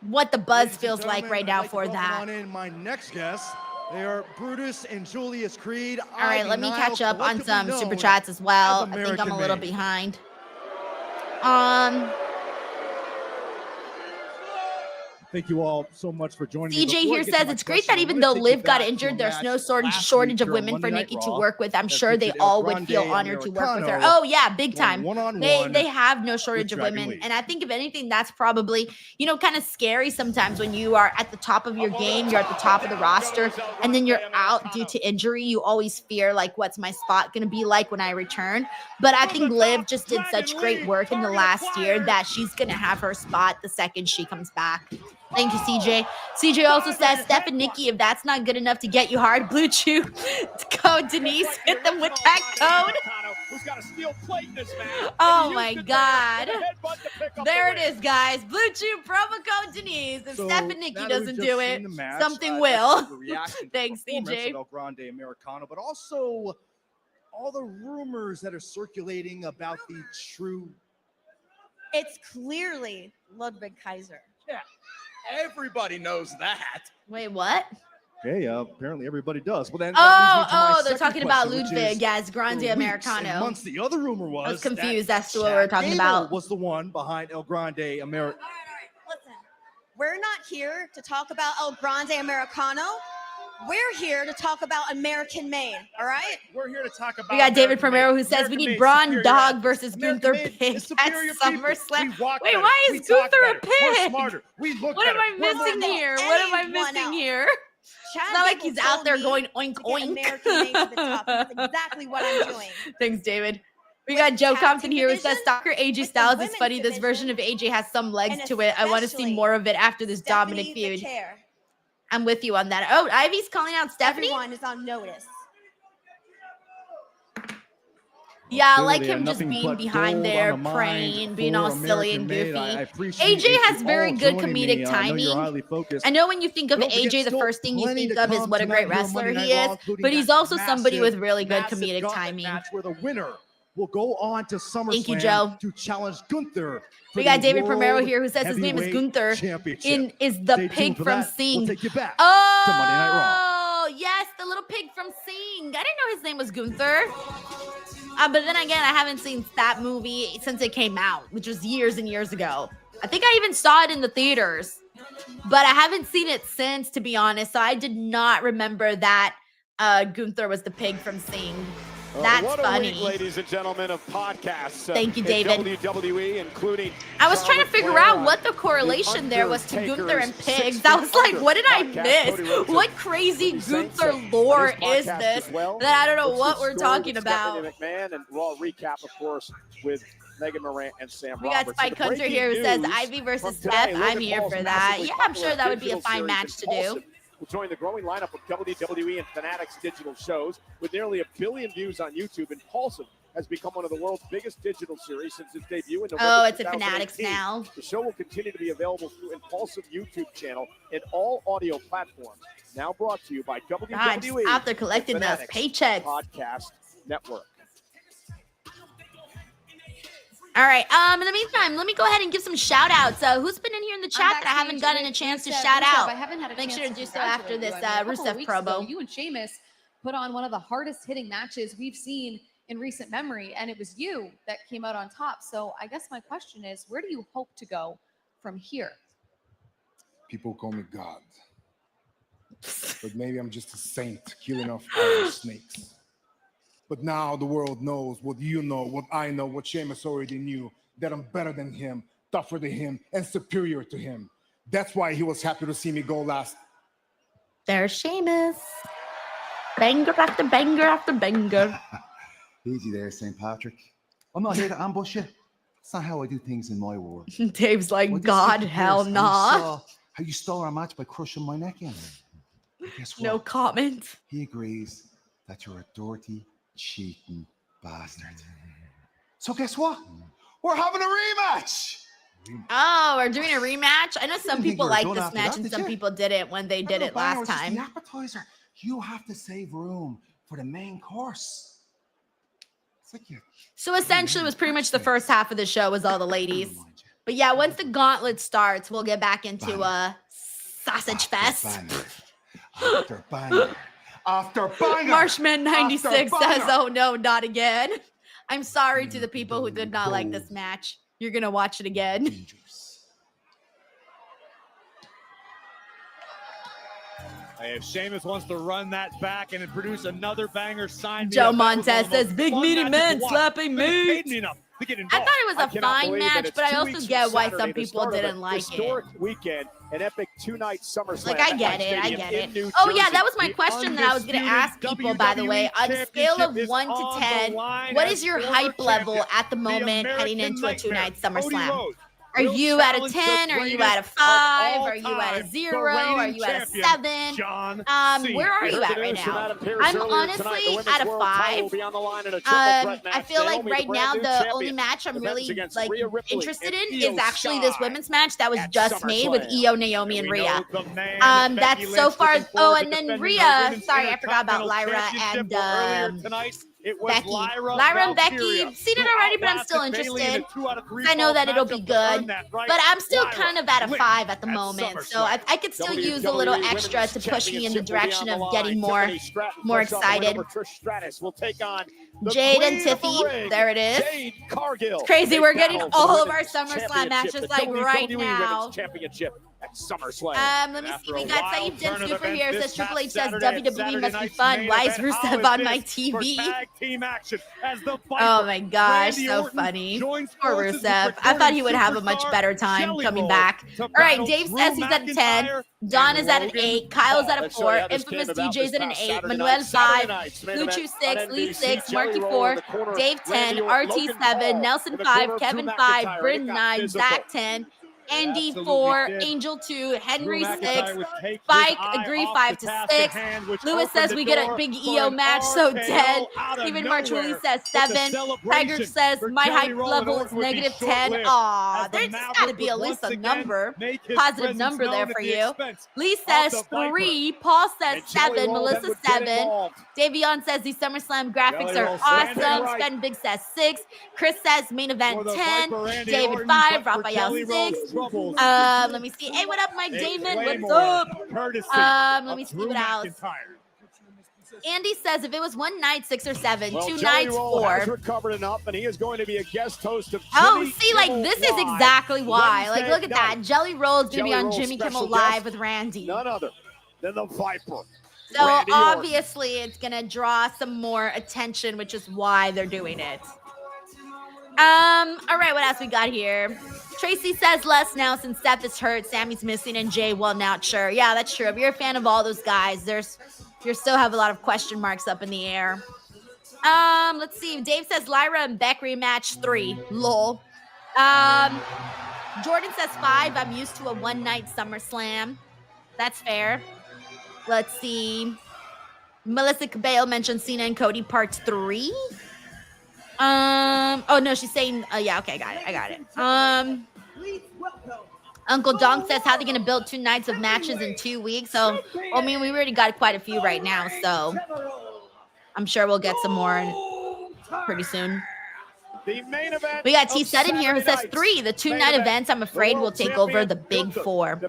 what the buzz feels like right now for that. On in my next guest. They are Brutus and Julius Creed. All right, let me catch up on some super chats as well. I think I'm a little behind. Thank you all so much for joining me. CJ Before I here get to says my it's great question, that I even wanna though take you Liv got back to a injured, there's match no last shortage week of during women for Monday Night Nikki to Raw work with. I'm that sure they featured El all would Grande feel and honored to work with her. Americano Oh yeah, big going time. one-on-one They have no shortage of Dragon women, Lee. and I think if anything, that's probably kind of scary sometimes when you are at the top of your game, you're at the top of the roster, and then you're out due to injury. You always fear like, what's my spot gonna be like when I return? But I think Liv just did such great work in the last year that she's gonna have her spot the second she comes back. Thank you, CJ. CJ also says, Steph and Nikki, if that's not good enough to get you hard, Blue Chew, code Denise, hit them with that code. Who's got a steel plate in this match? Oh my God. There it is, guys. Blue Chew, promo code Denise. If So, Steph and Nikki now that we've doesn't just do seen it, the match, something I'd will. like to give a reaction to the Thanks, performance CJ. of El Grande Americano, but also all the rumors that are circulating about the true. It's clearly Ludwig Kaiser. Yeah, everybody knows that. Wait, what? Okay, apparently everybody does. Well, then that leads me to my They're second talking about question, which Ludwig is, as Grande for weeks and Americano. months, the other rumor was I was confused that as to what we were Chad talking Gable about. was the one behind El Grande Americano. Listen, we're not here to talk about El Grande Americano. We're here to talk about American made, all right? We're here to talk about. We got David American Primero made. who says we American need made Braun superior Dog athletes. versus American Gunther made Pig is at superior people. SummerSlam. We walk Wait, better. why We is talk Gunther a better. We're pig? smarter. We look What am better. I We're missing more- here? What am I anyone missing else. here? Chad It's not like Gable he's out told there me going oink to get oink. American made to the top. That's exactly what I'm doing. Thanks, David. We got Joe Compton here who says Stalker AJ Styles is funny. This version of AJ has some legs to it. I want to see more of it after this Dominik feud. I'm with you on that. Oh, Ivy's calling out Stephanie. Everyone is on notice. Yeah, I like him just being behind there, praying, being all silly and goofy. AJ has very good comedic timing. I know when you think of AJ, the first thing you think of is what a great wrestler he is, but he's also somebody with really good comedic timing. Where the winner will go on to SummerSlam. Thank you, Joe. To challenge Gunther. We got David Primero here who says his name is Gunther. Is the pig from Sing. We'll take you back oh, to Monday Night Raw. Yes, the little pig from Sing. I didn't know his name was Gunther. But then again, I haven't seen that movie since it came out, which was years and years ago. I think I even saw it in the theaters, but I haven't seen it since, to be honest. So I did not remember that Gunther was the pig from Sing. That's what funny. A week, ladies and gentlemen, of podcasts. Thank you, David. WWE, including. I was trying to figure out what the correlation there was to Gunther and pigs. I was like, what did I miss? What crazy Gunther lore is this that I don't know what we're talking about? McMahon and Raw recap, of course, with Megan Morant and Sam We got Spike Hunter here who says Ivy versus Steph. I'm here for that. Yeah, I'm sure that would be a fine match to do. Will join the growing lineup of WWE and Fanatics digital shows. With nearly 1 billion views on YouTube, Impulsive has become one of the world's biggest digital series since its debut in November. Oh, it's a Fanatics now. The show will continue to be available through Impulsive YouTube channel and all audio platforms. Now brought to you by WWE. God, just out there collecting those paychecks. Podcast Network. All right. In the meantime, let me go ahead and give some shout outs. Who's been in here in the chat that I haven't gotten a chance to shout out? I haven't had a Make chance sure to to do so after this Rusev promo. You and Sheamus put on one of the hardest hitting matches we've seen in recent memory, and it was you that came out on top. So I guess my question is, where do you hope to go from here? People call me God, but maybe I'm just a saint killing off iron snakes. But now the world knows what you know, what I know, what Sheamus already knew, that I'm better than him, tougher than him, and superior to him. That's why he was happy to see me go last. There's Sheamus. Banger after banger after banger. Easy there, St. Patrick. I'm not here to ambush you. That's not how I do things in my world. Dave's like, God, hell nah. How you stole our match by crushing my neck in. Guess what? No comment. He agrees that you're a dirty, cheating bastard. So guess what? We're having a rematch. Oh, we're doing a rematch? I know some people like this match and some people didn't when they did it last time. The appetizer. You have to save room for the main course. It's like so essentially it was pretty much the first half of the show was all the ladies. But yeah, once the gauntlet starts, we'll get back into a sausage fest. After banger. After banger. Marshman 96 says, oh no, not again. I'm sorry to the people who did not like this match. You're going to watch it again. If Sheamus wants to run that back and produce another banger, sign me Joe up. Montez says, big meaty men slapping me. I thought it was a fine match, but I also get why some people didn't like it. Historic weekend, an epic 2-night SummerSlam. Like, I get it. Oh, yeah, that was my question that I was going to ask people, by the way. On a scale of 1 to 10, what is your hype level at the moment heading into a 2-night SummerSlam? Are you at a 10? Are you at a 5? Are you at a 0? Are you at a 7? Where are you at right now? I'm honestly at a 5. I feel like right now the only match I'm really like interested in is actually this women's match that was just made with Io, Naomi, and Rhea. That's so far. Oh, and then Rhea. Sorry, I forgot about Lyra and Becky. Lyra and Becky, seen it already, but I'm still interested. I know that it'll be good, but I'm still kind of at a 5 at the moment. So I could still use a little extra to push me in the direction of getting more excited. Jade and Tiffy, there it is. It's crazy. We're getting all of our SummerSlam matches like right now. SummerSlam. Let me see. We got Saeed Din Super here. Says Triple H says WWE must be fun. Why is Rusev on my TV? Oh my gosh, so funny. Poor Rusev. I thought he would have a much better time coming back. All right, Dave says he's at a 10. Don is at an 8. Kyle's at a 4. Infamous DJ's at an 8. Manuel 5. Luchu 6. Lee 6. Marky 4. Dave 10. RT 7. Nelson 5. Kevin 5. Bryn 9. Zach 10. Andy 4, Angel 2, Henry 6, Spike Agree 5 to 6. Lewis says we get a big EO match, so 10. Stephen Marchuli says 7. Tiger says my hype level is negative 10. Aw, there's got to be at least a number, positive number there for you. Lee says 3. Paul says 7. Melissa 7. Davion says these SummerSlam graphics are awesome. Spen Big says 6. Chris says main event 10. David 5. Raphael 6. Let me see. Hey, what up, Mike Damon? What's up? Let me see what else. Andy says if it was one night, 6 or 7. Well, 2 nights, 4. Has recovered enough, and he is going to be a guest host of Jimmy see, like this is exactly why. Like, look at that. Jelly Roll's gonna be on Jimmy Kimmel Live with Randy. None other than the Viper. So obviously, it's gonna draw some more attention, which is why they're doing it. All right, what else we got here? Tracy says less now since Seth is hurt, Sammy's missing, and Jay, well, not sure. Yeah, that's true. If you're a fan of all those guys, you still have a lot of question marks up in the air. Let's see. Dave says Lyra and Beck rematch 3. Lol. Jordan says 5. I'm used to a one-night SummerSlam. That's fair. Let's see. Melissa Cabello mentioned Cena and Cody Part 3. Oh no, she's saying, yeah, okay, I got it. Uncle Donk says, how are they going to build 2 nights of matches in 2 weeks? So, I mean, we already got quite a few right now, so I'm sure we'll get some more pretty soon. The main event. We got T Set in here who says 3. The 2-night events, I'm afraid, will take over the big 4.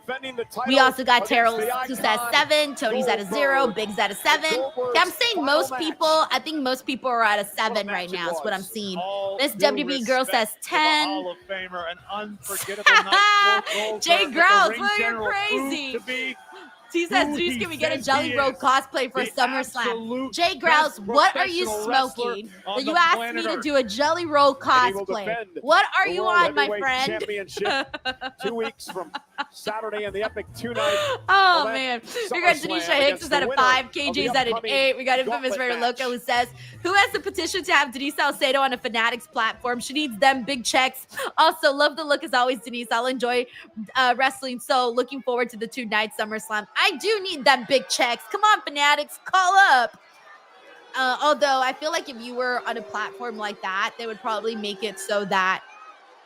We also got Terrell who says 7. Tony's at a 0. Big's at a 7. Okay, I'm saying most people, I think most people are at a 7 right now is what I'm seeing. This WB girl says 10. Hall of Famer, an unforgettable night. Jay Grouse, well, you're crazy. He says, Denise, can we get a Jelly Roll cosplay for SummerSlam? Jay Grouse, what are you smoking? That you asked me to do a Jelly Roll cosplay. What are you on, my friend? Championship 2 weeks from Saturday and the epic 2-night. Oh, man. We got Denisha Hicks is at a 5. KJ's at an 8. We got Infamous Rare Loco who says, who has the petition to have Denise Salcedo on a Fanatics platform? She needs them big checks. Also, love the look as always, Denise. I'll enjoy wrestling. So looking forward to the 2-night SummerSlam. I do need them big checks. Come on, Fanatics, call up. Although I feel like if you were on a platform like that, they would probably make it so that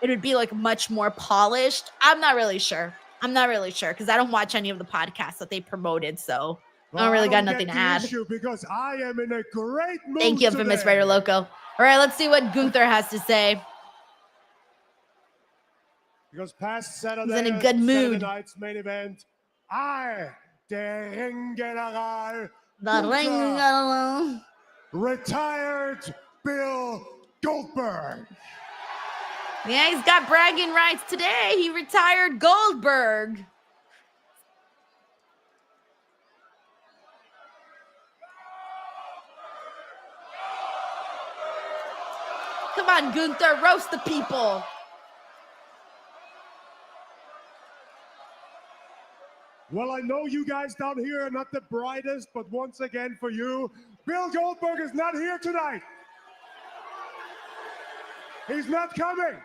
it would be like much more polished. I'm not really sure because I don't watch any of the podcasts that they promoted, so I don't really got nothing to add. Because I am in a great mood. Thank you, Infamous Raider Loco. All right, let's see what Gunther has to say. Because past Saturday, he's in a good mood. Saturday night's main event, der Ringgeneral, retired Bill Goldberg. Yeah, he's got bragging rights today. He retired Goldberg. Come on, Gunther, roast the people. Well, I know you guys down here are not the brightest, but once again for you, Bill Goldberg is not here tonight. He's not coming.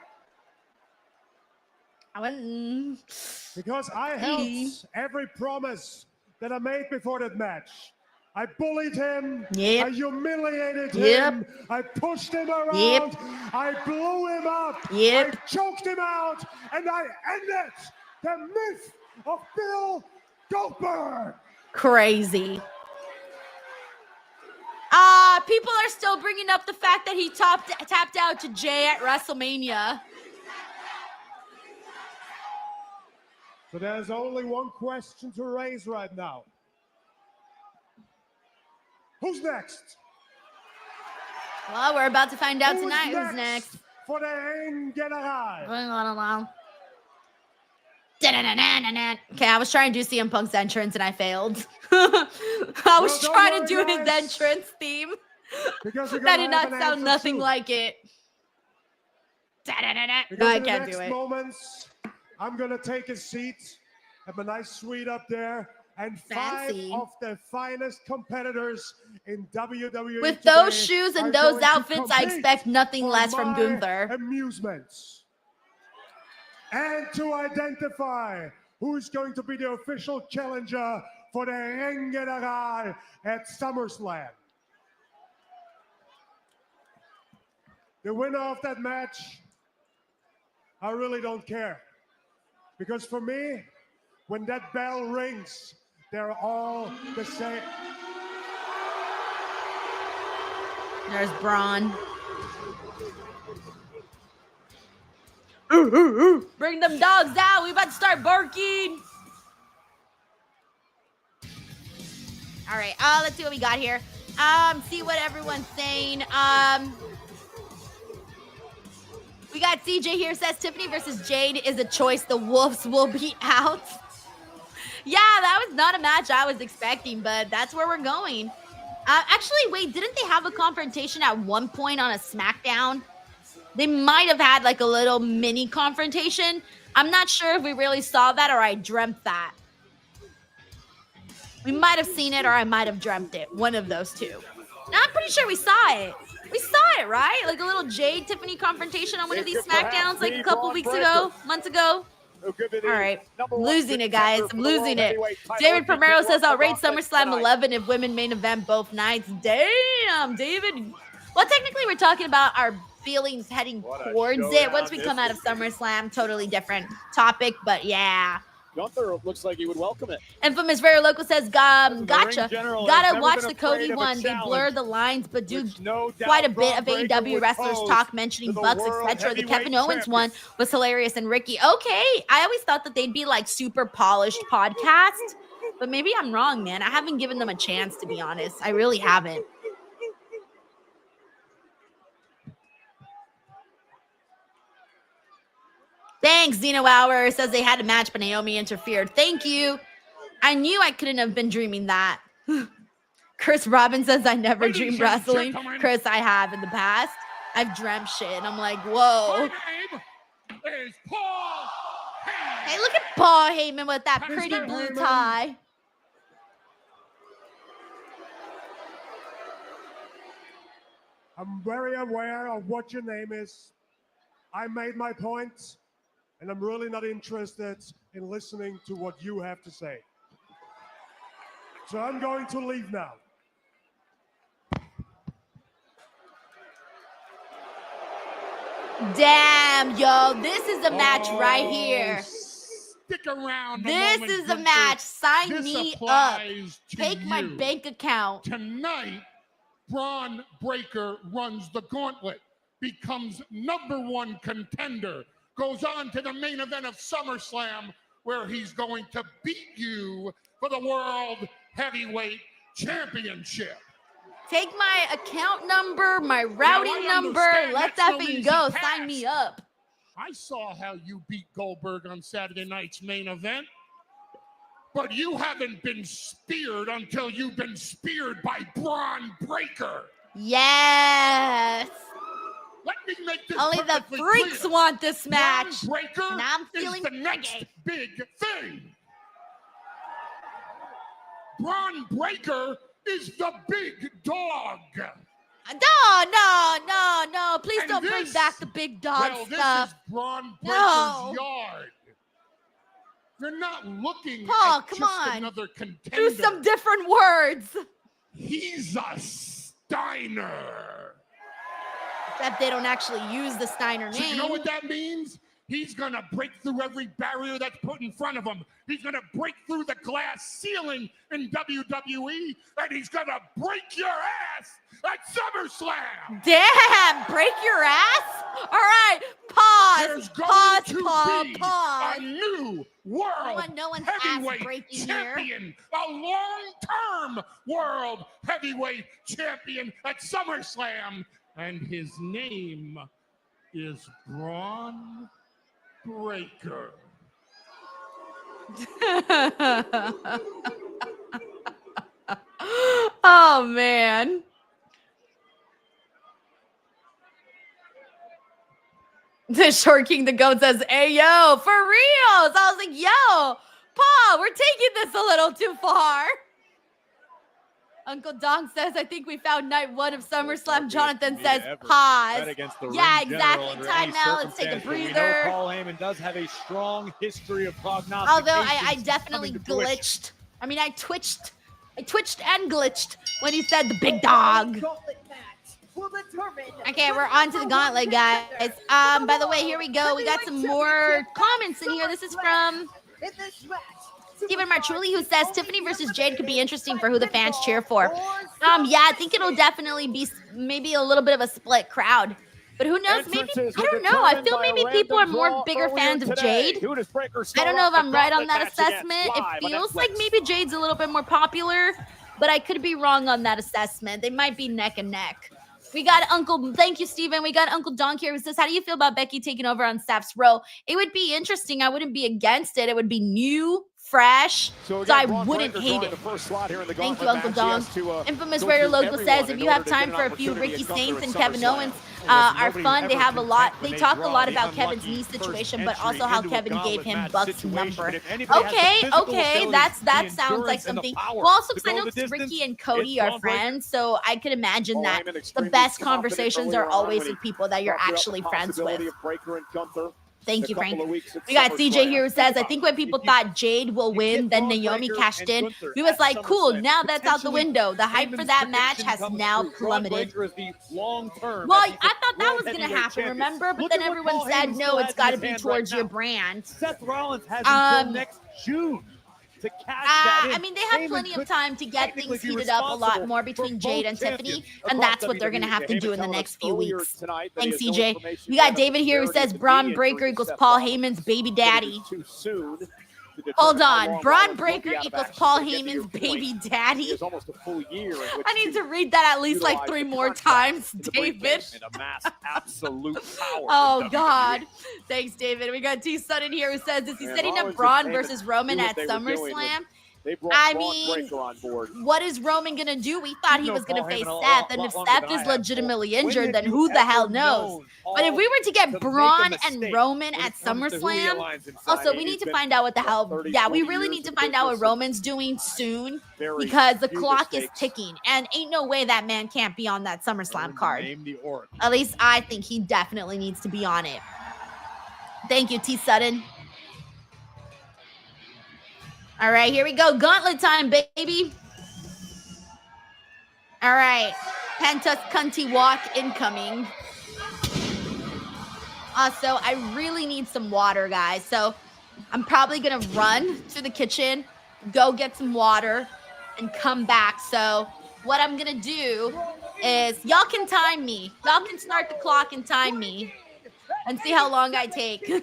Because I held every promise that I made before that match. I bullied him. I humiliated him. I pushed him around. I blew him up. I choked him out. And I ended the myth of Bill Goldberg. Crazy. People are still bringing up the fact that he tapped out to Jay at WrestleMania. So there's only one question to raise right now. Who's next? Well, we're about to find out tonight who's next. For the Ringgeneral. The Okay, I was trying to do CM Punk's entrance and I failed. I was trying to do his entrance theme. That did not sound nothing like it. No, I can't do it. Moments, I'm gonna take a seat at my nice suite up there, and Fancy. 5 of the finest competitors in WWE With today those shoes and are those going to outfits, I compete expect nothing for less from my Gunther. Amusements. And to identify who's going to be the official challenger for the Ring General at SummerSlam. The winner of that match, I really don't care. Because for me, when that bell rings, they're all the same. There's Braun. Bring them dogs out. We about to start barking. All right. Let's see what we got here. See what everyone's saying. We got CJ here says Tiffany versus Jade is a choice the Wolves will be out. Yeah, that was not a match I was expecting, but that's where we're going. Actually, wait, didn't they have a confrontation at one point on a SmackDown? They might have had like a little mini confrontation. I'm not sure if we really saw that or I dreamt that. We might have seen it or I might have dreamt it. One of those two. No, I'm pretty sure we saw it. We saw it, right? Like a little Jade Tiffany confrontation on one of these SmackDowns like a couple weeks ago, months ago. All right, losing it, guys. I'm losing it. David Primero says, I'll rate SummerSlam 11 if women main event both nights. Damn, David. Well, technically, we're talking about our feelings heading towards it. Once we come out of SummerSlam, totally different topic, but yeah. Gunther looks like he would welcome it. Infamous Very Local says, gotcha. Gotta watch the Cody one. They blur the lines, but do quite a bit of AEW wrestlers talk, mentioning Bucks, etc. The Kevin Owens one was hilarious, and Ricky. Okay, I always thought that they'd be like super polished podcast, but maybe I'm wrong, man. I haven't given them a chance, to be honest. I really haven't. Thanks, Zeno Hour says they had a match, but Naomi interfered. Thank you. I knew I couldn't have been dreaming that. Chris Robbins says I never dreamed wrestling. Chris, I have in the past. I've dreamt shit, and I'm like, whoa. Is Paul Heyman. Hey, look at Paul Heyman with that pretty blue tie. I'm very aware of what your name is. I made my points, and I'm really not interested in listening to what you have to say. So I'm going to leave now. Damn, yo, this is a match right here. Stick around. This is a match. Sign me up. Take my bank account. Tonight, Braun Breaker runs the Gauntlet, becomes #1 contender, goes on to the main event of SummerSlam, where he's going to beat you for the World Heavyweight Championship. Take my account number, my routing number. Let that thing go. Sign me up. I saw how you beat Goldberg on Saturday night's main event, but you haven't been speared until you've been speared by Braun Breaker. Yes. Let me make this only the freaks clear. want this match. Braun Breaker and I'm feeling is the next big thing. Braun Breaker is the big dog. No. Please don't bring back the big dog this stuff. is Braun Breaker's yard. You're not looking at just another contender. Do some different words. He's a Steiner. Except they don't actually use the Steiner name. So you know what that means? He's going to break through every barrier that's put in front of him. He's going to break through the glass ceiling in WWE, and he's going to break your ass at SummerSlam. Damn, break your ass? All right, pause. There's going to be pause. a new world heavyweight champion, a long-term world heavyweight champion at SummerSlam, and his name is Braun Breaker. Oh, man. The Short King the Goat says, hey, yo, for real. So I was like, yo, Paul, we're taking this a little too far. Uncle Dong says, I think we found night one of SummerSlam. Jonathan says, pause. Yeah, exactly. Time out. Let's take a breather. Paul Heyman does have a strong history of prognostications. Although I definitely glitched. I mean, I twitched and glitched when he said the big dog. Okay, we're on to the gauntlet, guys. By the way, here we go. We got some more comments in here. This is from Stephen Marchuli, who says Tiffany versus Jade could be interesting for who the fans cheer for. Yeah, I think it'll definitely be maybe a little bit of a split crowd. But who knows? Maybe, I don't know. I feel maybe people are more bigger fans of Jade. I don't know if I'm right on that assessment. It feels like maybe Jade's a little bit more popular, but I could be wrong on that assessment. They might be neck and neck. We got thank you, Steven. We got Uncle Donk here who says, how do you feel about Becky taking over on Sapp's Row? It would be interesting. I wouldn't be against it. It would be new, fresh, so I wouldn't hate it. Thank you, Uncle Don. Infamous Raider Local says, if you have time for a few Ricky Saints and Kevin Owens are fun. They have a lot. They talk a lot about Kevin's knee situation, but also how Kevin gave him Buck's number. Okay, that sounds like something. Well, also because I know Ricky and Cody are friends, so I could imagine that the best conversations are always with people that you're actually friends with. Thank you, Frank. We got CJ here who says, I think when people thought Jade will win, then Naomi cashed in. We was like, cool, now that's out the window. The hype for that match has now plummeted. Well, I thought that was going to happen, remember? But then everyone said, no, it's got to be towards your brand. Seth Rollins has until next June to cash that in. I mean, they have plenty of time to get things heated up a lot more between Jade and Tiffany, and that's what they're going to have to do in the next few weeks. Thanks, CJ. We got David here who says Braun Breaker equals Paul Heyman's baby daddy. Hold on. Braun Breaker equals Paul Heyman's baby daddy. I need to read that at least like 3 more times, David. Oh, God. Thanks, David. We got T Sutton here who says, is he setting up Braun versus Roman at SummerSlam? I mean, what is Roman going to do? We thought he was going to face Seth, and if Seth is legitimately injured, then who the hell knows? But if we were to get Braun and Roman at SummerSlam, also, we need to find out what the hell, we really need to find out what Roman's doing soon, because the clock is ticking, and ain't no way that man can't be on that SummerSlam card. At least I think he definitely needs to be on it. Thank you, T Sutton. All right, here we go. Gauntlet time, baby. All right. Pentas Cunty Walk incoming. Also, I really need some water, guys. So I'm probably going to run to the kitchen, go get some water, and come back. So what I'm going to do is y'all can time me. Y'all can start the clock and time me and see how long I take to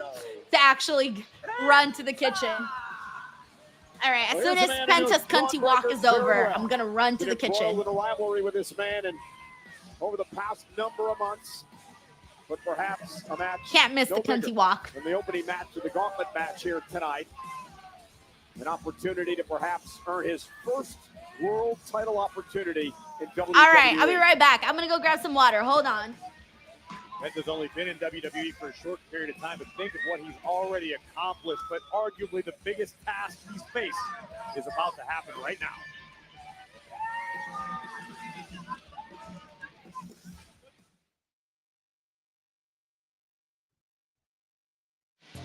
actually run to the kitchen. All right, as soon as Pentas Cunty Walk is over, I'm going to run to the kitchen. With a rivalry with this man and over the past number of months, but perhaps a match. Can't miss the Cunty Walk. In the opening match of the Gauntlet match here tonight, an opportunity to perhaps earn his first world title opportunity in WWE. All right, I'll be right back. I'm going to go grab some water. Hold on. Penta's only been in WWE for a short period of time, but think of what he's already accomplished. But arguably the biggest task he's faced is about to happen right now.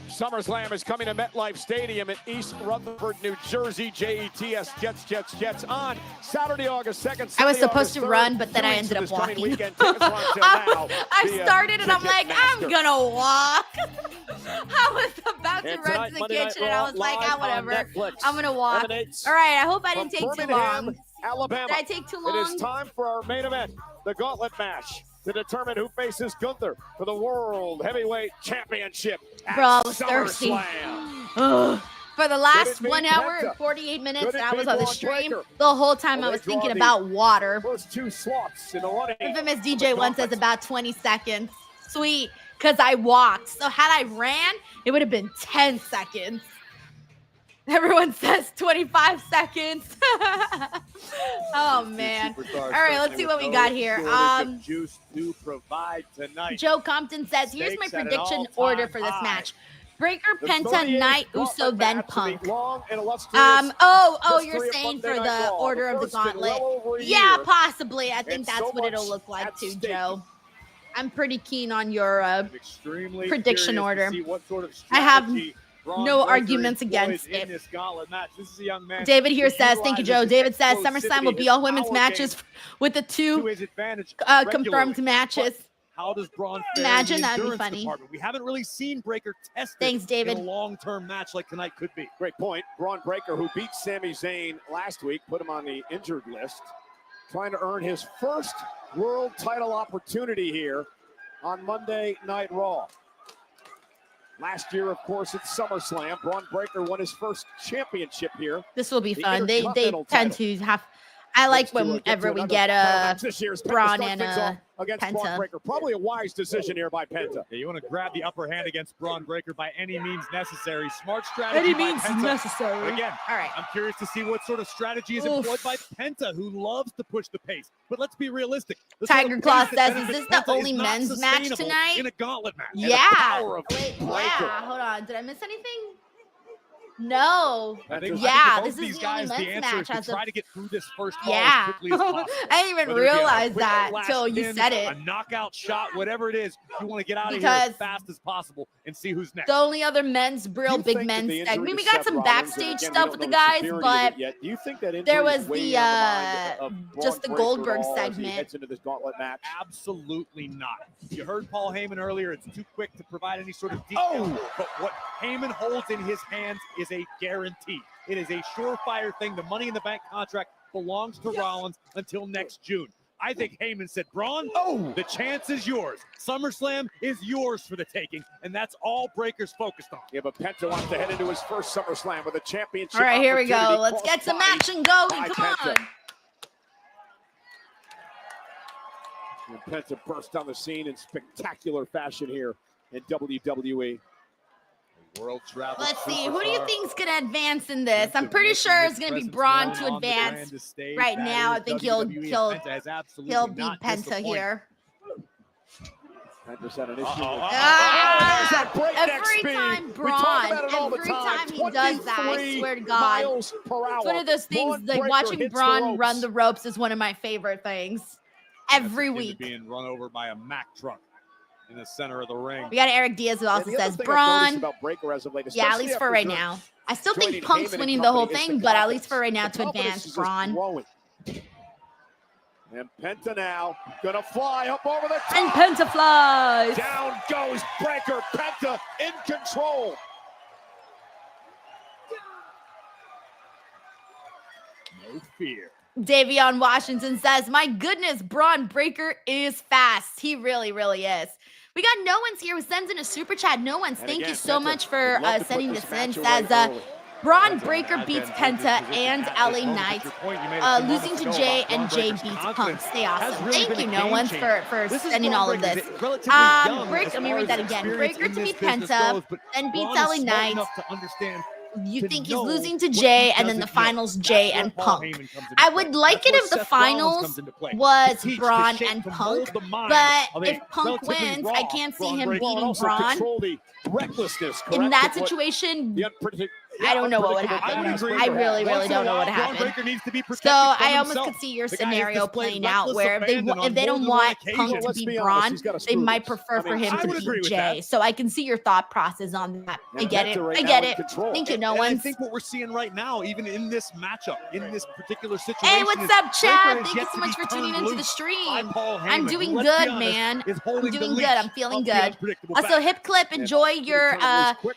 SummerSlam is coming to MetLife Stadium in East Rutherford, New Jersey. JETS Jets on Saturday, August 2nd. I was supposed to run, but then I ended up walking. I started and I'm like, I'm going to walk. I was about to run to the kitchen and I was like, whatever. I'm going to walk. All right, I hope I didn't take too long. Alabama. Did I take too long? It is time for our main event, the Gauntlet match, to determine who faces Gunther for the World Heavyweight Championship. Bro, I was thirsty. For the last 1 hour and 48 minutes that I was on the stream, the whole time I was thinking about water. First 2 slots in the running. Infamous DJ one says about 20 seconds. Sweet, because I walked. So had I ran, it would have been 10 seconds. Everyone says 25 seconds. Oh man. All right, let's see what we got here. Juice to provide tonight. Joe Compton says, here's my Stakes at an prediction all-time order for this high. match. Breaker, The Penta, 38th Knight, Uso, Gauntlet then match will be Punk. long and illustrious Oh, history you're of saying Monday for Night the Raw. order of the first in gauntlet. well over a Yeah, year. possibly. I think And that's so what it'll much look like at too, stake. Joe. I'm pretty keen on your Extremely prediction curious order. to see what sort of I have strategy Braun no Breaker arguments employs against in it. this gauntlet match. This is a young man. David here who says, thank you, Joe. utilizes David says, his SummerSlam will explosivity, be all his women's power matches game with the to two his advantage confirmed regularly. matches. But how does Braun fare Imagine in the that'd be endurance funny. department? We haven't really seen Breaker tested Thanks, David. in a long-term match like tonight could be. Great point. Braun Breaker, who beat Sami Zayn last week, put him on the injured list, trying to earn his first world title opportunity here on Monday Night Raw. Last year, of course, at SummerSlam, Braun Breaker won his first championship here. This will be The fun. They Intercontinental tend title. to have. I like Let's whenever we another get title match this year as Penta Braun starts and things off against Braun Penta. Breaker. Probably a wise decision here by Penta. Yeah, you want to grab the upper hand against Braun Breaker by any means necessary. Smart strategy Any by means Penta. necessary. But again, All right. I'm curious to see what sort of strategy is Oof. employed by Penta, who loves to push the pace. But let's be realistic. The Tiger sort of Claw pace that says, is benefits this the Penta only is not men's match sustainable tonight? in a gauntlet match. Yeah. And the power of Wait, Breaker. yeah. Hold on. Did I miss anything? No. I think Yeah, both this is these the only guys, the men's answer match is as to of. try to get through this first call Yeah. as quickly as possible. I didn't even Whether it be a realize quick that flash till you pin, said it. A knockout shot, whatever it is, you want to get out of here Because as fast as possible and see who's next. The only other men's, real big think that men's the segment. I mean, injury we to got Seth some Rollins, and backstage again, we stuff don't with the know guys, severity of it but yet. Do you think that there injury was is weighing the on mind of just the Braun Breaker Goldberg at all as he segment. heads into this gauntlet match? Absolutely not. You heard Paul Heyman earlier. It's too quick to provide any sort of detail. But what Heyman holds in his hands is a guarantee. It is a surefire thing. The Money in the Bank contract belongs to Rollins until next June. I think Heyman said, Braun, the chance is yours. SummerSlam is yours for the taking, and that's all Breaker's focused on. Yeah, but Penta wants to head into his first SummerSlam with a championship. All right, here we go. opportunity Let's get some crossbody action going. by Come Penta. on. And Penta burst on the scene in spectacular fashion here in WWE. World travel. Let's see. Who do you think's gonna advance in this? I'm pretty sure it's gonna be Braun to advance. Right now, I think he'll beat Penta here. Penta's had an issue Every time Braun, every time he does that, I swear to God, it's one of those things. Like watching Braun run the ropes is one of my favorite things. Every week. Being run over by a Mack truck in the center of the ring. We got Eric Diaz who also says Braun. Yeah, at least for right now. I still think Punk's winning the whole thing, but at least for right now to advance, Braun. And Penta now gonna fly up over the top. And Penta flies. Down goes Breaker. Penta in control. No fear. Davion Washington says, my goodness, Braun Breaker is fast. He really, really is. We got No One's here who sends in a super chat. No One's, thank you so much for sending this in. Says, Braun Breaker beats Penta and LA Knight, losing to Jay, and Jay beats Punk. Stay awesome. Thank you, No One's, for sending all of this. Breaker, let me read that again. Breaker to beat Penta, then beats LA Knight. You think he's losing to Jay, and then the finals, Jay and Punk. I would like it if the finals was Braun and Punk, but if Punk wins, I can't see him beating Braun. In that situation, I don't know what would happen. I really, really don't know what would happen. So I almost could see your scenario playing out where if they don't want Punk to beat Braun, they might prefer for him to beat Jay. So I can see your thought process on that. I get it. I get it. Thank you, No One. I think what we're seeing right now, even in this matchup, in this particular situation. Hey, what's up, Chad? Thank you so much for tuning into the stream. I'm doing good, man. I'm doing good. I'm feeling good. Also, Hip Clip, enjoy your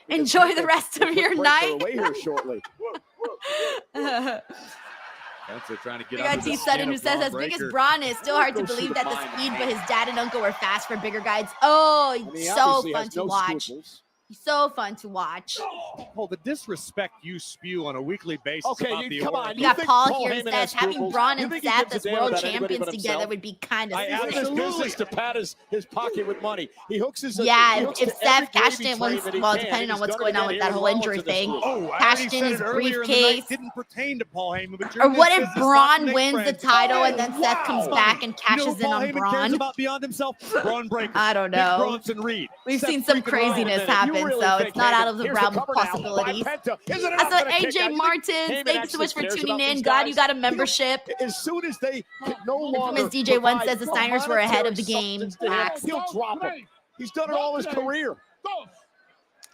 enjoy the rest of your night. Here shortly. Trying to get we got T Sutton who says, as big as Braun is, still hard to believe that the speed, but his dad and uncle were fast for bigger guys. Oh, so fun to watch. He's so fun to watch. Oh, the disrespect you spew on a weekly basis. Okay, about the come on. Oracle. We got Paul here Heyman says has having scruples? Braun You and think he Seth gives as a damn world about anybody champions but together himself? would be kind of He's in his business to pad his pocket with money. He hooks his Yeah, he hooks if to Seth every cashed gravy in train once, that he well, can, depending and on what's he's going done on it with that again. whole Aaron injury Rollins in this thing, group. Oh, I cashed already in said his it earlier in the night. briefcase. Didn't pertain to Paul Heyman, but Or what if Braun wins the title and then Seth comes back and You know cashes who in Paul on Heyman cares Braun? about beyond himself? Braun Breaker. I don't Big know. Bronson Reed. We've Seth seen some freaking Rollins. craziness You happen, really so think it's not Heyman- out of the here's realm of cover now by possibilities. Penta. Isn't it I up saw for the kick out? AJ You think Martins, Heyman thank you so actually much for cares tuning about in. these God, guys? you got a membership. As soon as they can no longer Infamous DJ One provide says the Steiners were ahead of the monetary game. substance to him, Facts. he'll drop him. He's done it all his career.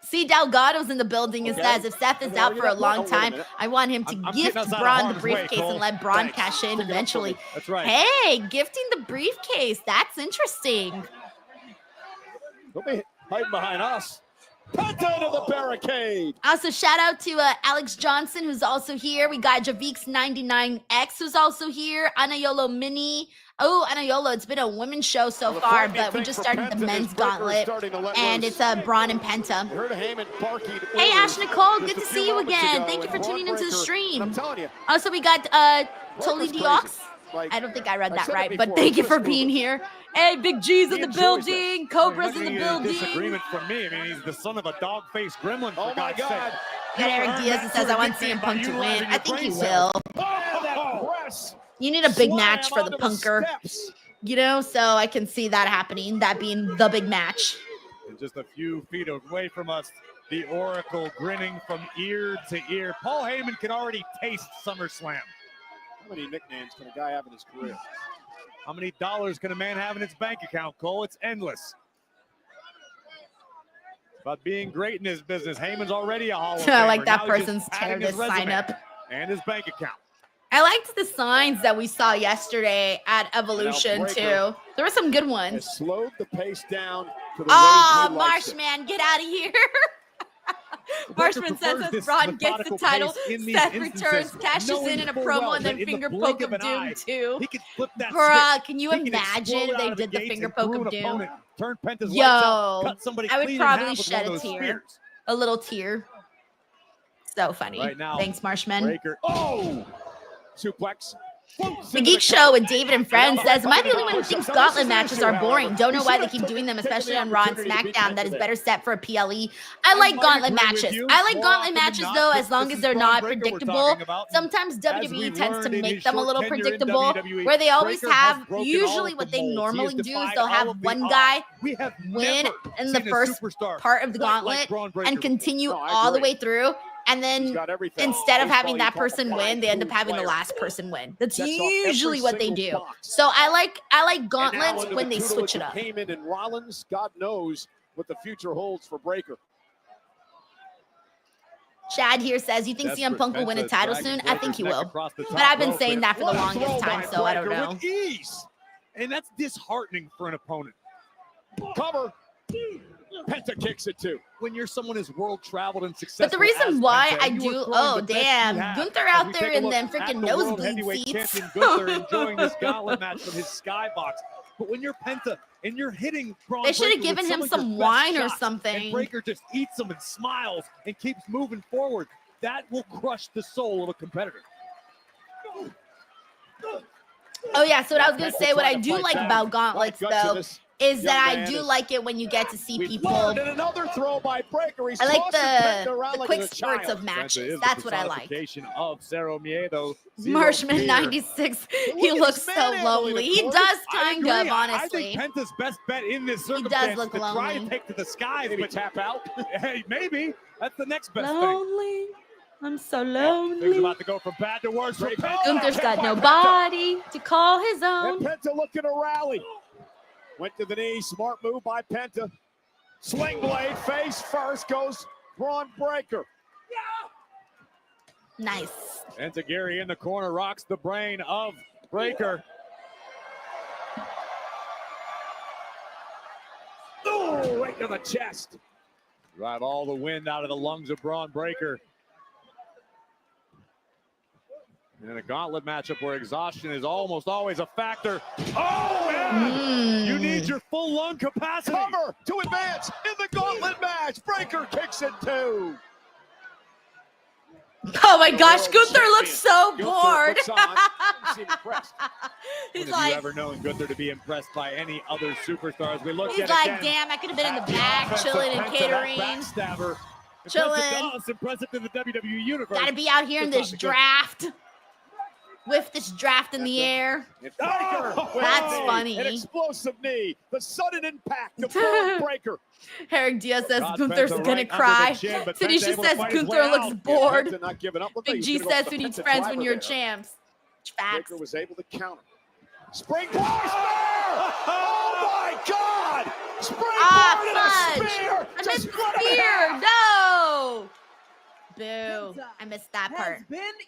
See, Delgado's in the building and says if Seth is out for a long time, I want him to I'm gift getting us out of Braun the harm's way, briefcase Cole. and let Braun Thanks. cash in Stick it up for eventually. me. That's right. Hey, gifting the briefcase. That's interesting. Don't be hiding behind us. Penta to the barricade. Also, shout out to Alex Johnson, who's also here. We got Javix99X, who's also here. Anayolo Mini. Oh, Anayolo, it's been a women's show so far, but we just started the men's gauntlet, and it's Braun and Penta. Hey, Ash Nicole, good to see you again. Thank you for tuning into the stream. Also, we got Toli Diox. I don't think I read that right, but thank you for being here. Hey, Big G's in the building. Cobra's in the building. Disagreement from me. I mean, he's the son of a dog-faced gremlin. For God's sake. Got Eric Diaz that says I want CM Punk to win. I think he will. You need a big match for the punker, you know, so I can see that happening, that being the big match. And just a few feet away from us, the Oracle grinning from ear to ear. Paul Heyman can already taste SummerSlam. How many nicknames can a guy have in his career? How many dollars can a man have in his bank account, Cole? It's endless. It's about being great in his business. Heyman's already a Hall of Famer. I like that Now he's person's just padding tear his this sign resume up. and his bank account. I liked the signs that we saw yesterday at Evolution too. There were some good ones. Has slowed the pace down to the Oh, way he likes it. Marshman, get out of here. Marshman says if Braun gets the title, Seth returns, cashes in a promo, and then finger poke of doom too. Bruh, can you imagine if they did the finger poke of doom? Turn Penta's lights Yo, out, cut somebody I would clean in half probably with shed one a of those tear. spears. A little tear. So funny. Right now, Thanks, Marshman. Breaker. Oh! Suplex. The Geek Show with David and Friends says, am I the only one who thinks Gauntlet matches are boring? Don't know why they keep doing them, especially on Raw and SmackDown. That is better set for a PLE. I like Gauntlet matches. I like Gauntlet matches, though, as long as they're not predictable. Sometimes WWE tends to make them a little predictable, where they always have, usually what they normally do is they'll have one guy win in the first part of the Gauntlet and continue all the way through. And then instead of having that person win, they end up having the last person win. That's usually what they do. So I like gauntlets when they switch it up. Heyman and Rollins, God knows what the future holds for Breaker. Chad here says, you think CM Punk will win a title soon? I think he will. But I've been saying that for the longest time, so I don't know. And that's disheartening for an opponent. Cover. Penta kicks it too. When you're someone who's world traveled and successful. But the reason why Penta, I do, oh damn, Gunther out there in them freaking nosebleed seats. Gunther enjoying this gauntlet match from his skybox. But when you're Penta and you're hitting Braun They should have Breaker given with him some of some your best wine or shots, something. And Breaker just eats them and smiles and keeps moving forward. That will crush the soul of a competitor. Oh yeah, so what I was gonna say, what I do like about gauntlets though, is that I do like it when you get to see people. Another throw by Breaker. I like the quick spurts of matches. That's what I like. Of Cero Miedo. Marshman 96, he looks so lonely. He does kind of, honestly. I think Penta's best bet in this He circumstance does look to try lonely. and take to the skies, but tap out. Hey, maybe that's the next best Lonely. I'm so thing. lonely. Things about to go from bad to worse. For Penta. Gunther's got nobody to call his own. And Penta looking to rally. Went to the knee. Smart move by Penta. Sling blade. Face first goes Braun Breaker. Nice. Penta Gary in the corner rocks the brain of Breaker. Oh, right to the chest. Drive all the wind out of the lungs of Braun Breaker. In a gauntlet matchup where exhaustion is almost always a factor. Oh, man! You need your full lung capacity. Cover to advance in the gauntlet match. Breaker kicks it too. Oh my gosh, Gunther looks so bored. He's like, have you ever known Gunther to be impressed by any other superstars? We look he's at like, again, damn, I could have been in the back, chilling and catering. Chilling. Impressive to the WWE universe. Gotta be out here in this draft. With this draft in the air. That's funny. An explosive knee. The sudden impact of Braun Breaker. Eric Diaz says Gunther's gonna cry. Tanisha says Gunther looks bored. Big G says who needs friends when you're champs. Facts. Breaker was able to counter. Springboard spear! Oh my God! Springboard and a spear! I missed the spear. No. Boo. I missed that part.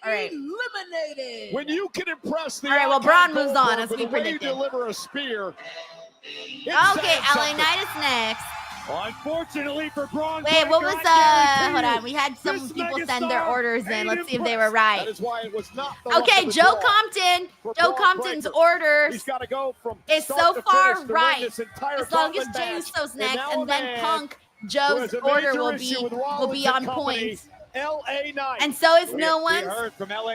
All right. Eliminated. When you can impress the all right, well, Braun moves on as we predicted. You deliver a spear. Okay, LA Knight is next. Unfortunately for Braun. Wait, what was hold on? We had some people send their orders in. Let's see if they were right. That is why it was not the okay, Joe Compton. Joe Compton's orders is so far right. As long as Jey Uso's next, and then Punk, Joe's order will be on point. LA Knight. And so is no one's.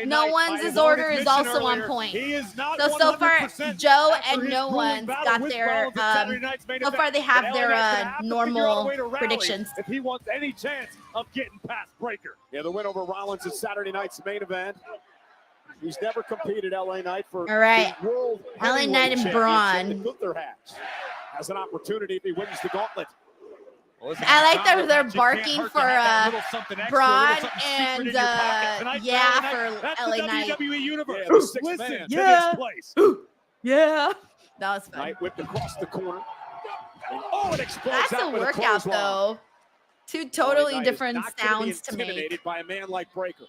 No one's order is also on point. So far, Joe and no one's got their. So far, they have their normal predictions. If he wants any chance of getting past Breaker. Yeah, the win over Rollins is Saturday night's main event. He's never competed LA Knight for all right. the World LA Knight and Braun. Gunther has an opportunity if he wins the gauntlet. I like that they're barking for Braun and for LA Knight. Yeah. That was fun. Knight whipped across the corner. Oh, it explodes. That's a workout though. Two totally different sounds to make. Intimidated by a man like Breaker.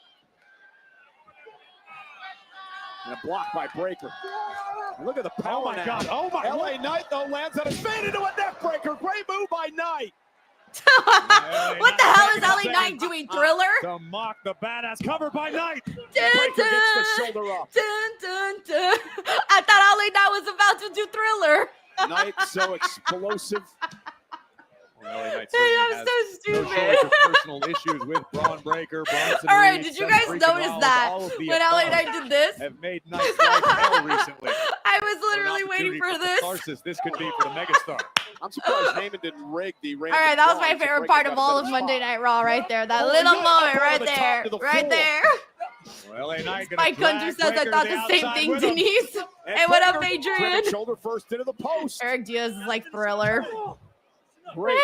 And a block by Breaker. Look at the power. Oh my God! Oh my! LA Knight though lands on his fade into a neck breaker. Great move by Knight. What the hell is LA Knight doing? Thriller? To mock the badass, covered by Knight. Dun, dun, gets the shoulder up. Dun, dun, dun. I thought LA Knight was about to do Thriller. Knight so explosive. I'm so stupid. Personal issues with Braun Breaker. All right, did you guys notice that when LA Knight did this? Have made Knight's life hell recently. I was literally waiting for this. This could be for the megastar. I'm surprised Heyman didn't rig the All right, that was my favorite part of all of Monday Night Raw right there. That little moment right there. Right there. Well, LA Knight Mike Gunther says I thought the same thing, Denise. Hey, what up, Adrian? Shoulder first into the post. Eric Diaz is like Thriller. Great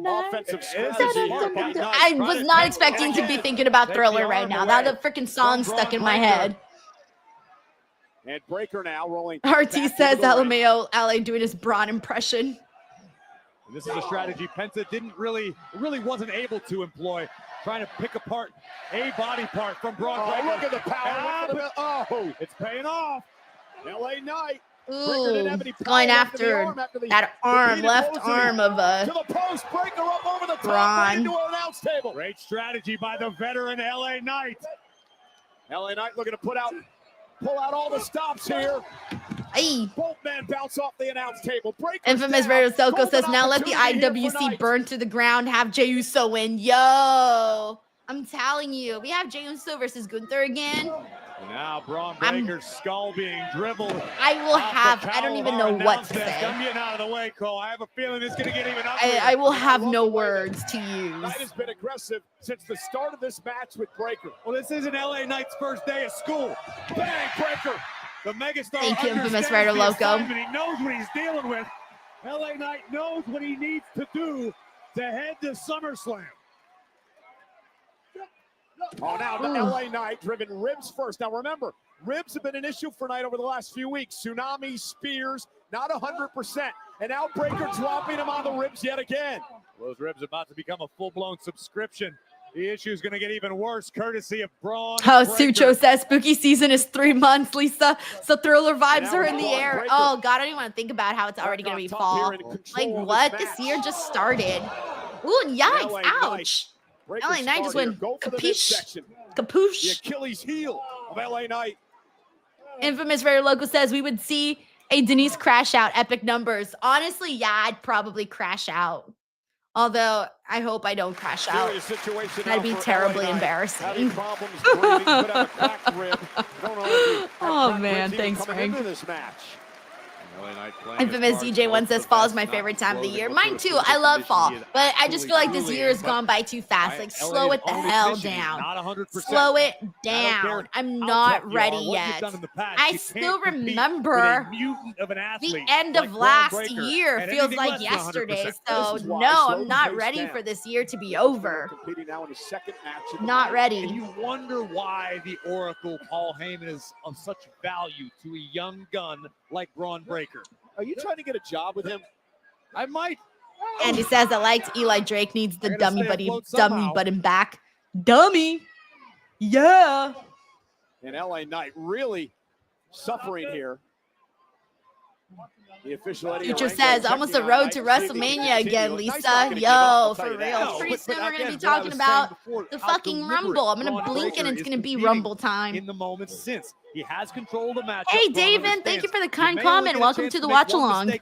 offensive strategy. I was not expecting to be thinking about Thriller right now. That the freaking song stuck in my head. And Breaker now rolling. RT says LMAO, LA doing his Braun impression. And this is a strategy Penta really wasn't able to employ, trying to pick apart a body part from Braun. Oh, look at the power. Oh, it's paying off. LA Knight. Ooh, going after that arm, left arm of to the post, Breaker up over the Braun. into an announce table. Great strategy by the veteran LA Knight. LA Knight looking to pull out all the stops here. Ay. Both men bounce off the announce table. Breaker's Infamous down. Radio Selko says, now let the IWC burn to the ground, have Jey Uso win. Yo, I'm telling you, we have Jey Uso versus Gunther again. And now Braun Breaker's skull being dribbled. I don't even know what to say. I'm getting out of the way, Cole. I have a feeling it's going to get even uglier. I will have no words to use. Knight has been aggressive since the start of this match with Breaker. Well, this isn't LA Knight's first day of school. Bang, Breaker. The megastar. Thank you, Infamous Rider Loco. He knows what he's dealing with. LA Knight knows what he needs to do to head to SummerSlam. Oh, now the LA Knight driven ribs first. Now remember, ribs have been an issue for Knight over the last few weeks. Tsunami, spears, not 100%. And now Breaker dropping him on the ribs yet again. Those ribs are about to become a full-blown subscription. The issue is going to get even worse, courtesy of Braun. Oh, Sucho says spooky season is 3 months, Lisa. So Thriller vibes are in the air. Breaker. Oh, God, I don't even want to think about how it's already going to be fall. Like, what? This year just started. Ooh, yikes. Ouch. LA Knight just went capiche. The Capuche. Achilles heel of LA Knight. Infamous Raider Loco says we would see a Denise crash out, epic numbers. Honestly, yeah, I'd probably crash out. Although I hope I don't crash out. That'd be terribly embarrassing. Oh man, thanks, Frank. Infamous DJ1 says fall is my favorite time of the year. Mine too. I love fall, but I just feel like this year has gone by too fast. Like slow it the hell down. Slow it down. I'm not ready yet. I still remember the end of last year. Feels like yesterday. So no, I'm not ready for this year to be over. Not ready. And you wonder why the Oracle Paul Heyman is of such value to a young gun like Braun Breaker. Are you trying to get a job with him? I might. And he says I liked Eli Drake needs the dummy button back. Dummy. Yeah. And LA Knight really suffering here. The official Future says almost a road to WrestleMania again, Lisa. Yo, for real. Pretty soon we're going to be talking about the fucking Rumble. I'm going to blink and it's going to be Rumble time. In the moment since he has control of the match. Hey, David, thank you for the kind comment. Welcome to the watch along.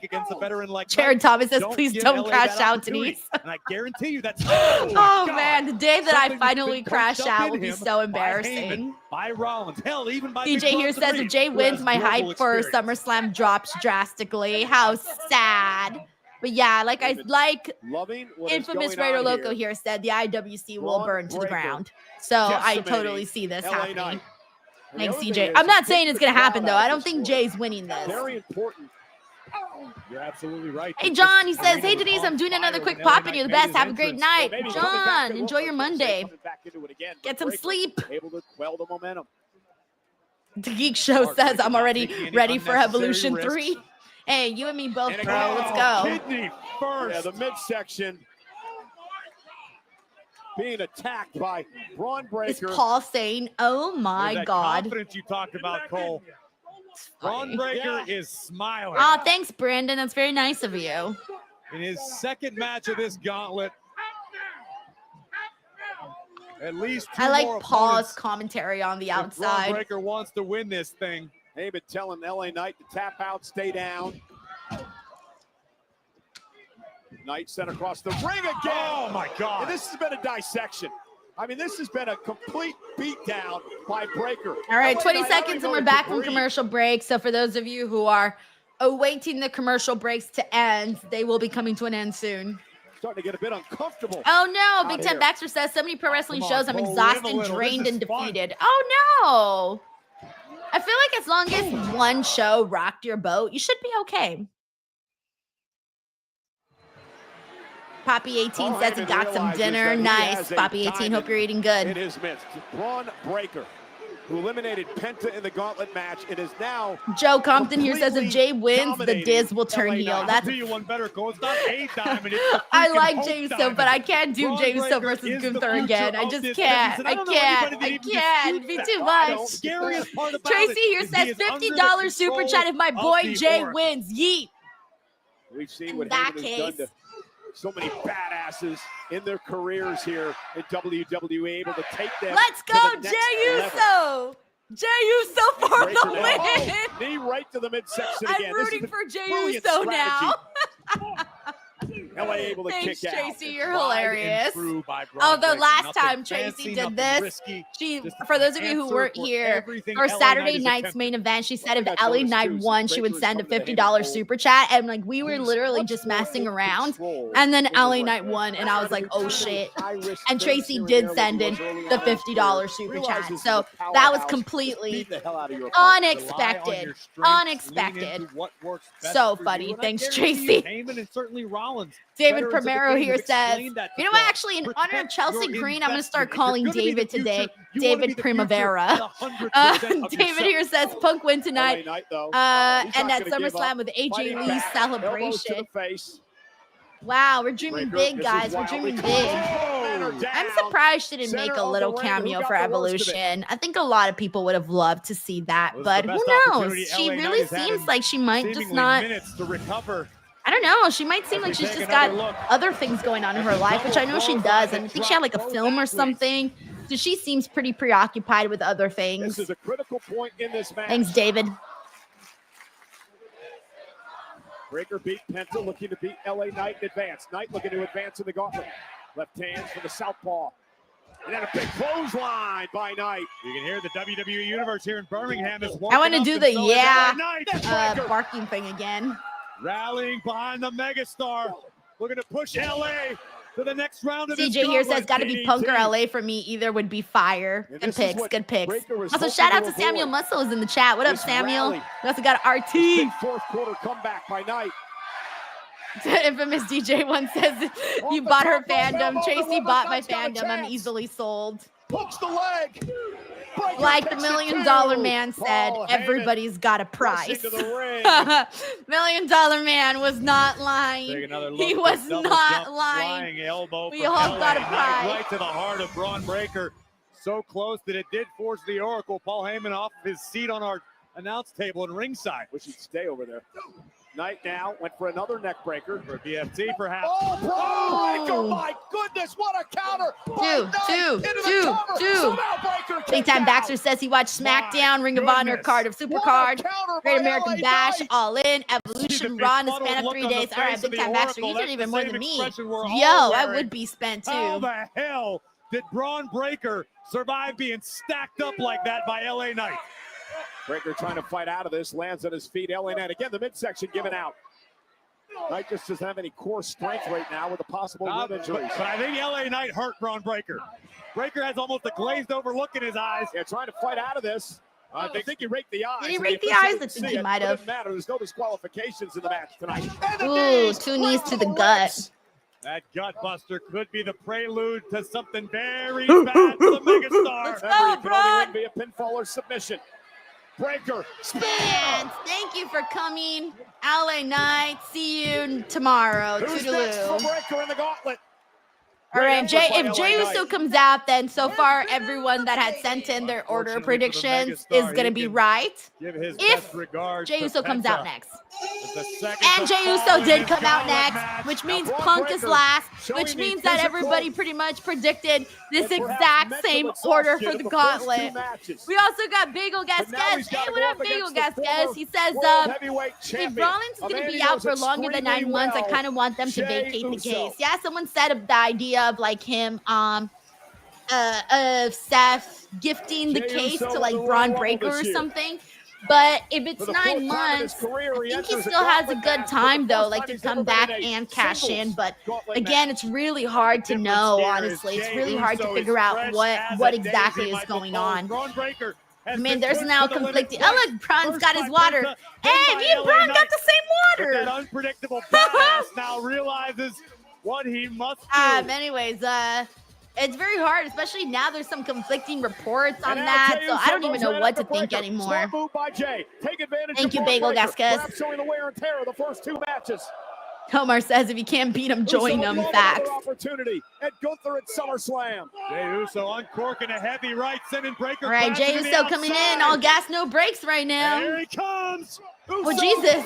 Jared Thomas says, please don't crash out, Denise. And I guarantee you that's oh man, the day that I finally crash out will be so embarrassing. By Rollins, hell, even by DJ here says if Jay wins, my hype for SummerSlam drops drastically. How sad. But yeah, like Infamous Raider Loco here said, the IWC will burn to the ground. So I totally see this happening. Thanks, CJ. I'm not saying it's going to happen, though. I don't think Jay's winning this. Very important. You're absolutely right. Hey, John, he says, hey, Denise, I'm doing another quick pop-in. You're the best. Have a great night. John, enjoy your Monday. Get some sleep. Able to quell the momentum. The Geek Show says, I'm already ready for Evolution 3. Hey, you and me both, bro. Let's go. Kidney first. Yeah, the midsection being attacked by Braun Breaker. Is Paul saying, oh my God. Confidence you talked about, Cole. Braun Breaker is smiling. Oh, thanks, Brandon. That's very nice of you. In his second match of this gauntlet. At least two I like more Paul's opponents. commentary on the Braun outside. Breaker wants to win this thing. They've been telling LA Knight to tap out, stay down. Knight sent across the ring again. Oh my God. And this has been a dissection. I mean, this has been a complete beatdown by Breaker. All right, 20 seconds and we're back from commercial break. So for those of you who are awaiting the commercial breaks to end, they will be coming to an end soon. Starting to get a bit uncomfortable. Oh no, Big Ten Baxter says, so many pro wrestling shows, I'm exhausted, drained, and defeated. Oh no. I feel like as long as one show rocked your boat, you should be okay. Poppy 18 says he got some dinner. Nice. Poppy 18, hope you're eating good. In his midst, Braun Breaker, who eliminated Penta in the Gauntlet match, it is now. Joe Compton here says if Jay wins, the Diz will turn heel. That's. I'll do you one better, Cole. It's not a diamond. I like Jay Uso, but I can't do Jay Uso versus Gunther again. I just can't. I can't. It'd be too much. Tracy here says $50 super chat if my boy Jay wins. Yeet. We've seen what Heyman has done to so many badasses in their careers here in WWE, able to take them. Let's go, Jay Uso! Jay Uso for the win! Knee right to the midsection again. I'm rooting for Jay Uso now. LA able to Thanks, kick Tracy. out. You're hilarious. Although last time Tracy did this, for those of you who weren't here, for Saturday night's main event, she said if LA Knight won, she would send a $50 super chat. And like we were literally just messing around. And then LA Knight won, and I was like, oh shit. And Tracy did send in the $50 super chat. So that was completely unexpected. Unexpected. So funny. Thanks, Tracy. Heyman and certainly Rollins. David Primero here says, you know what, actually, in honor of Chelsea Green, I'm going to start calling David today David Primavera. David here says, Punk win tonight. And at SummerSlam with AJ Lee's celebration. Wow, we're dreaming big, guys. We're dreaming big. I'm surprised she didn't make a little cameo for Evolution. I think a lot of people would have loved to see that, but who knows? She really seems like she might just not. I don't know. She might seem like she's just got other things going on in her life, which I know she does. And I think she had like a film or something. So she seems pretty preoccupied with other things. This is a critical point in this match. Thanks, David. Breaker beat Penta, looking to beat LA Knight in advance. Knight looking to advance in the gauntlet. Left hands for the southpaw. And then a big clothesline by Knight. You can hear the WWE Universe here in Birmingham is I want to do the Knight. barking thing again. Rallying behind the megastar. Looking to push LA to the next round of this CJ here says, gauntlet. got to be Punk or LA for me. Either would be fire. Good picks, good picks. Also, shout out to Samuel Muscles in the chat. What up, Samuel? We also got RT. Fourth quarter comeback by Knight. Infamous DJ one says, you bought her fandom. Tracy bought my fandom. I'm easily sold. Hooks the leg. Like the $1 Million Man said, everybody's got a price. $1 Million Man was not lying. He was not lying. Elbow We all got a Knight price. right to the heart of Braun Breaker. So close that it did force the Oracle, Paul Heyman, off his seat on our announce table and ringside. Wish he'd stay over there. Knight now went for another neck breaker. For BFT, perhaps. Oh, Braun Breaker, my goodness, what a counter. Two. Big Time Baxter says he watched SmackDown, Ring of Honor, Card of Supercard, Great American Bash, All In, Evolution, Raw in the span of 3 days. All right, Big Time Baxter, you did even more than me. Yo, I would be spent too. How the hell did Braun Breaker survive being stacked up like that by LA Knight? Breaker trying to fight out of this, lands on his feet. LA Knight again, the midsection given out. Knight just doesn't have any core strength right now with the possible rib injuries. But I think LA Knight hurt Braun Breaker. Breaker has almost a glazed over look in his eyes. Yeah, trying to fight out of this. I think he raked the eyes. Did he rake the eyes? I think he might have. Doesn't matter. There's no disqualifications in the match tonight. Ooh, 2 knees to the gut. That gut buster could be the prelude to something very bad for the megastar. Let's go, Braun. It be a pinfall or submission. Breaker. Fans, thank you for coming. LA Knight, see you tomorrow. Who's next for Toodaloo. Breaker in the gauntlet? All right, if Jey Uso comes out, then so far everyone that had sent in their order predictions is going to be right. If Jey Uso comes out next. And Jey Uso did come out next, which means Punk is last, which means that everybody pretty much predicted this exact same order for the gauntlet. We also got Bagel Gasquez. Hey, what up, Bagel Gasquez? He says, if Rollins is going to be out for longer than 9 months, I kind of want them to vacate the case. Yeah, someone said of the idea of like him, Seth gifting the case to like Braun Breaker or something. But if it's 9 months, I think he still has a good time though, like to come back and cash in. But again, it's really hard to know, honestly. It's really hard to figure out what exactly is going on. I mean, there's now conflicting. Oh, look, Braun's got his water. Hey, me and Braun got the same water. That unpredictable badass now realizes what he must do. Anyways, it's very hard, especially now there's some conflicting reports on that, so I don't even know what to think anymore. Thank you, Bagel Gasquez. Showing the wear and tear of the first 2 matches. Omar says if you can't beat him, join him. Facts. Opportunity at Gunther at SummerSlam. Jey Uso uncorking a heavy right, sending Breaker. All right, Jey Uso coming in, all gas, no brakes right now. Here he comes. Oh, Jesus.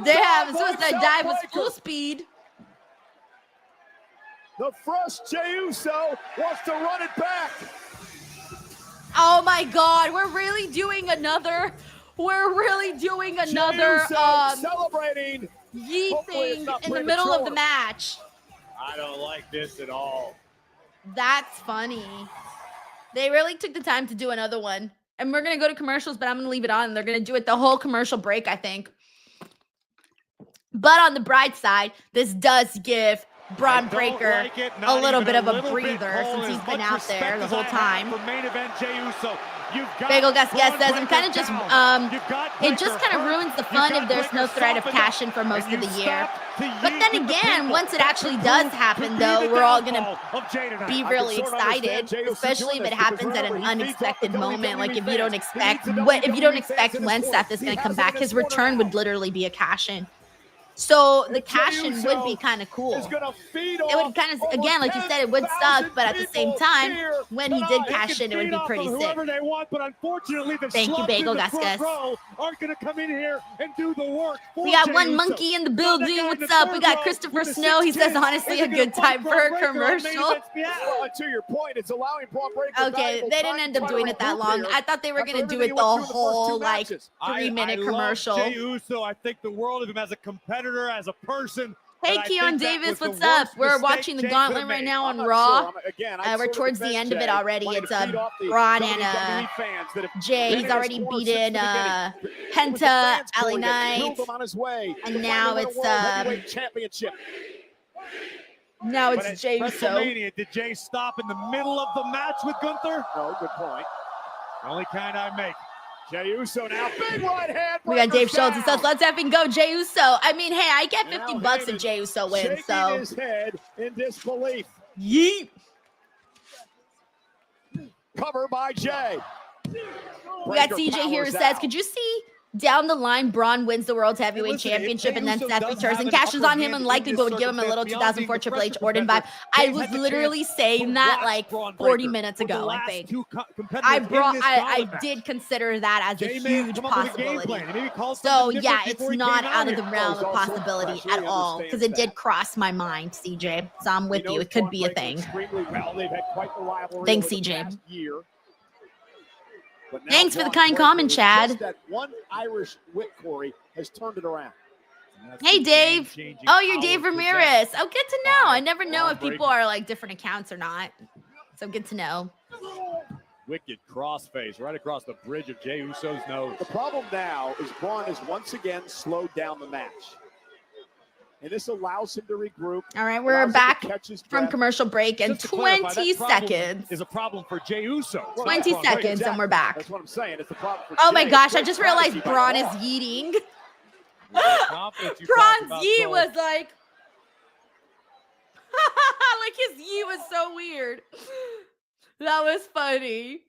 They have a suicide dive with full speed. The fresh Jey Uso wants to run it back. Oh my God, we're really doing another celebrating yeet thing in the middle of the match. I don't like this at all. That's funny. They really took the time to do another one. And we're gonna go to commercials, but I'm gonna leave it on. They're gonna do it the whole commercial break, I think. But on the bright side, this does give Braun Breaker a little bit of a breather since he's been out there the whole time. Bagel Gasquez says, I'm kind of just, it just kind of ruins the fun if there's no threat of cash-in for most of the year. But then again, once it actually does happen, though, we're all going to be really excited, especially if it happens at an unexpected moment. Like if you don't expect when Seth is going to come back, his return would literally be a cash-in. So the cash-in would be kind of cool. It would kind of, again, like you said, it would suck, but at the same time, when he did cash in, it would be pretty sick. Whoever they want, but unfortunately, the Thank you, Bagel Gaskas. aren't going to come in here and do the work. We got one monkey in the building. What's up? We got Christopher Snow. He says, honestly, a good time for a commercial. Well, to your point, it's allowing Braun Breaker. Okay, they didn't end up doing it that long. I thought they were going to do it the whole, like, 3-minute commercial. Jey Uso. I think the world of him as a competitor, as a person. Hey, Keon Davis, what's up? We're watching the Gauntlet right now on Raw. We're towards the end of it already. It's Braun and Jay. He's already beaten Penta, LA Knight, and now it's Jey Uso. Did Jay stop in the middle of the match with Gunther? No, good point. The only kind I make. Jey Uso now, big right hand. We got Dave Schultz. He says, let's effing go, Jey Uso. I mean, hey, I get $50 if Jey Uso wins, so. His head in disbelief. Yeet. Cover by Jay. We got CJ here who says, could you see down the line, Braun wins the World Heavyweight Championship, and then Seth returns and cashes on him and likely would give him a little 2004 Triple H Orton vibe. I was literally saying that like 40 minutes ago, I think. I did consider that as a huge possibility. So yeah, it's not out of the realm of possibility at all, because it did cross my mind, CJ. So I'm with you. It could be a thing. Thanks, CJ. Thanks for the kind comment, Chad. That one Irish wit, Corey, has turned it around. Hey, Dave. Oh, you're Dave Ramirez. Oh, good to know. I never know if people are like different accounts or not. So good to know. Wicked crossface right across the bridge of Jey Uso's nose. The problem now is Braun has once again slowed down the match. And this allows him to regroup. All right, we're back from commercial break in 20 seconds. Is a problem for Jey Uso. 20 seconds and we're back. That's what I'm saying. It's the problem for oh my gosh, I just realized Braun is yeeting. Braun's yeet was like, like his yeet was so weird. That was funny.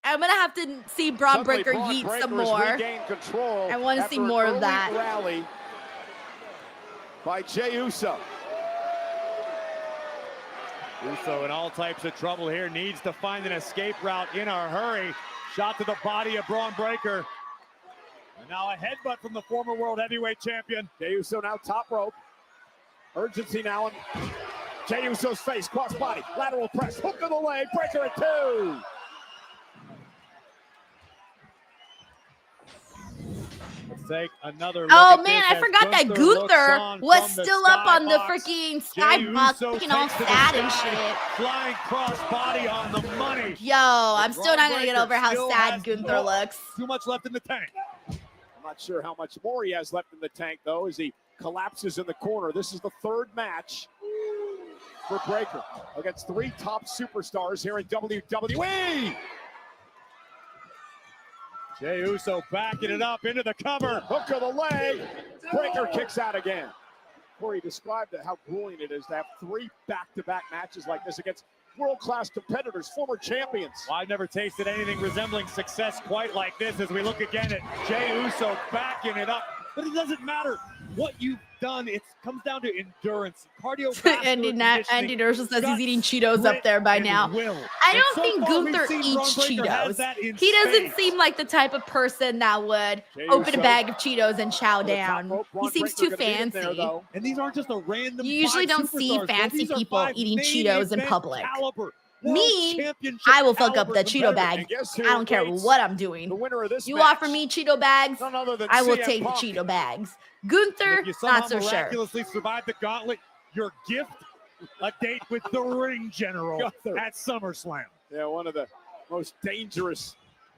I'm gonna have to see Braun Breaker yeet some more. I want to see more of that. Rally by Jey Uso. Uso in all types of trouble here, needs to find an escape route in a hurry. Shot to the body of Braun Breaker. And now a headbutt from the former World Heavyweight Champion. Jey Uso now top rope. Urgency now on Jey Uso's face, cross body, lateral press, hook of the leg, Breaker at 2. Let's take another look oh at man, this I forgot that Gunther was still up on the freaking skybox, looking all sad and shit. Flying cross body on the money. Yo, I'm still not gonna get over how sad Gunther looks. Too much left in the tank. I'm not sure how much more he has left in the tank though, as he collapses in the corner. This is the third match for Breaker against 3 top superstars here in WWE. Jey Uso backing it up into the cover. Hook of the leg. Breaker kicks out again. Corey described how grueling it is to have 3 back-to-back matches like this against world-class competitors, former champions. Well, I've never tasted anything resembling success quite like this as we look again at Jey Uso backing it up. But it doesn't matter what you've done. It comes down to endurance, cardiovascular Andy Dershel says he's eating Cheetos up there by now. I don't think Gunther eats Cheetos. He doesn't seem like the type of person that would open a bag of Cheetos and chow down. He seems too fancy. And these aren't just a random. You usually don't see fancy people eating Cheetos in public. Me, I will fuck up the Cheeto bag. I don't care what I'm doing. You offer me Cheeto bags, I will take the Cheeto bags. Gunther, not so sure. Miraculously survived the Gauntlet. Your gift, a date with the Ring General at SummerSlam. Yeah, one of the most dangerous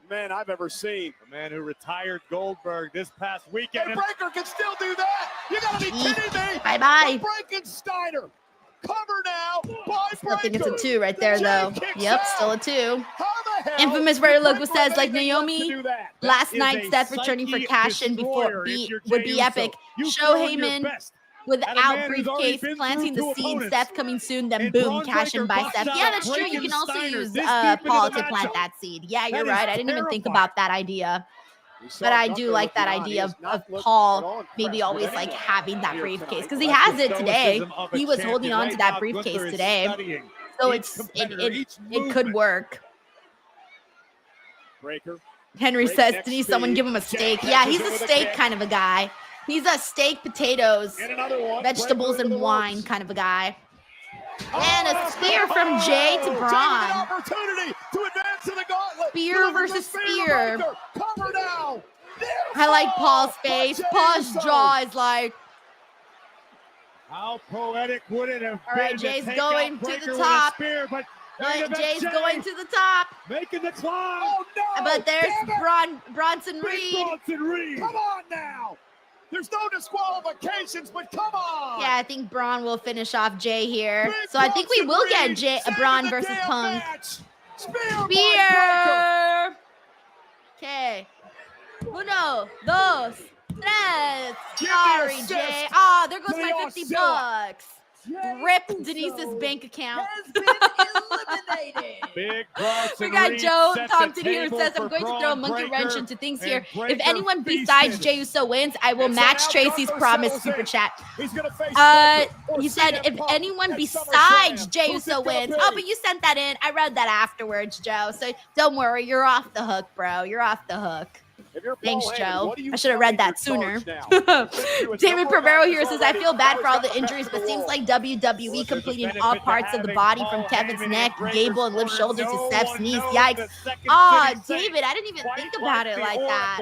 men I've ever seen. The man who retired Goldberg this past weekend. And Breaker can still do that. You gotta be kidding me. Bye-bye. Frankensteiner. Cover now by Still think it's a 2 right there, though. Yep, still a 2. Infamous Rare Logo says, like Naomi, last night, Seth returning for cash-in before would be epic. Show Heyman without briefcase, planting the seed, Seth coming soon, then boom, cash-in by Seth. Yeah, that's true. You can also use Paul to plant that seed. Yeah, you're right. I didn't even think about that idea. But I do like that idea of Paul maybe always like having that briefcase because he has it today. He was holding on to that briefcase today, so it could work. Henry says, Denise, someone give him a steak. Yeah, he's a steak kind of a guy. He's a steak, potatoes, vegetables, and wine kind of a guy. And a spear from Jay to Braun. Spear versus spear. I like Paul's face. Paul's jaw is like. How poetic would it have been? All right, Jay's going to the top. Jay's going to the top. Making the climb. Oh, no. But there's Bronson Reed. Come on now. There's no disqualifications, but come on. Yeah, I think Braun will finish off Jay here. So I think we will get Braun versus Punk. Spear. Okay. Uno, dos, tres. Sorry, Jay. Oh, there goes my $50. Rip Denise's bank account. Big we got Joe Compton here who says, I'm going to throw a monkey wrench into things here. If anyone besides Jey Uso wins, I will match Tracy's promise super chat. He said, if anyone besides Jey Uso wins. Oh, but you sent that in. I read that afterwards, Joe. So don't worry. You're off the hook, bro. You're off the hook. Thanks, Joe. I should have read that sooner. David Pervero here says, I feel bad for all the injuries, but seems like WWE completing all parts of the body from Kevin's neck, Gable, and left shoulder to Steph's knees. Yikes. Oh, David, I didn't even think about it like that.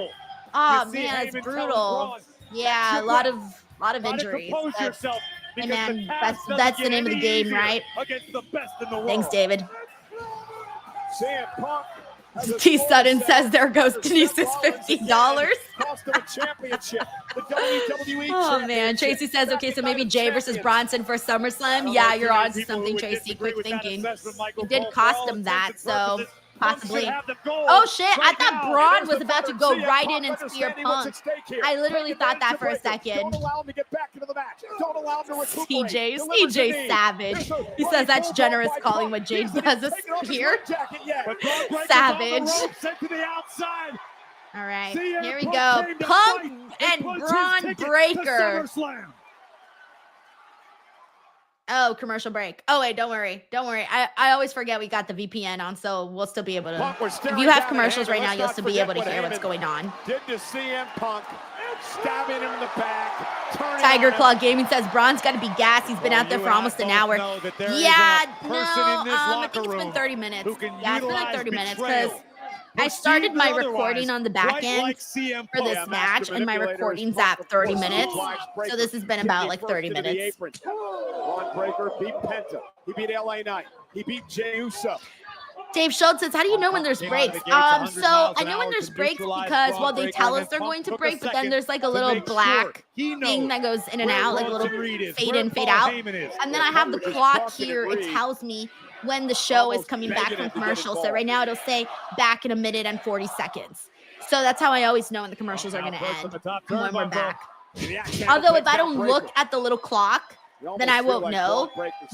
Oh, man, that's brutal. Yeah, a lot of injuries. Hey, man, that's the name of the game, right? Thanks, David. T. Sutton says there goes Denise's $50. Oh man, Tracy says, okay, so maybe Jay versus Bronson for SummerSlam. Yeah, you're on to something, Tracy. Quick thinking. It did cost him that, so possibly. Oh shit, I thought Braun was about to go right in and spear Punk. I literally thought that for a second. CJ Savage. He says that's generous calling what Jay does a spear. Savage. All right, here we go. Punk and Braun Breaker. Oh, commercial break. Oh, wait, don't worry. Don't worry. I always forget we got the VPN on, so we'll still be able to. If you have commercials right now, you'll still be able to hear what's going on. Did to CM Punk stabbing him in the back. Tiger Claw Gaming says Braun's got to be gassed. He's been out there for almost an hour. Yeah, no, I think it's been 30 minutes. Yeah, it's been like 30 minutes because I started my recording on the back end for this match, and my recording's at 30 minutes. So this has been about like 30 minutes. Braun Breaker beat Penta. He beat LA Knight. He beat Jey Uso. Dave Schultz says, how do you know when there's breaks? So I know when there's breaks because, well, they tell us they're going to break, but then there's like a little black thing that goes in and out, like a little fade in, fade out. And then I have the clock here. It tells me when the show is coming back from commercial. So right now it'll say back in 1 minute and 40 seconds. So that's how I always know when the commercials are going to end and when we're back. Although if I don't look at the little clock, then I won't know.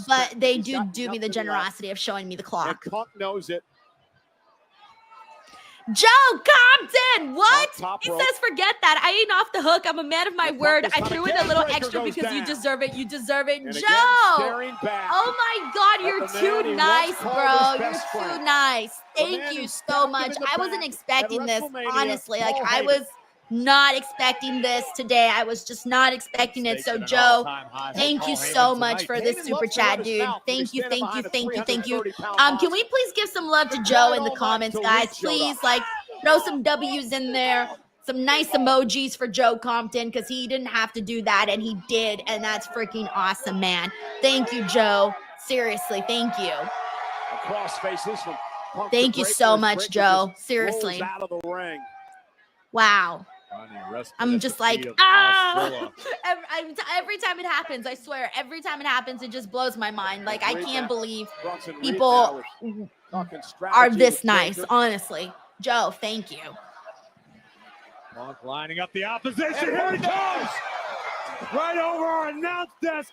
But they do me the generosity of showing me the clock. Punk knows it. Joe Compton, what? He says, forget that. I ain't off the hook. I'm a man of my word. I threw in a little extra because you deserve it. You deserve it. Joe! Oh my God, you're too nice, bro. You're too nice. Thank you so much. I wasn't expecting this, honestly. Like, I was not expecting this today. I was just not expecting it. So, Joe, thank you so much for this super chat, dude. Thank you, thank you, thank you, thank you. Can we please give some love to Joe in the comments, guys? Please, like, throw some W's in there. Some nice emojis for Joe Compton because he didn't have to do that, and he did, and that's freaking awesome, man. Thank you, Joe. Seriously, thank you. Thank you so much, Joe. Seriously. Wow. I'm just like, every time it happens, I swear, every time it happens, it just blows my mind. Like, I can't believe people are this nice, honestly. Joe, thank you. Punk lining up the opposition. Here he comes. Right over our announce desk.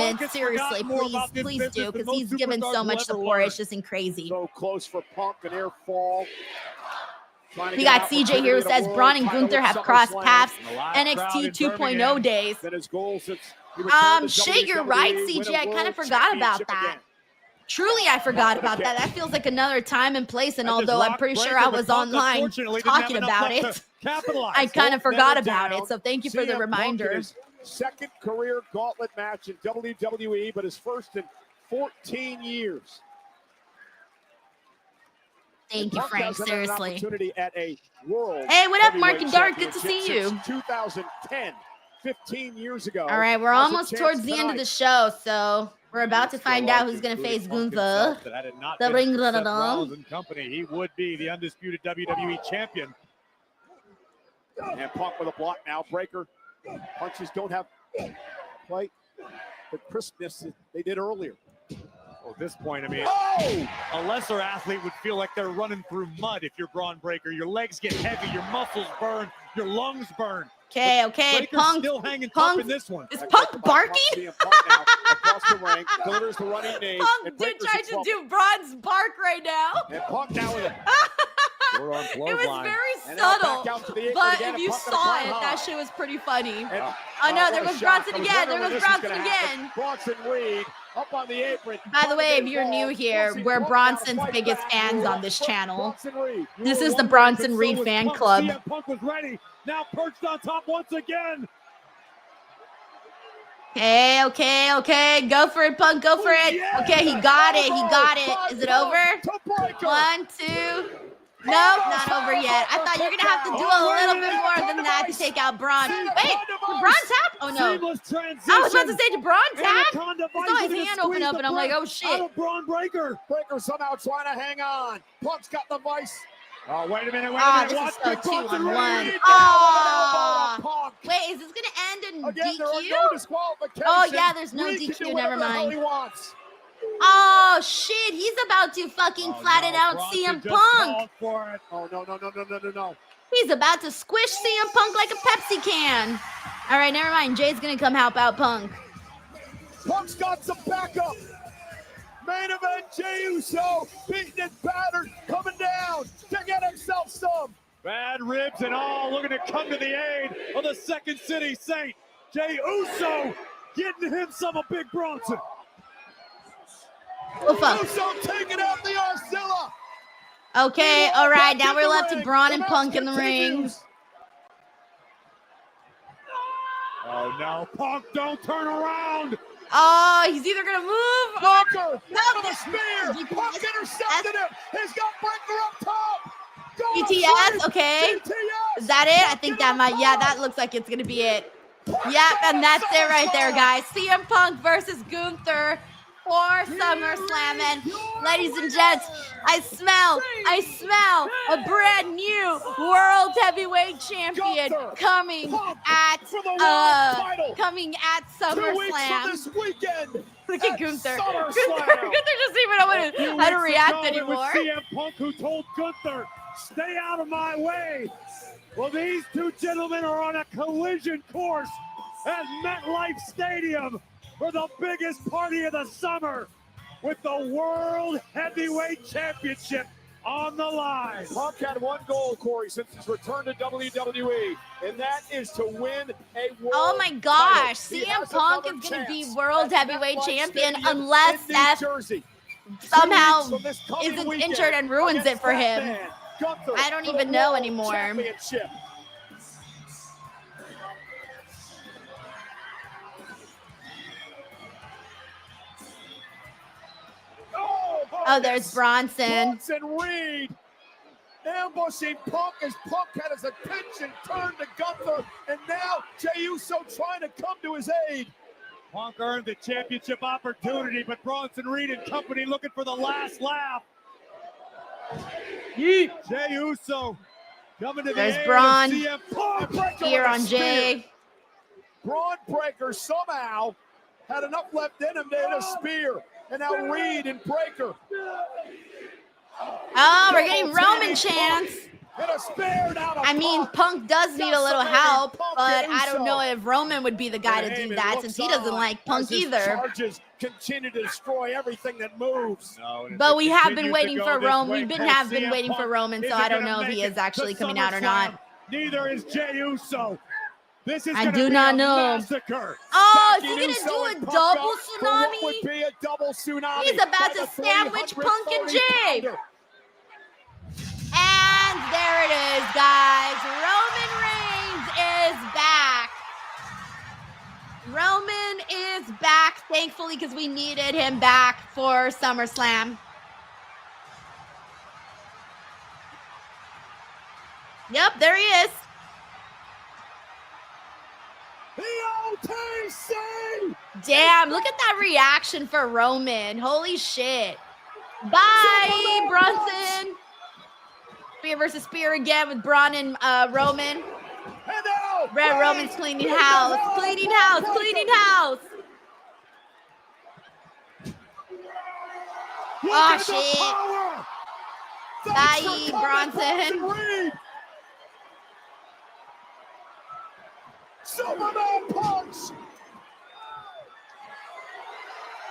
Vince. has Seriously, forgotten more please, about this please business do, than because most he's given superstars so will much ever support. learn. It's just crazy. So close for Punk, an air fall. We got CJ here who says Braun and Gunther have crossed paths NXT 2.0 days. Shit, you're right, CJ. I kind of forgot about that. Truly, I forgot about that. That feels like another time and place, and although I'm pretty sure I was online talking about it, I kind of forgot about it, so thank you for the reminder. Second career gauntlet match in WWE, but his first in 14 years. Thank you, Frank, seriously. At a world hey, what up, Mark and Dark? Good to see you. 2010, 15 years ago. All right, we're almost towards the end of the show, so we're about to find out who's going to face Gunther. The ring company, he would be the undisputed WWE champion. And Punk with a block now. Breaker punches don't have quite the crispness they did earlier. Well, at this point, I mean, a lesser athlete would feel like they're running through mud if you're Braun Breaker. Your legs get heavy, your muscles burn, your lungs burn. Okay, Punk. Still hanging tough in this one. Is Punk barking? Across the ring, delivers the running knee. Punk did try to do Braun's bark right now. And Punk now with it. It was very subtle, but if you saw it, that shit was pretty funny. Oh no, there goes Bronson again. There goes Bronson again. Bronson Reed up on the apron. By the way, if you're new here, we're Bronson's biggest fans on this channel. This is the Bronson Reed fan club. Punk was ready. Now perched on top once again. Okay. Go for it, Punk. Go for it. Okay, he got it. Is it over? 1, 2. Nope, not over yet. I thought you're going to have to do a little bit more than that to take out Braun. Wait, did Braun tap? Oh, no. I was about to say, did Braun tap? I saw his hand open up, and I'm like, oh, shit. Braun Breaker somehow trying to hang on. Punk's got the vice. Oh, wait a minute. This is so 2-on-1. Oh, wait, is this going to end in DQ? Oh, yeah, there's no DQ. Never mind. Oh, shit. He's about to fucking flatten out CM Punk. Oh, no. He's about to squish CM Punk like a Pepsi can. All right, never mind. Jay's going to come help out Punk. Punk's got some backup. Main event, Jey Uso, beaten and battered, coming down to get himself some. Bad ribs and all, looking to come to the aid of the Second City Saint. Jey Uso getting him some of Big Bronson. Uso taking out the Arcilla. Okay, all right. Now we're left to Braun and Punk in the ring. Oh, no. Punk, don't turn around. Oh, he's either going to move or... No, the spear. Punk intercepted him. He's got Breaker up top. GTS, okay. Is that it? I think that might... Yeah, that looks like it's going to be it. Yep, and that's it right there, guys. CM Punk versus Gunther for SummerSlam. And ladies and gents, I smell a brand new World Heavyweight Champion coming at SummerSlam. Look at Gunther. Gunther doesn't even know how to react anymore. CM Punk, who told Gunther, stay out of my way. Well, these two gentlemen are on a collision course at MetLife Stadium for the biggest party of the summer with the World Heavyweight Championship on the line. Punk had one goal, Corey, since his return to WWE, and that is to win a world Oh my gosh, CM Punk is going to be World Heavyweight Champion unless Seth somehow isn't injured and ruins it for him. I don't even know anymore. Oh, there's Bronson. Bronson Reed ambushing Punk as Punk had his attention turned to Gunther, and now Jey Uso trying to come to his aid. Punk earned the championship opportunity, but Bronson Reed and company looking for the last laugh. Jey Uso coming to the aid. There's Braun CM Punk here on Jay. Braun Breaker somehow had enough left in him to hit a spear. And now Reed and Breaker. Oh, we're getting Roman chants. I mean, Punk does need a little help, but I don't know if Roman would be the guy to do that since he doesn't like Punk either. Charges continue to destroy everything that moves. But we have been waiting for Roman. We have been waiting for Roman, so I don't know if he is actually coming out or not. Neither is Jey Uso. This is I do not know. Massacre. Oh, is he gonna do a double tsunami? Would be a double tsunami. He's about to sandwich Punk and Jey. And there it is, guys. Roman Reigns is back. Roman is back, thankfully, because we needed him back for SummerSlam. Yep, there he is. Damn, look at that reaction for Roman. Holy shit. Bye, Brunson. Spear versus Spear again with Braun and Roman. Red Roman's cleaning house. Cleaning house. Cleaning house. Oh, shit. Bye, Bronson. Superman punch!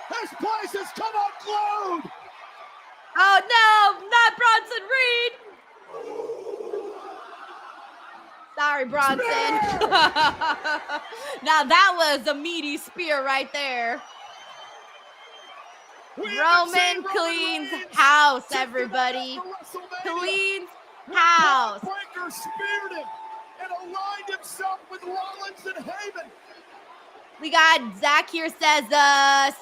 This place has come unglued! Oh no, not Bronson Reed! Sorry, Bronson. Now that was a meaty spear right there. Roman cleans house, everybody. Cleans house. Breaker speared him and aligned himself with Rollins and Heyman. We got Zach here says,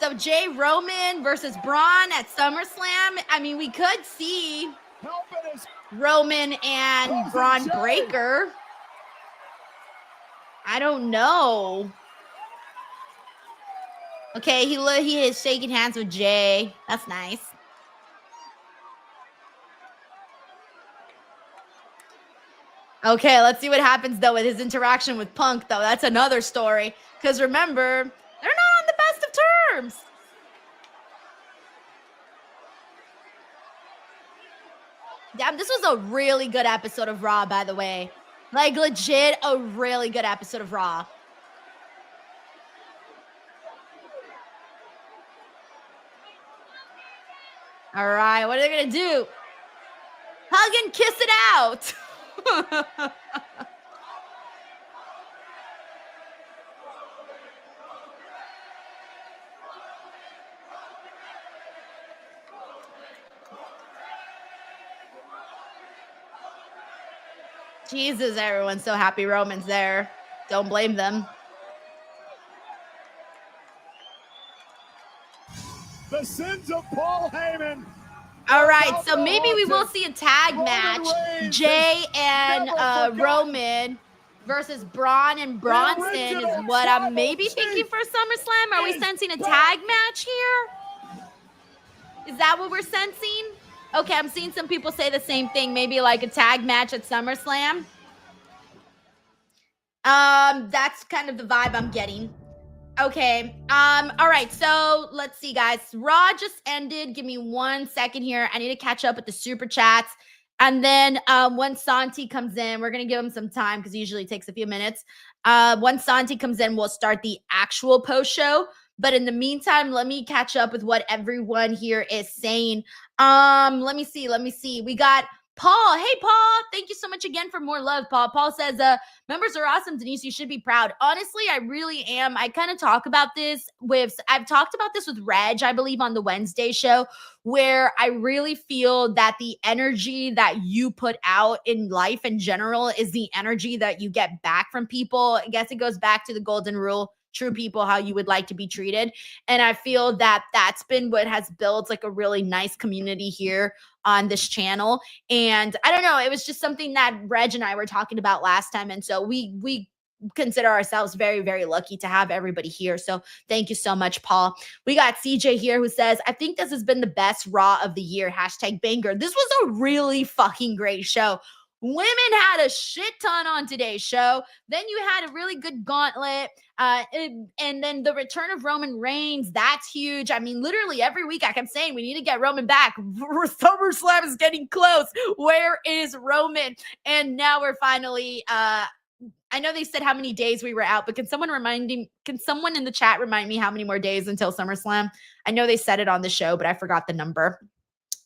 so Jey Roman versus Braun at SummerSlam. I mean, we could see Roman and Braun Breaker. I don't know. Okay, he is shaking hands with Jey. That's nice. Okay, let's see what happens, though, with his interaction with Punk, though. That's another story. Because remember, they're not on the best of terms. Damn, this was a really good episode of Raw, by the way. Like, legit, a really good episode of Raw. All right, what are they going to do? Hug and kiss it out. Jesus, everyone's so happy Roman's there. Don't blame them. The sins of Paul Heyman. All right, so maybe we will see a tag match. Jey and Roman versus Braun and Bronson is what I'm maybe thinking for SummerSlam. Are we sensing a tag match here? Is that what we're sensing? Okay, I'm seeing some people say the same thing. Maybe like a tag match at SummerSlam. That's kind of the vibe I'm getting. Okay. All right. So let's see, guys. Raw just ended. Give me 1 second here. I need to catch up with the super chats. And then once Santi comes in, we're going to give him some time because it usually takes a few minutes. Once Santi comes in, we'll start the actual post show. But in the meantime, let me catch up with what everyone here is saying. Let me see. We got Paul. Hey, Paul. Thank you so much again for more love, Paul. Paul says, members are awesome, Denise. You should be proud. Honestly, I really am. I kind of talk about this I've talked about this with Reg, I believe, on the Wednesday show, where I really feel that the energy that you put out in life in general is the energy that you get back from people. I guess it goes back to the golden rule. True people, how you would like to be treated. And I feel that that's been what has built like a really nice community here on this channel. And I don't know, it was just something that Reg and I were talking about last time. And so we consider ourselves very, very lucky to have everybody here. So thank you so much, Paul. We got CJ here who says, I think this has been the best Raw of the year. #banger. This was a really fucking great show. Women had a shit ton on today's show. Then you had a really good gauntlet. And then the return of Roman Reigns, that's huge. I mean, literally every week I kept saying we need to get Roman back. SummerSlam is getting close. Where is Roman? And now we're finally, I know they said how many days we were out, but can someone in the chat remind me how many more days until SummerSlam? I know they said it on the show, but I forgot the number.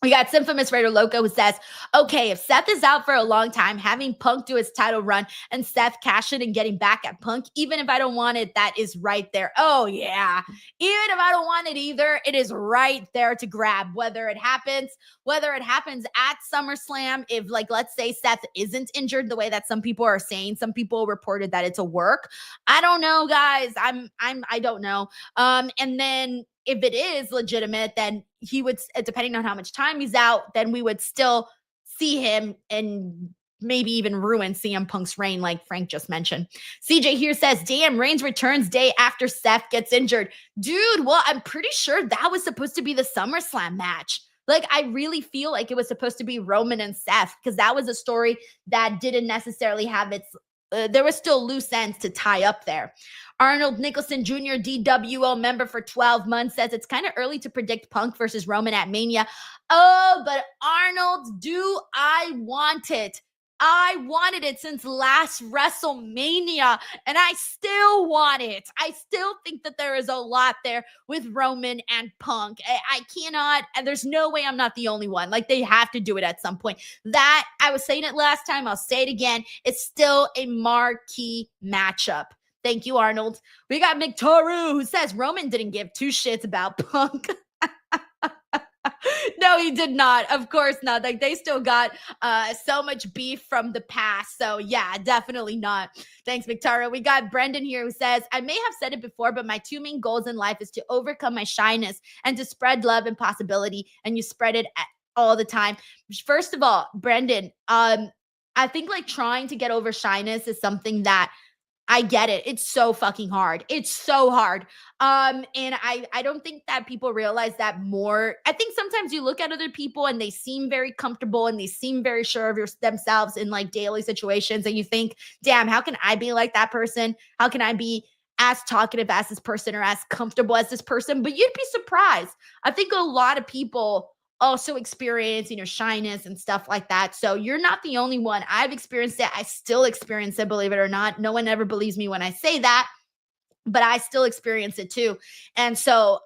We got Synfamous Raider Loco who says, okay, if Seth is out for a long time, having Punk do his title run and Seth cash in and getting back at Punk, even if I don't want it, that is right there. Oh, yeah. Even if I don't want it either, it is right there to grab, whether it happens at SummerSlam, if, like, let's say Seth isn't injured the way that some people are saying. Some people reported that it's a work. I don't know, guys. I don't know. And then if it is legitimate, then he would, depending on how much time he's out, then we would still see him and maybe even ruin CM Punk's reign, like Frank just mentioned. CJ here says, damn, Reigns returns day after Seth gets injured. Dude, well, I'm pretty sure that was supposed to be the SummerSlam match. Like, I really feel like it was supposed to be Roman and Seth, because that was a story that didn't necessarily have its there was still loose ends to tie up there. Arnold Nicholson Jr., DWO member for 12 months, says it's kind of early to predict Punk versus Roman at Mania. Oh, but Arnold, do I want it? I wanted it since last WrestleMania, and I still want it. I still think that there is a lot there with Roman and Punk. I cannot, and there's no way I'm not the only one. Like, they have to do it at some point. That, I was saying it last time, I'll say it again, it's still a marquee matchup. Thank you, Arnold. We got Mictoru, who says Roman didn't give two shits about Punk. No, he did not. Of course not. Like, they still got so much beef from the past. So yeah, definitely not. Thanks, Victoria. We got Brendan here who says, I may have said it before, but my two main goals in life is to overcome my shyness and to spread love and possibility. And you spread it all the time. First of all, Brendan, I think like trying to get over shyness is something that I get it. It's so fucking hard. It's so hard. And I don't think that people realize that more. I think sometimes you look at other people and they seem very comfortable and they seem very sure of themselves in like daily situations. And you think, damn, how can I be like that person? How can I be as talkative as this person or as comfortable as this person? But you'd be surprised. I think a lot of people also experience, shyness and stuff like that. So you're not the only one. I've experienced it. I still experience it, believe it or not. No one ever believes me when I say that, but I still experience it too. And so,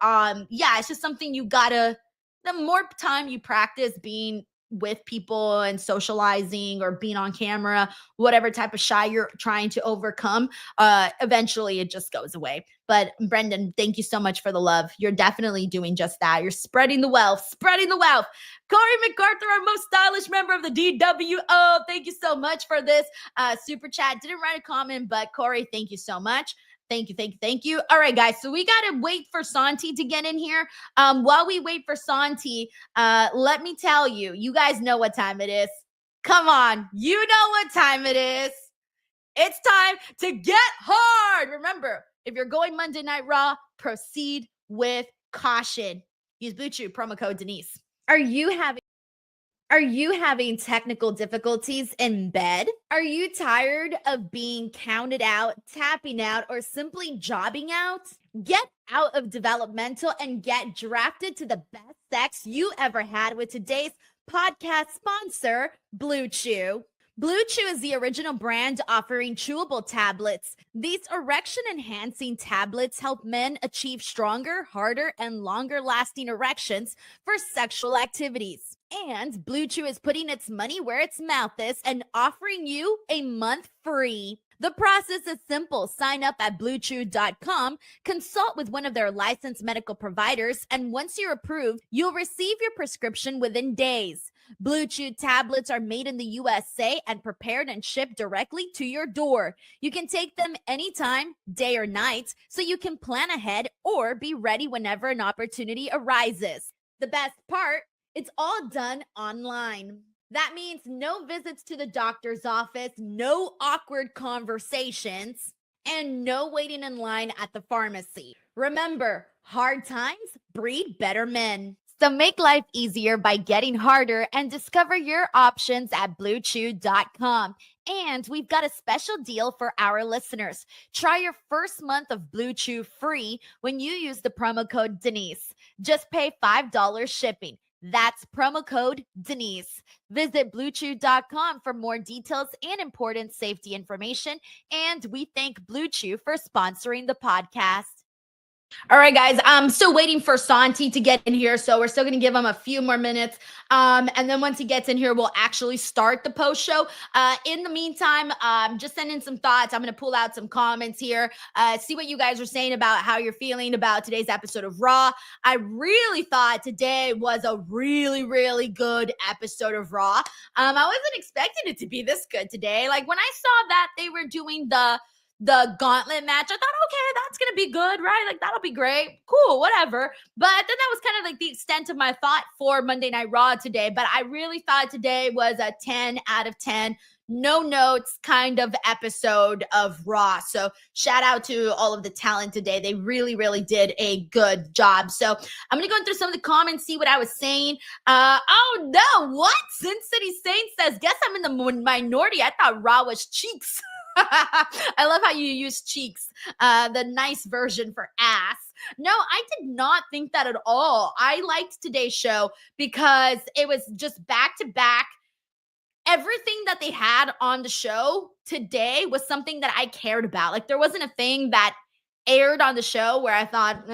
yeah, it's just something the more time you practice being with people and socializing or being on camera, whatever type of shy you're trying to overcome, eventually it just goes away. But Brendan, thank you so much for the love. You're definitely doing just that. You're spreading the wealth, spreading the wealth. Corey MacArthur, our most stylish member of the DWO. Thank you so much for this super chat. Didn't write a comment, but Corey, thank you so much. Thank you. All right, guys. So we got to wait for Santi to get in here. While we wait for Santi, let me tell you, you guys know what time it is. Come on. You know what time it is. It's time to get hard. Remember, if you're going Monday Night Raw, proceed with caution. Use BlueChew, promo code Denise. Are you having technical difficulties in bed? Are you tired of being counted out, tapping out, or simply jobbing out? Get out of developmental and get drafted to the best sex you ever had with today's podcast sponsor, BlueChew. BlueChew is the original brand offering chewable tablets. These erection-enhancing tablets help men achieve stronger, harder, and longer-lasting erections for sexual activities. And BlueChew is putting its money where its mouth is and offering you a month free. The process is simple. Sign up at BlueChew.com, consult with one of their licensed medical providers, and once you're approved, you'll receive your prescription within days. BlueChew tablets are made in the USA and prepared and shipped directly to your door. You can take them anytime, day or night, so you can plan ahead or be ready whenever an opportunity arises. The best part, it's all done online. That means no visits to the doctor's office, no awkward conversations, and no waiting in line at the pharmacy. Remember, hard times breed better men. So make life easier by getting harder and discover your options at BlueChew.com. And we've got a special deal for our listeners. Try your first month of Blue Chew free when you use the promo code Denise. Just pay $5 shipping. That's promo code Denise. Visit BlueChew.com for more details and important safety information. And we thank Blue Chew for sponsoring the podcast. All right, guys, I'm still waiting for Santi to get in here, so we're still going to give him a few more minutes. And then once he gets in here, we'll actually start the post show. In the meantime, just send in some thoughts. I'm going to pull out some comments here, see what you guys are saying about how you're feeling about today's episode of Raw. I really thought today was a really, really good episode of Raw. I wasn't expecting it to be this good today. Like when I saw that they were doing the Gauntlet match, I thought, okay, that's going to be good, right? Like, that'll be great. Cool, whatever. But then that was kind of like the extent of my thought for Monday Night Raw today. But I really thought today was a 10 out of 10, no notes kind of episode of Raw. So shout out to all of the talent today. They really, really did a good job. So I'm going to go through some of the comments, see what I was saying. Oh, no, what? Sin City Saint says, guess I'm in the minority. I thought Raw was cheeks. I love how you use cheeks, the nice version for ass. No, I did not think that at all. I liked today's show because it was just back to back. Everything that they had on the show today was something that I cared about. Like there wasn't a thing that aired on the show where I thought,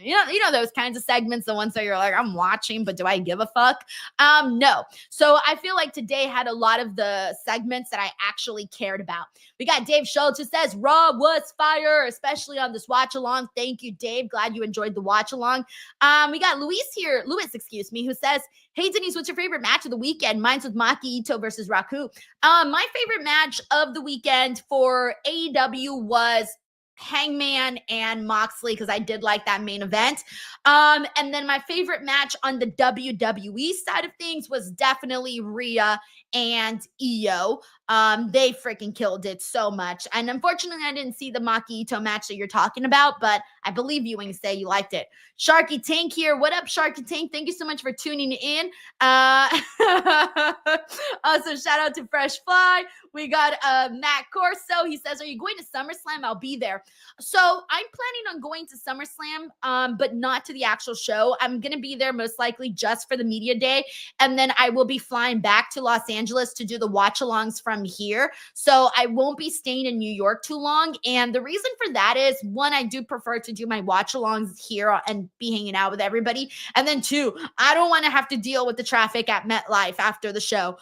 you know those kinds of segments, the ones that you're like, I'm watching, but do I give a fuck? No. So I feel like today had a lot of the segments that I actually cared about. We got Dave Schultz who says, Raw was fire, especially on this watch along. Thank you, Dave. Glad you enjoyed the watch along. We got Louis, who says, hey, Denise, what's your favorite match of the weekend? Mine's with Maki Ito versus Raku. My favorite match of the weekend for AEW was Hangman and Moxley, because I did like that main event. And then my favorite match on the WWE side of things was definitely Rhea and Io. They freaking killed it so much. And unfortunately, I didn't see the Maki Ito match that you're talking about, but I believe you when you say you liked it. Sharky Tank here. What up, Sharky Tank? Thank you so much for tuning in. Also, shout out to Fresh Fly. We got Matt Corso. He says, are you going to SummerSlam? I'll be there. So I'm planning on going to SummerSlam, but not to the actual show. I'm going to be there most likely just for the media day. And then I will be flying back to Los Angeles to do the watch-alongs from here. So I won't be staying in New York too long. And the reason for that is, one, I do prefer to do my watch-alongs here and be hanging out with everybody. And then two, I don't want to have to deal with the traffic at MetLife after the show.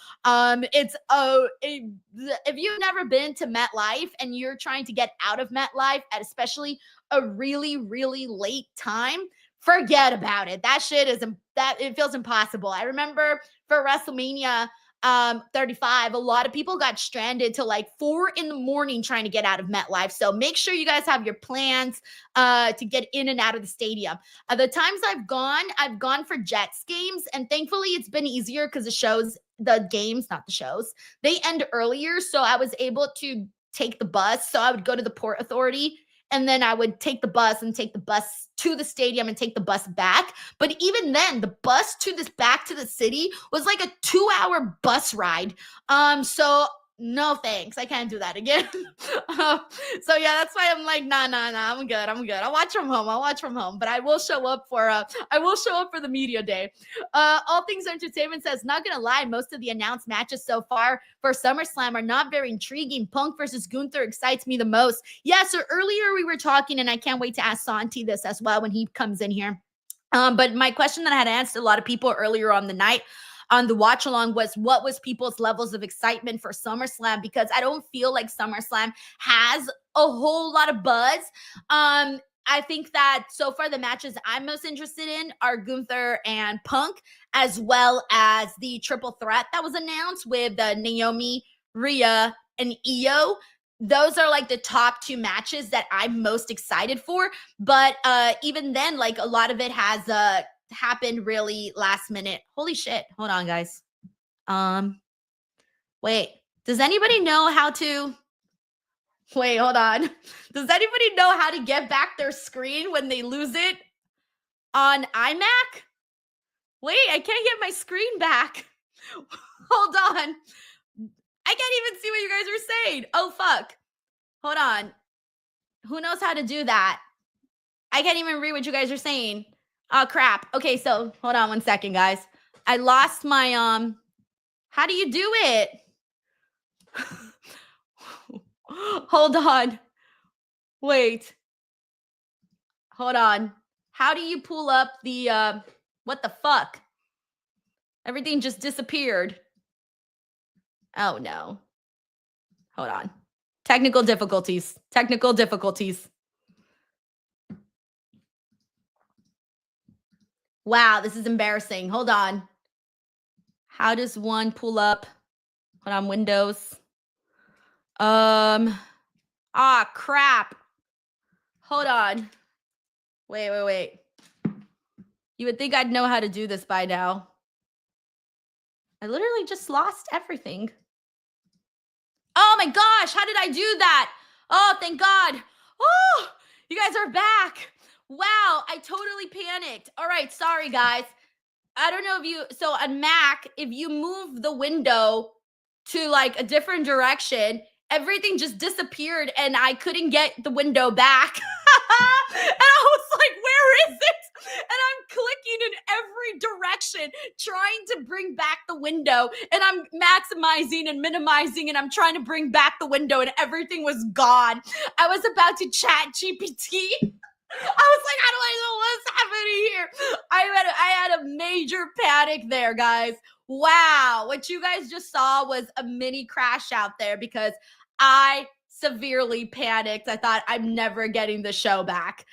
If you've never been to MetLife and you're trying to get out of MetLife at especially a really, really late time, forget about it. That shit it feels impossible. I remember for WrestleMania 35, a lot of people got stranded till like 4 a.m. trying to get out of MetLife. So make sure you guys have your plans to get in and out of the stadium. The times I've gone for Jets games, and thankfully it's been easier because the games, not the shows, they end earlier. So I was able to take the bus. So I would go to the Port Authority, and then I would take the bus to the stadium and take the bus back. But even then, the bus back to the city was like a 2-hour bus ride. So no thanks. I can't do that again. So yeah, that's why I'm like, nah, I'm good. I'll watch from home. But I will show up for the media day. All Things Entertainment says, not gonna lie, most of the announced matches so far for SummerSlam are not very intriguing. Punk versus Gunther excites me the most. Yeah, so earlier we were talking, and I can't wait to ask Santi this as well when he comes in here. But my question that I had asked a lot of people earlier on the night on the watch along was, what was people's levels of excitement for SummerSlam? Because I don't feel like SummerSlam has a whole lot of buzz. I think that so far the matches I'm most interested in are Gunther and Punk, as well as the triple threat that was announced with Naomi, Rhea, and Io. Those are like the top 2 matches that I'm most excited for. But even then, like a lot of it has happened really last minute. Holy shit. Hold on, guys. Wait, does anybody know how to Does anybody know how to get back their screen when they lose it? on iMac? Wait, I can't get my screen back. Hold on. I can't even see what you guys are saying. Oh, fuck. Hold on. Who knows how to do that? I can't even read what you guys are saying. Oh, crap. Okay, so hold on 1 second, guys. I lost my, how do you do it? Hold on. Wait. Hold on. How do you pull up the, what the fuck? Everything just disappeared. Oh, no. Hold on. Technical difficulties. Technical difficulties. Wow, this is embarrassing. Hold on. How does one pull up? Hold on, Windows. Crap. Hold on. Wait. You would think I'd know how to do this by now. I literally just lost everything. Oh my gosh, how did I do that? Oh, thank God. Oh, you guys are back. Wow, I totally panicked. All right, sorry guys. I don't know if you, so on Mac, if you move the window to like a different direction, everything just disappeared and I couldn't get the window back. And I was like, where is it? And I'm clicking in every direction, trying to bring back the window. And I'm maximizing and minimizing, and I'm trying to bring back the window, and everything was gone. I was about to chat GPT. I was like, how do I know what's happening here? I had a major panic there, guys. Wow. What you guys just saw was a mini crash out there because I severely panicked. I thought I'm never getting the show back.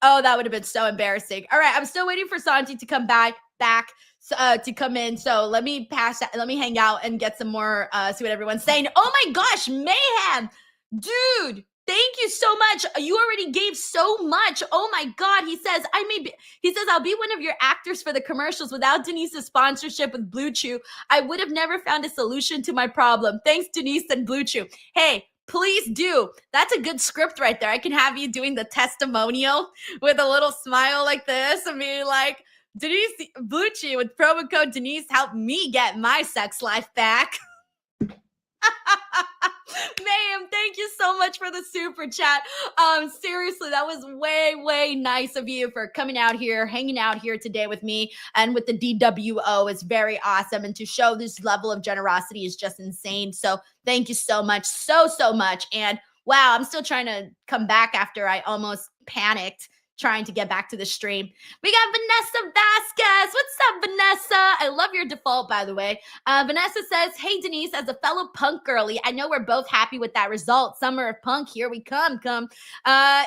Oh, that would have been so embarrassing. All right, I'm still waiting for Santi to come back to come in. So let me hang out and get some more, see what everyone's saying. Oh my gosh, Mayhem. Dude, thank you so much. You already gave so much. Oh my God. He says, I'll be one of your actors for the commercials. Without Denise's sponsorship with Blue Chew, I would have never found a solution to my problem. Thanks, Denise and Blue Chew. Hey, please do. That's a good script right there. I can have you doing the testimonial with a little smile like this and be like, Denise Blue Chew with promo code Denise helped me get my sex life back. Ma'am, thank you so much for the super chat. Seriously, that was way nice of you for coming out here, hanging out here today with me and with the DWO is very awesome. And to show this level of generosity is just insane. So thank you so much, so much. And wow, I'm still trying to come back after I almost panicked trying to get back to the stream. We got Vanessa Vasquez. What's up, Vanessa? I love your default, by the way. Vanessa says, hey, Denise, as a fellow punk girly, I know we're both happy with that result. Summer of Punk, here we come.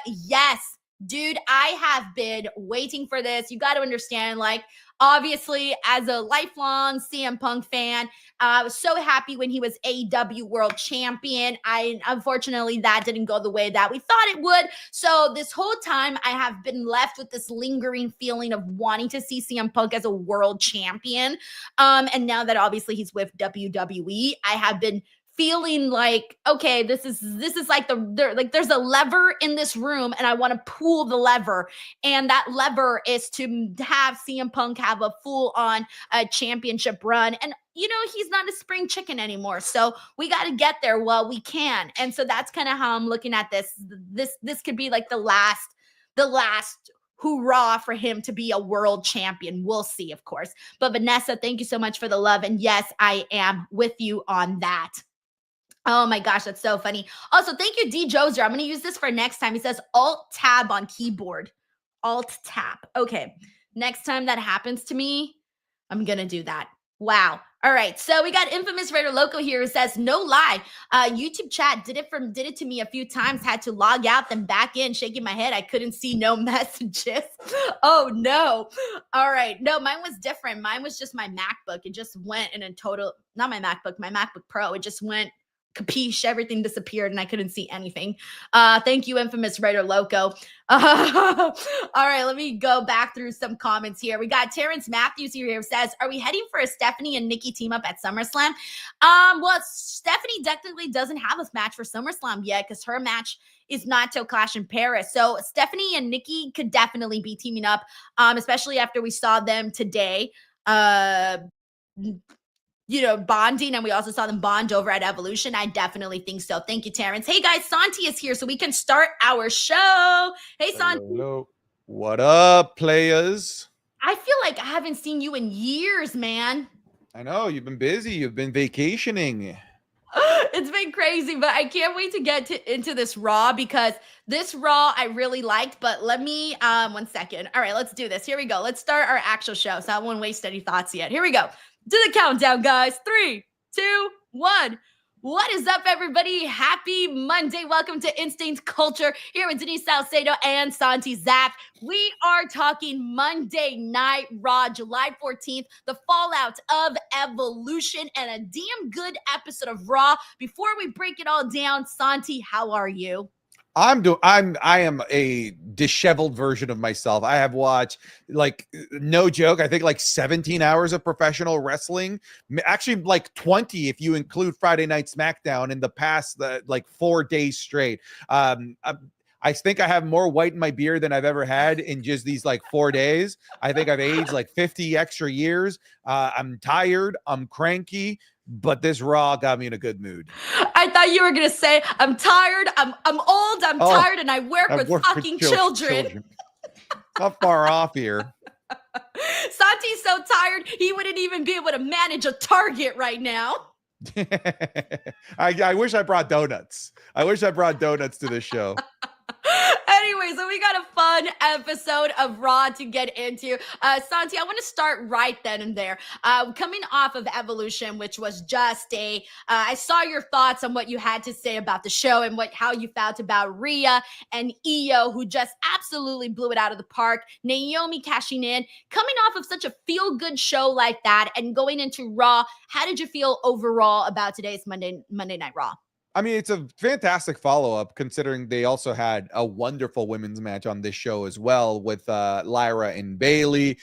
Yes, dude, I have been waiting for this. You got to understand, like, obviously, as a lifelong CM Punk fan, I was so happy when he was AEW World Champion. Unfortunately, that didn't go the way that we thought it would. So this whole time, I have been left with this lingering feeling of wanting to see CM Punk as a world champion. And now that obviously he's with WWE, I have been feeling like, okay, this is like there's a lever in this room and I want to pull the lever. And that lever is to have CM Punk have a full on championship run. And you know, he's not a spring chicken anymore. So we got to get there while we can. And so that's kind of how I'm looking at this. This could be like the last hoorah for him to be a world champion. We'll see, of course. But Vanessa, thank you so much for the love. And yes, I am with you on that. Oh my gosh, that's so funny. Also, thank you, D. Joser. I'm going to use this for next time. He says Alt-Tab on keyboard. Alt-Tab. Okay. Next time that happens to me, I'm going to do that. Wow. All right. So we got Infamous Raider Loco here who says, no lie. YouTube chat did it to me a few times. Had to log out, then back in, shaking my head. I couldn't see no messages. Oh, no. All right. No, mine was different. Mine was just my MacBook. It just went in a total, not my MacBook Pro. It just went capiche, everything disappeared and I couldn't see anything. Thank you, infamous Raider Loco. All right, let me go back through some comments here. We got Terrence Matthews here says, are we heading for a Stephanie and Nikki team up at SummerSlam? Well, Stephanie technically doesn't have a match for SummerSlam yet because her match is not till Clash in Paris. So Stephanie and Nikki could definitely be teaming up, especially after we saw them today. Bonding, and we also saw them bond over at Evolution. I definitely think so. Thank you, Terrence. Hey, guys, Santi is here, so we can start our show. Hey, Santi. Hello. What up, players? I feel like I haven't seen you in years, man. I know, you've been busy. You've been vacationing. It's been crazy, but I can't wait to get into this Raw because this Raw I really liked, but let me, 1 second. All right, let's do this. Here we go. Let's start our actual show, so I won't waste any thoughts yet. Here we go. Do the countdown, guys. 3, 2, 1. What is up, everybody? Happy Monday. Welcome to Instinct Culture here with Denise Salcedo and Santi Zap. We are talking Monday Night Raw, July 14th, the fallout of Evolution, and a damn good episode of Raw. Before we break it all down, Santi, how are you? I am a disheveled version of myself. I have watched, like, no joke, I think like 17 hours of professional wrestling. Actually, like 20 if you include Friday Night SmackDown in the past, like 4 days straight. I think I have more white in my beard than I've ever had in just these like 4 days. I think I've aged like 50 extra years. I'm tired. I'm cranky. But this Raw got me in a good mood. I thought you were going to say, I'm tired, I'm old, I'm tired, and I work with fucking children. Not far off here. Santi's so tired, he wouldn't even be able to manage a Target right now. I wish I brought donuts. I wish I brought donuts to this show. Anyway, so we got a fun episode of Raw to get into. Santi, I want to start right then and there. Coming off of Evolution, which was just I saw your thoughts on what you had to say about the show and how you felt about Rhea and Io, who just absolutely blew it out of the park. Naomi cashing in. Coming off of such a feel-good show like that and going into Raw, how did you feel overall about today's Monday Night Raw? I mean, it's a fantastic follow-up considering they also had a wonderful women's match on this show as well with Lyra and Bayley.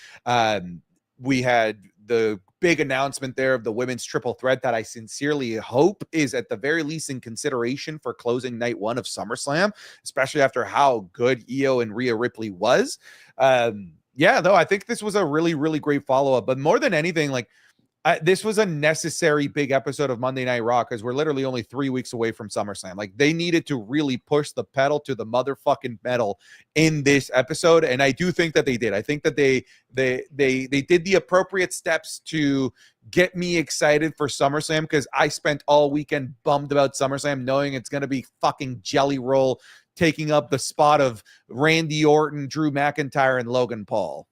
We had the big announcement there of the women's triple threat that I sincerely hope is at the very least in consideration for closing night 1 of SummerSlam, especially after how good Io and Rhea Ripley was. Yeah, though, I think this was a really, really great follow-up. But more than anything, like, this was a necessary big episode of Monday Night Raw because we're literally only 3 weeks away from SummerSlam. Like, they needed to really push the pedal to the motherfucking metal in this episode, and I do think that they did. I think that they did the appropriate steps to get me excited for SummerSlam because I spent all weekend bummed about SummerSlam, knowing it's going to be fucking Jelly Roll taking up the spot of Randy Orton, Drew McIntyre, and Logan Paul.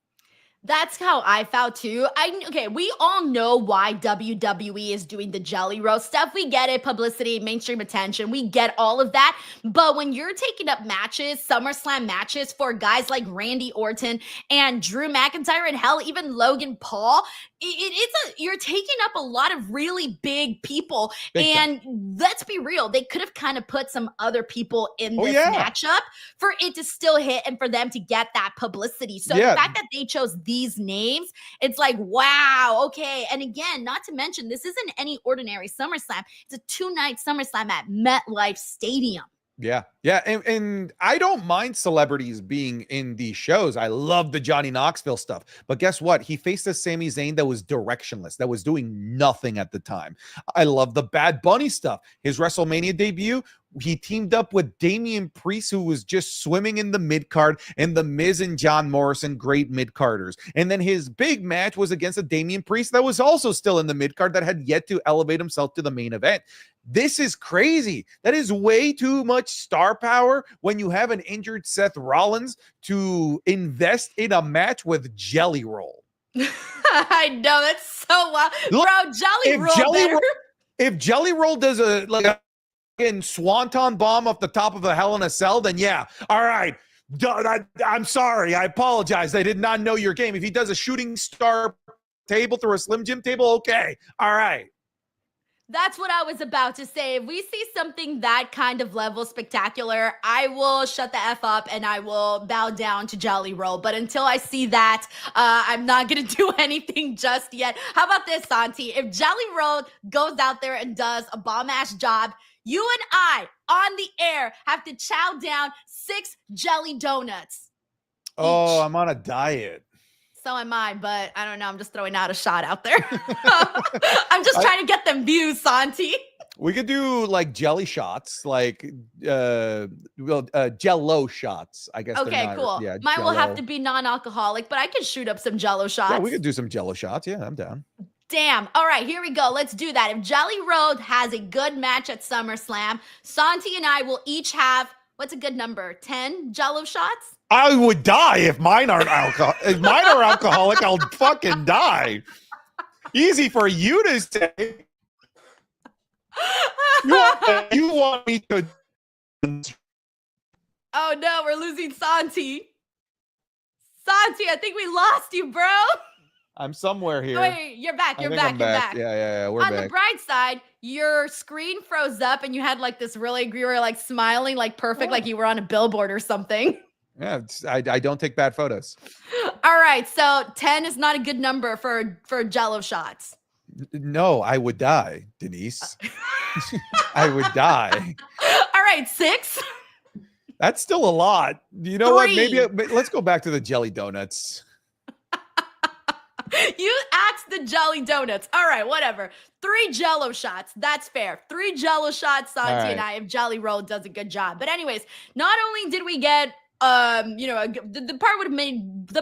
That's how I felt too. Okay, we all know why WWE is doing the Jelly Roll stuff. We get it, publicity, mainstream attention. We get all of that. But when you're taking up matches, SummerSlam matches for guys like Randy Orton and Drew McIntyre and hell, even Logan Paul, you're taking up a lot of really big people. And let's be real, they could have kind of put some other people in this matchup for it to still hit and for them to get that publicity. So the fact that they chose these names, it's like, wow, okay. And again, not to mention, this isn't any ordinary SummerSlam. It's a 2-night SummerSlam at MetLife Stadium. Yeah. And I don't mind celebrities being in these shows. I love the Johnny Knoxville stuff. But guess what? He faced a Sami Zayn that was directionless, that was doing nothing at the time. I love the Bad Bunny stuff. His WrestleMania debut, he teamed up with Damian Priest, who was just swimming in the mid-card, and The Miz and John Morrison, great mid-carders. And then his big match was against a Damian Priest that was also still in the mid-card that had yet to elevate himself to the main event. This is crazy. That is way too much star power when you have an injured Seth Rollins to invest in a match with Jelly Roll. I know, that's so wild. Bro, If Jelly Roll does a swanton bomb off the top of a Hell in a Cell, then yeah, all right. I'm sorry. I apologize. I did not know your game. If he does a shooting star table through a Slim Jim table, okay. All right. That's what I was about to say. If we see something that kind of level spectacular, I will shut the F up and I will bow down to Jelly Roll. But until I see that, I'm not going to do anything just yet. How about this, Santi? If Jelly Roll goes out there and does a bomb-ass job, you and I, on the air, have to chow down 6 jelly donuts. Oh, I'm on a diet. So am I, but I don't know. I'm just throwing out a shot out there. I'm just trying to get them views, Santi. We could do like jelly shots, like Jell-O shots, I guess. Okay, cool. Yeah, Mine will have Jell-O. to be non-alcoholic, but I can shoot up some Jell-O shots. Yeah, we could do some Jell-O shots. Yeah, I'm down. Damn. All right, here we go. Let's do that. If Jelly Road has a good match at SummerSlam, Santi and I will each have, what's a good number? 10 Jell-O shots? I would die if mine aren't alcohol. If mine are alcoholic, I'll fucking die. Easy for you to say. You want me to? Oh no, we're losing Santi. Santi, I think we lost you, bro. I'm somewhere here. Wait, you're back. You're I think back. I'm You're back. back. Yeah, we're On back. the bright side, your screen froze up and you had like this really, you were like smiling, like perfect, like you were on a billboard or something. Yeah, I don't take bad photos. All right, so 10 is not a good number for Jell-O shots. No, I would die, Denise. I would die. All right, 6. That's still a lot. You know what? 3. Maybe let's go back to the jelly donuts. You asked the jelly donuts. All right, whatever. 3 Jell-O shots. That's fair. 3 Jell-O shots, Santi All right. and I, if Jelly Roll does a good job. But anyways, not only did we get the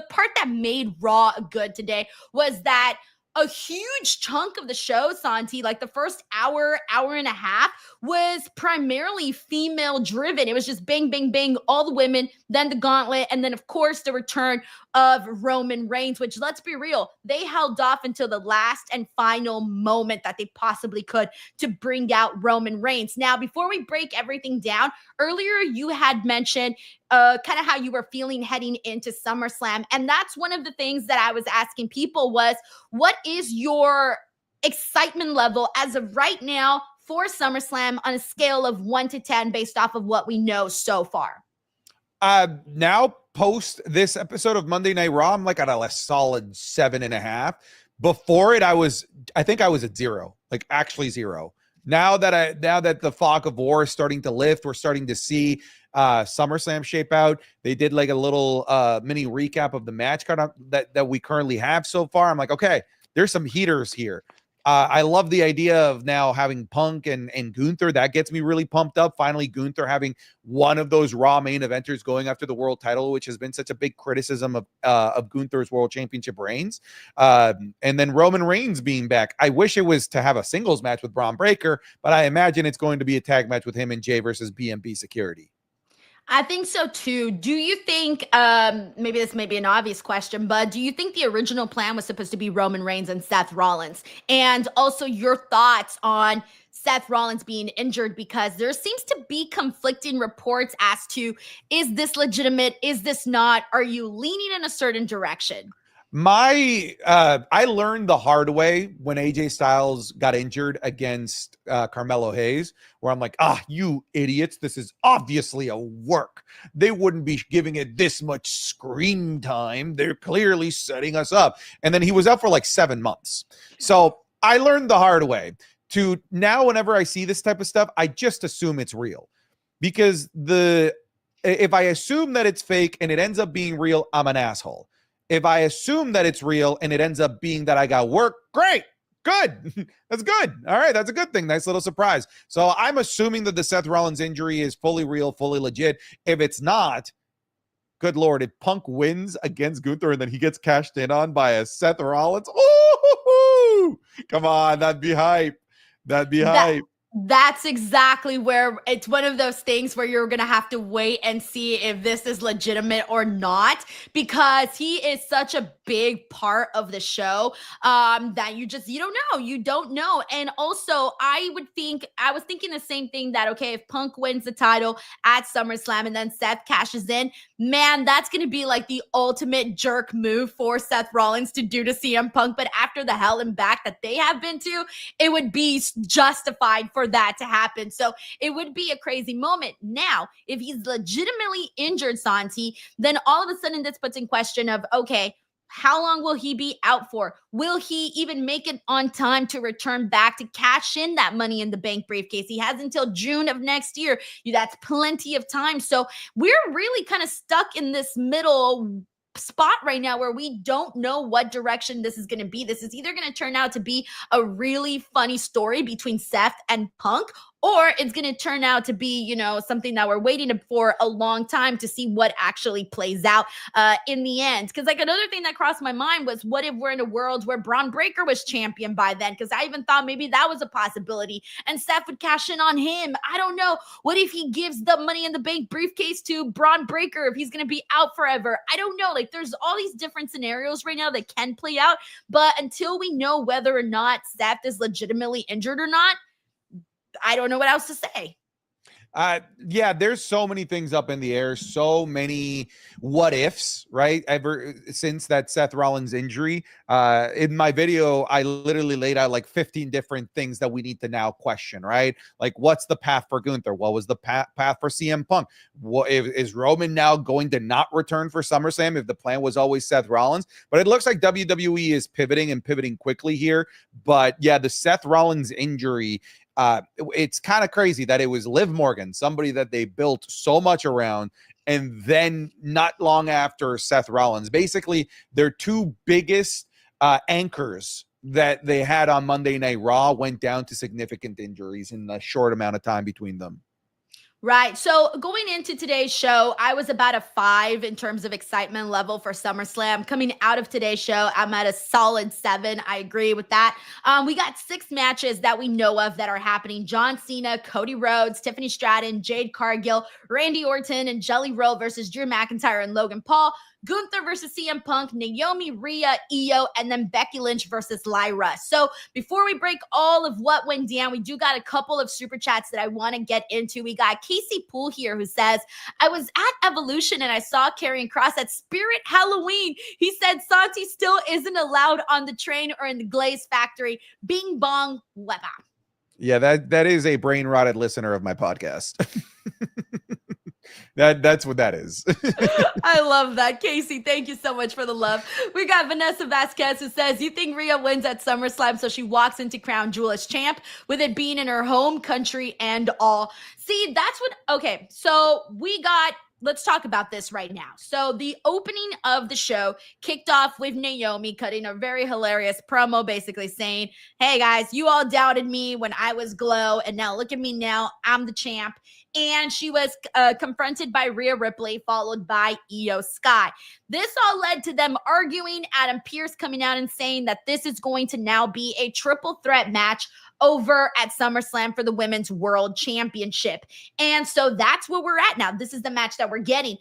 part that made Raw good today was that a huge chunk of the show, Santi, like the first hour and a half, was primarily female driven. It was just bang, bang, bang, all the women, then the Gauntlet, and then of course the return of Roman Reigns, which, let's be real, they held off until the last and final moment that they possibly could to bring out Roman Reigns. Now, before we break everything down, earlier you had mentioned kind of how you were feeling heading into SummerSlam. And that's one of the things that I was asking people was, what is your excitement level as of right now for SummerSlam on a scale of 1 to 10 based off of what we know so far? Now, post this episode of Monday Night Raw, I'm like at a solid 7.5. Before it, I think I was at 0, like actually 0. Now that the fog of war is starting to lift, we're starting to see SummerSlam shape out. They did like a little mini recap of the match card that we currently have so far. I'm like, okay, there's some heaters here. I love the idea of now having Punk and Gunther. That gets me really pumped up. Finally, Gunther having one of those Raw main eventers going after the world title, which has been such a big criticism of Gunther's world championship reigns. And then Roman Reigns being back. I wish it was to have a singles match with Braun Breaker, but I imagine it's going to be a tag match with him and Jay versus BMB Security. I think so too. Do you think, maybe this may be an obvious question, but do you think the original plan was supposed to be Roman Reigns and Seth Rollins? And also your thoughts on Seth Rollins being injured, because there seems to be conflicting reports as to, is this legitimate? Is this not? Are you leaning in a certain direction? I learned the hard way when AJ Styles got injured against Carmelo Hayes, where I'm like, you idiots, this is obviously a work. They wouldn't be giving it this much screen time. They're clearly setting us up. And then he was out for like 7 months. So I learned the hard way to now, whenever I see this type of stuff, I just assume it's real, because if I assume that it's fake and it ends up being real, I'm an asshole. If I assume that it's real and it ends up being that I got work, great, good. That's good. All right, that's a good thing. Nice little surprise. So I'm assuming that the Seth Rollins injury is fully real, fully legit. If it's not, good Lord, if Punk wins against Gunther and then he gets cashed in on by a Seth Rollins, ooh, come on, that'd be hype. That'd be hype. That's exactly where it's one of those things where you're going to have to wait and see if this is legitimate or not, because he is such a big part of the show that you don't know. And also I was thinking the same thing, that, okay, if Punk wins the title at SummerSlam and then Seth cashes in, man, that's going to be like the ultimate jerk move for Seth Rollins to do to CM Punk. But after the hell and back that they have been to, it would be justified for that to happen. So it would be a crazy moment. Now, if he's legitimately injured, Santi, then all of a sudden this puts in question of, okay, how long will he be out for? Will he even make it on time to return back to cash in that Money in the Bank briefcase? He has until June of next year. That's plenty of time. So we're really kind of stuck in this middle spot right now where we don't know what direction this is going to be. This is either going to turn out to be a really funny story between Seth and Punk, or it's going to turn out to be, something that we're waiting for a long time to see what actually plays out in the end. Because like another thing that crossed my mind was, what if we're in a world where Braun Breaker was champion by then? Because I even thought maybe that was a possibility and Seth would cash in on him. I don't know. What if he gives the Money in the Bank briefcase to Braun Breaker if he's going to be out forever? I don't know. Like, there's all these different scenarios right now that can play out. But until we know whether or not Seth is legitimately injured or not, I don't know what else to say. Yeah, there's so many things up in the air, so many what ifs, right? Ever since that Seth Rollins injury, in my video, I literally laid out like 15 different things that we need to now question, right? Like, what's the path for Gunther? What was the path for CM Punk? What is Roman now going to not return for SummerSlam if the plan was always Seth Rollins? But it looks like WWE is pivoting quickly here. But yeah, the Seth Rollins injury, it's kind of crazy that it was Liv Morgan, somebody that they built so much around, and then not long after Seth Rollins, basically their two biggest anchors that they had on Monday Night Raw went down to significant injuries in a short amount of time between them. Right. So going into today's show, I was about a 5 in terms of excitement level for SummerSlam. Coming out of today's show, I'm at a solid 7. I agree with that. We got 6 matches that we know of that are happening. John Cena, Cody Rhodes, Tiffany Stratton, Jade Cargill, Randy Orton, and Jelly Roll versus Drew McIntyre and Logan Paul. Gunther versus CM Punk, Naomi, Rhea, Io, and then Becky Lynch versus Lyra. So before we break all of what went down, we do got a couple of super chats that I want to get into. We got Casey Poole here who says, I was at Evolution and I saw Karrion Kross at Spirit Halloween. He said Santi still isn't allowed on the train or in the Glaze factory. Bing bong, weba. Yeah, that is a brain rotted listener of my podcast. That's what that is. I love that. Casey, thank you so much for the love. We got Vanessa Vasquez who says, you think Rhea wins at SummerSlam so she walks into Crown Jewel as champ, with it being in her home country and all? See, that's what, okay, so let's talk about this right now. So the opening of the show kicked off with Naomi cutting a very hilarious promo, basically saying, hey guys, you all doubted me when I was Glow, and now look at me now, I'm the champ. And she was confronted by Rhea Ripley, followed by Io Sky. This all led to them arguing, Adam Pearce coming out and saying that this is going to now be a triple threat match over at SummerSlam for the Women's World Championship. And so that's where we're at now. This is the match that we're getting.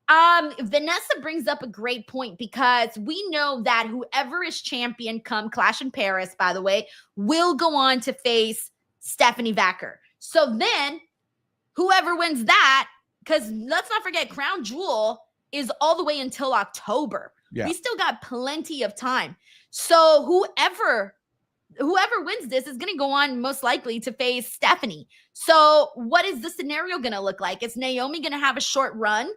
Vanessa brings up a great point, because we know that whoever is champion come Clash in Paris, by the way, will go on to face Stephanie Vacker. So then whoever wins that, because let's not forget, Crown Jewel is all the way until October. Yeah. We still got plenty of time. So whoever wins this is going to go on most likely to face Stephanie. So what is the scenario going to look like? Is Naomi going to have a short run,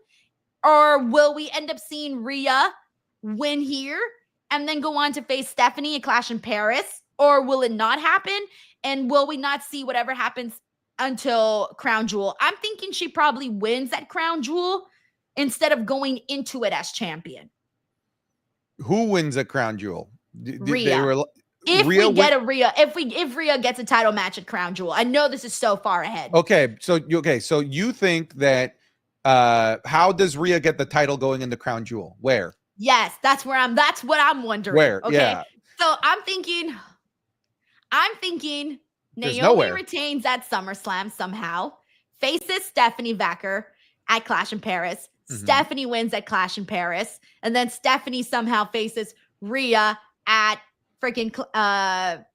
or will we end up seeing Rhea win here and then go on to face Stephanie at Clash in Paris? Or will it not happen? And will we not see whatever happens until Crown Jewel? I'm thinking she probably wins at Crown Jewel instead of going into it as champion. Who wins at Crown Jewel? Rhea. If Rhea gets a title match at Crown Jewel. I know this is so far ahead. Okay, so you think that how does Rhea get the title going into Crown Jewel? Where? Yes, that's what I'm wondering. Where? Okay. Yeah. So I'm thinking There's Naomi nowhere. retains at SummerSlam somehow. Faces Stephanie Vacker at Clash in Paris. Stephanie wins at Clash in Paris. And then Stephanie somehow faces Rhea at freaking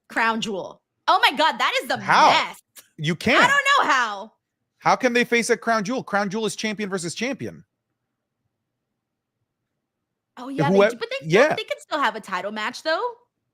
Crown Jewel. Oh my God, that is a mess. You can't. I don't know how. How can they face at Crown Jewel? Crown Jewel is champion versus champion. Oh yeah, Whoever- but they yeah. could still have a title match though.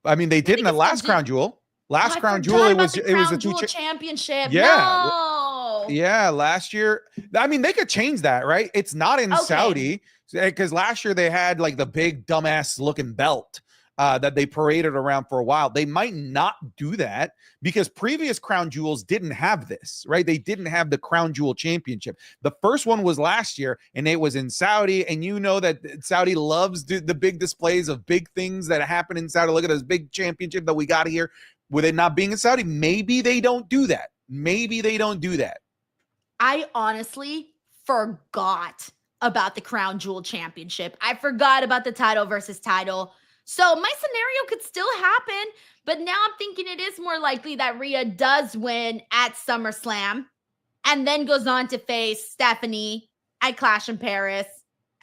I mean, they did in the last Crown Jewel. Last Crown Jewel, it was the a Crown Jewel two. championship. Yeah. No. Yeah, last year. I mean, they could change that, right? It's not in Saudi because last year they had like the big dumbass looking belt that they paraded around for a while. They might not do that because previous Crown Jewels didn't have this, right? They didn't have the Crown Jewel championship. The first one was last year and it was in Saudi. And you know that Saudi loves the big displays of big things that happen in Saudi. Look at this big championship that we got here. With it not being in Saudi, maybe they don't do that. Maybe they don't do that. I honestly forgot about the Crown Jewel championship. I forgot about the title versus title. So my scenario could still happen, but now I'm thinking it is more likely that Rhea does win at SummerSlam and then goes on to face Stephanie at Clash in Paris.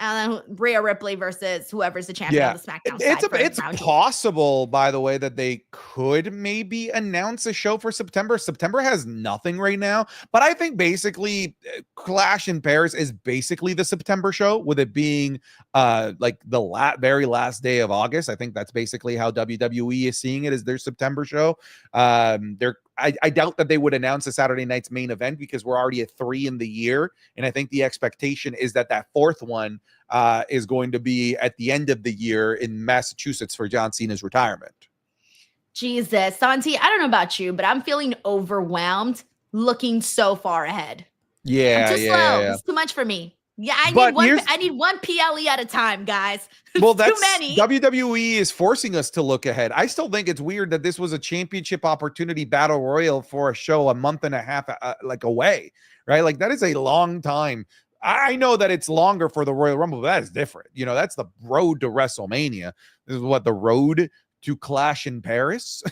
And then Rhea Ripley versus whoever's the champion of the SmackDown side. It's possible, by the way, that they could maybe announce a show for September. September has nothing right now, but I think basically Clash in Paris is basically the September show, with it being like the very last day of August. I think that's basically how WWE is seeing it, as their September show. I doubt that they would announce a Saturday night's main event because we're already at 3 in the year. And I think the expectation is that that fourth one is going to be at the end of the year in Massachusetts for John Cena's retirement. Jesus, Santi, I don't know about you, but I'm feeling overwhelmed looking so far ahead. Yeah, I'm too slow. It's too much for me. Yeah, I need one PLE at a time, guys. Well, Too many. WWE is forcing us to look ahead. I still think it's weird that this was a championship opportunity battle royal for a show a month and a half like away, right? Like that is a long time. I know that it's longer for the Royal Rumble, but that is different. You know, that's the road to WrestleMania. This is what the road to Clash in Paris.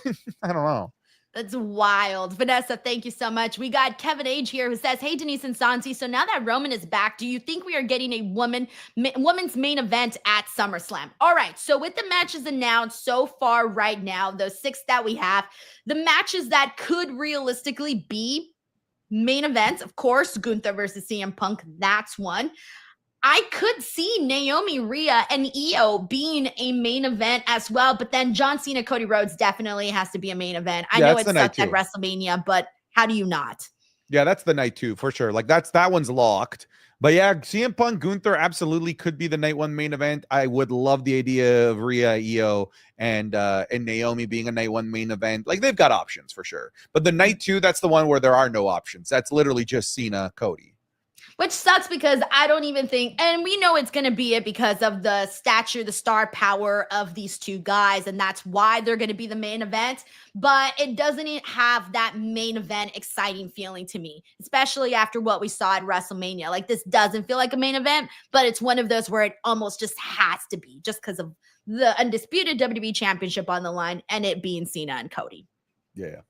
I don't know. That's wild. Vanessa, thank you so much. We got Kevin Age here who says, hey, Denise and Santi, so now that Roman is back, do you think we are getting a women's main event at SummerSlam? All right, so with the matches announced so far right now, those 6 that we have, the matches that could realistically be main events, of course, Gunther versus CM Punk, that's one. I could see Naomi, Rhea, and Io being a main event as well, but then John Cena, Cody Rhodes definitely has to be a main event. I know it's sucked at WrestleMania, but how do you not? Yeah, that's the night 2 for sure. Like that one's locked. But yeah, CM Punk, Gunther absolutely could be the night 1 main event. I would love the idea of Rhea, Io, and Naomi being a night 1 main event. Like they've got options for sure. But the night 2, that's the one where there are no options. That's literally just Cena, Cody. Which sucks because I don't even think, and we know it's going to be it because of the stature, the star power of these two guys, and that's why they're going to be the main event, but it doesn't have that main event exciting feeling to me, especially after what we saw at WrestleMania. Like this doesn't feel like a main event, but it's one of those where it almost just has to be just because of the undisputed WWE championship on the line and it being Cena and Cody. Yeah.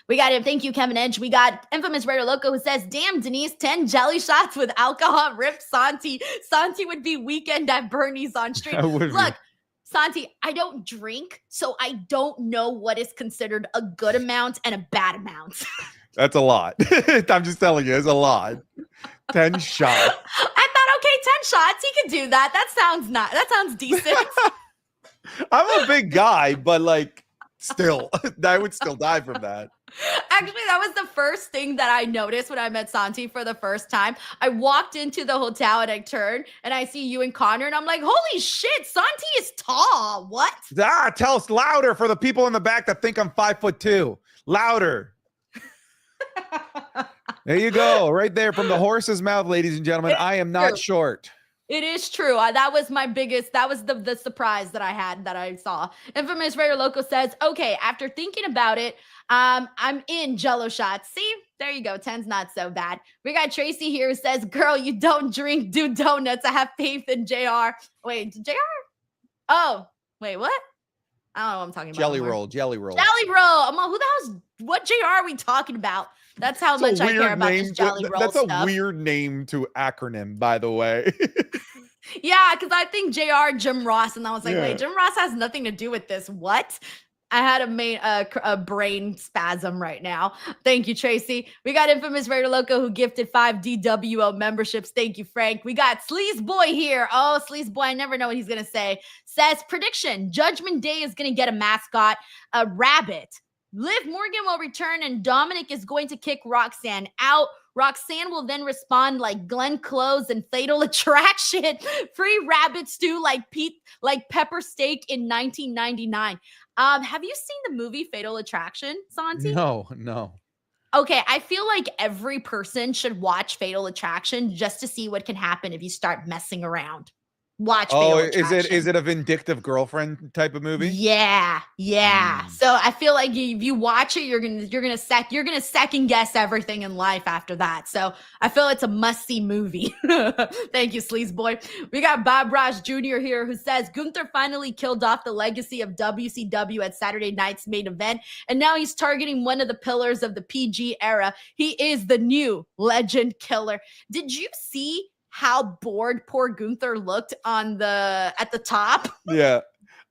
We got him. Thank you, Kevin Edge. We got Infamous Raider Loco who says, damn, Denise, 10 jelly shots with alcohol. Rip Santi. Santi would be weekend at Bernie's on stream. Look, Santi, I don't drink, so I don't know what is considered a good amount and a bad amount. That's a lot. I'm just telling you, it's a lot. 10 shots. I thought, okay, 10 shots. He could do that. That sounds decent. I'm a big guy, but like, still, I would still die from that. Actually, that was the first thing that I noticed when I met Santi for the first time. I walked into the hotel and I turned and I see you and Connor and I'm like, holy shit, Santi is tall. What? Tell us louder for the people in the back that think I'm 5'2". Louder. There you go. Right there from the horse's mouth, ladies and gentlemen. I am not short. It is true. That was my biggest, that was the surprise that I had that I saw. Infamous Raider Loco says, okay, after thinking about it, I'm in Jello shots. See, there you go. 10's not so bad. We got Tracy here who says, girl, you don't drink, do donuts. I have faith in JR. Wait, JR? Oh, wait, what? I don't know what I'm talking about. Jelly anymore. roll. Jelly roll. Who the hell's What JR are we talking about? That's how It's a much I care weird about name this Jelly Roll That's stuff. a weird name to acronym, by the way. Yeah, because I think JR Jim Ross, and I was like, Yeah. wait, Jim Ross has nothing to do with this. What? I had a brain spasm right now. Thank you, Tracy. We got Infamous Raider Loco who gifted 5 DWO memberships. Thank you, Frank. We got Sleaze Boy here. Oh, Sleaze Boy, I never know what he's going to say. Says, prediction, Judgment Day is going to get a mascot, a rabbit. Liv Morgan will return and Dominik is going to kick Roxanne out. Roxanne will then respond like Glenn Close and Fatal Attraction. Free rabbit stew like pepper steak in 1999. Have you seen the movie Fatal Attraction, Santi? No. Okay, I feel like every person should watch Fatal Attraction just to see what can happen if you start messing around. Watch Fatal Attraction. Is it a vindictive girlfriend type of movie? Yeah. So I feel like if you watch it, you're gonna second guess everything in life after that. So I feel it's a must-see movie. Thank you, Sleaze Boy. We got Bob Raj Jr. here who says Gunther finally killed off the legacy of WCW at Saturday night's main event, and now he's targeting one of the pillars of the PG era. He is the new legend killer. Did you see how bored poor Gunther looked at the top? Yeah.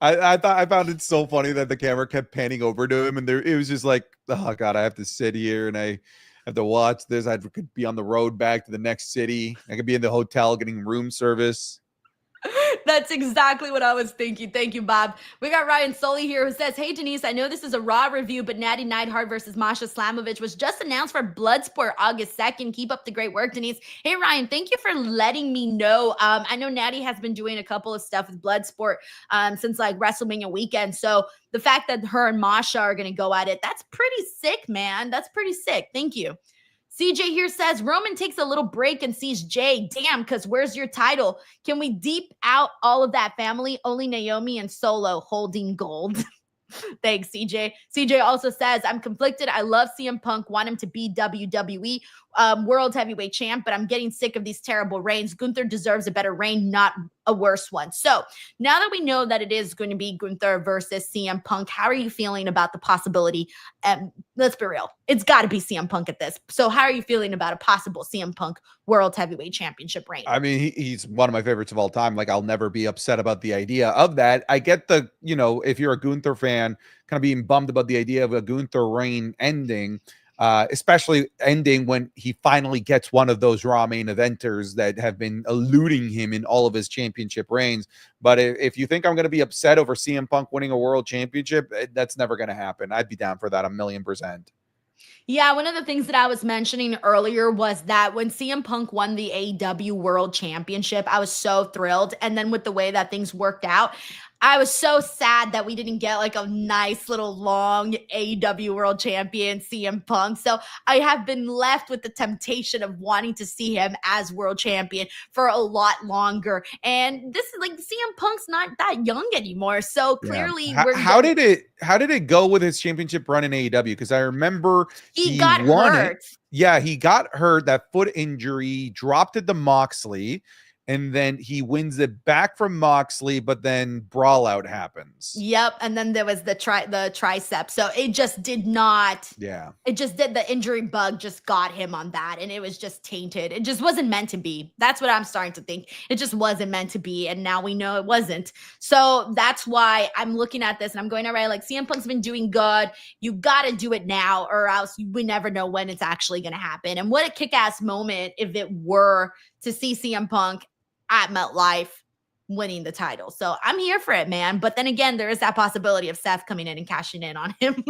I found it so funny that the camera kept panning over to him and it was just like, oh God, I have to sit here and I have to watch this. I could be on the road back to the next city. I could be in the hotel getting room service. That's exactly what I was thinking. Thank you, Bob. We got Ryan Sully here who says, hey, Denise, I know this is a Raw review, but Natty Neidhart versus Masha Slamovich was just announced for Bloodsport August 2nd. Keep up the great work, Denise. Hey, Ryan, thank you for letting me know. I know Natty has been doing a couple of stuff with Bloodsport since like WrestleMania weekend. So the fact that her and Masha are going to go at it, that's pretty sick, man. That's pretty sick. Thank you. CJ here says, Roman takes a little break and sees Jay. Damn, because where's your title? Can we deep out all of that family? Only Naomi and Solo holding gold. Thanks, CJ. CJ also says, I'm conflicted. I love CM Punk, want him to be WWE World Heavyweight Champ, but I'm getting sick of these terrible reigns. Gunther deserves a better reign, not a worse one. So now that we know that it is going to be Gunther versus CM Punk, how are you feeling about the possibility? Let's be real. It's got to be CM Punk at this. So how are you feeling about a possible CM Punk World Heavyweight Championship reign? I mean, he's one of my favorites of all time. Like, I'll never be upset about the idea of that. I get the, if you're a Gunther fan, kind of being bummed about the idea of a Gunther reign ending, especially ending when he finally gets one of those Raw main eventers that have been eluding him in all of his championship reigns. But if you think I'm going to be upset over CM Punk winning a world championship, that's never going to happen. I'd be down for that 1,000,000%. Yeah, one of the things that I was mentioning earlier was that when CM Punk won the AEW World Championship, I was so thrilled. And then with the way that things worked out, I was so sad that we didn't get like a nice little long AEW World Champion CM Punk. So I have been left with the temptation of wanting to see him as World Champion for a lot longer. And this is like CM Punk's not that young anymore. So clearly, how did it go with his championship run in AEW? Because I remember he got won hurt. Yeah, he got hurt, that foot injury, dropped it to Moxley. And then he wins it back from Moxley, but then Brawl Out happens. Yep. And then there was the tricep. So it just did not. Yeah. It just did. The injury bug just got him on that. And it was just tainted. It just wasn't meant to be. That's what I'm starting to think. It just wasn't meant to be. And now we know it wasn't. So that's why I'm looking at this and I'm going, all right, like CM Punk's been doing good. You got to do it now or else we never know when it's actually going to happen. And what a kick-ass moment if it were to see CM Punk at MetLife winning the title. So I'm here for it, man. But then again, there is that possibility of Seth coming in and cashing in on him.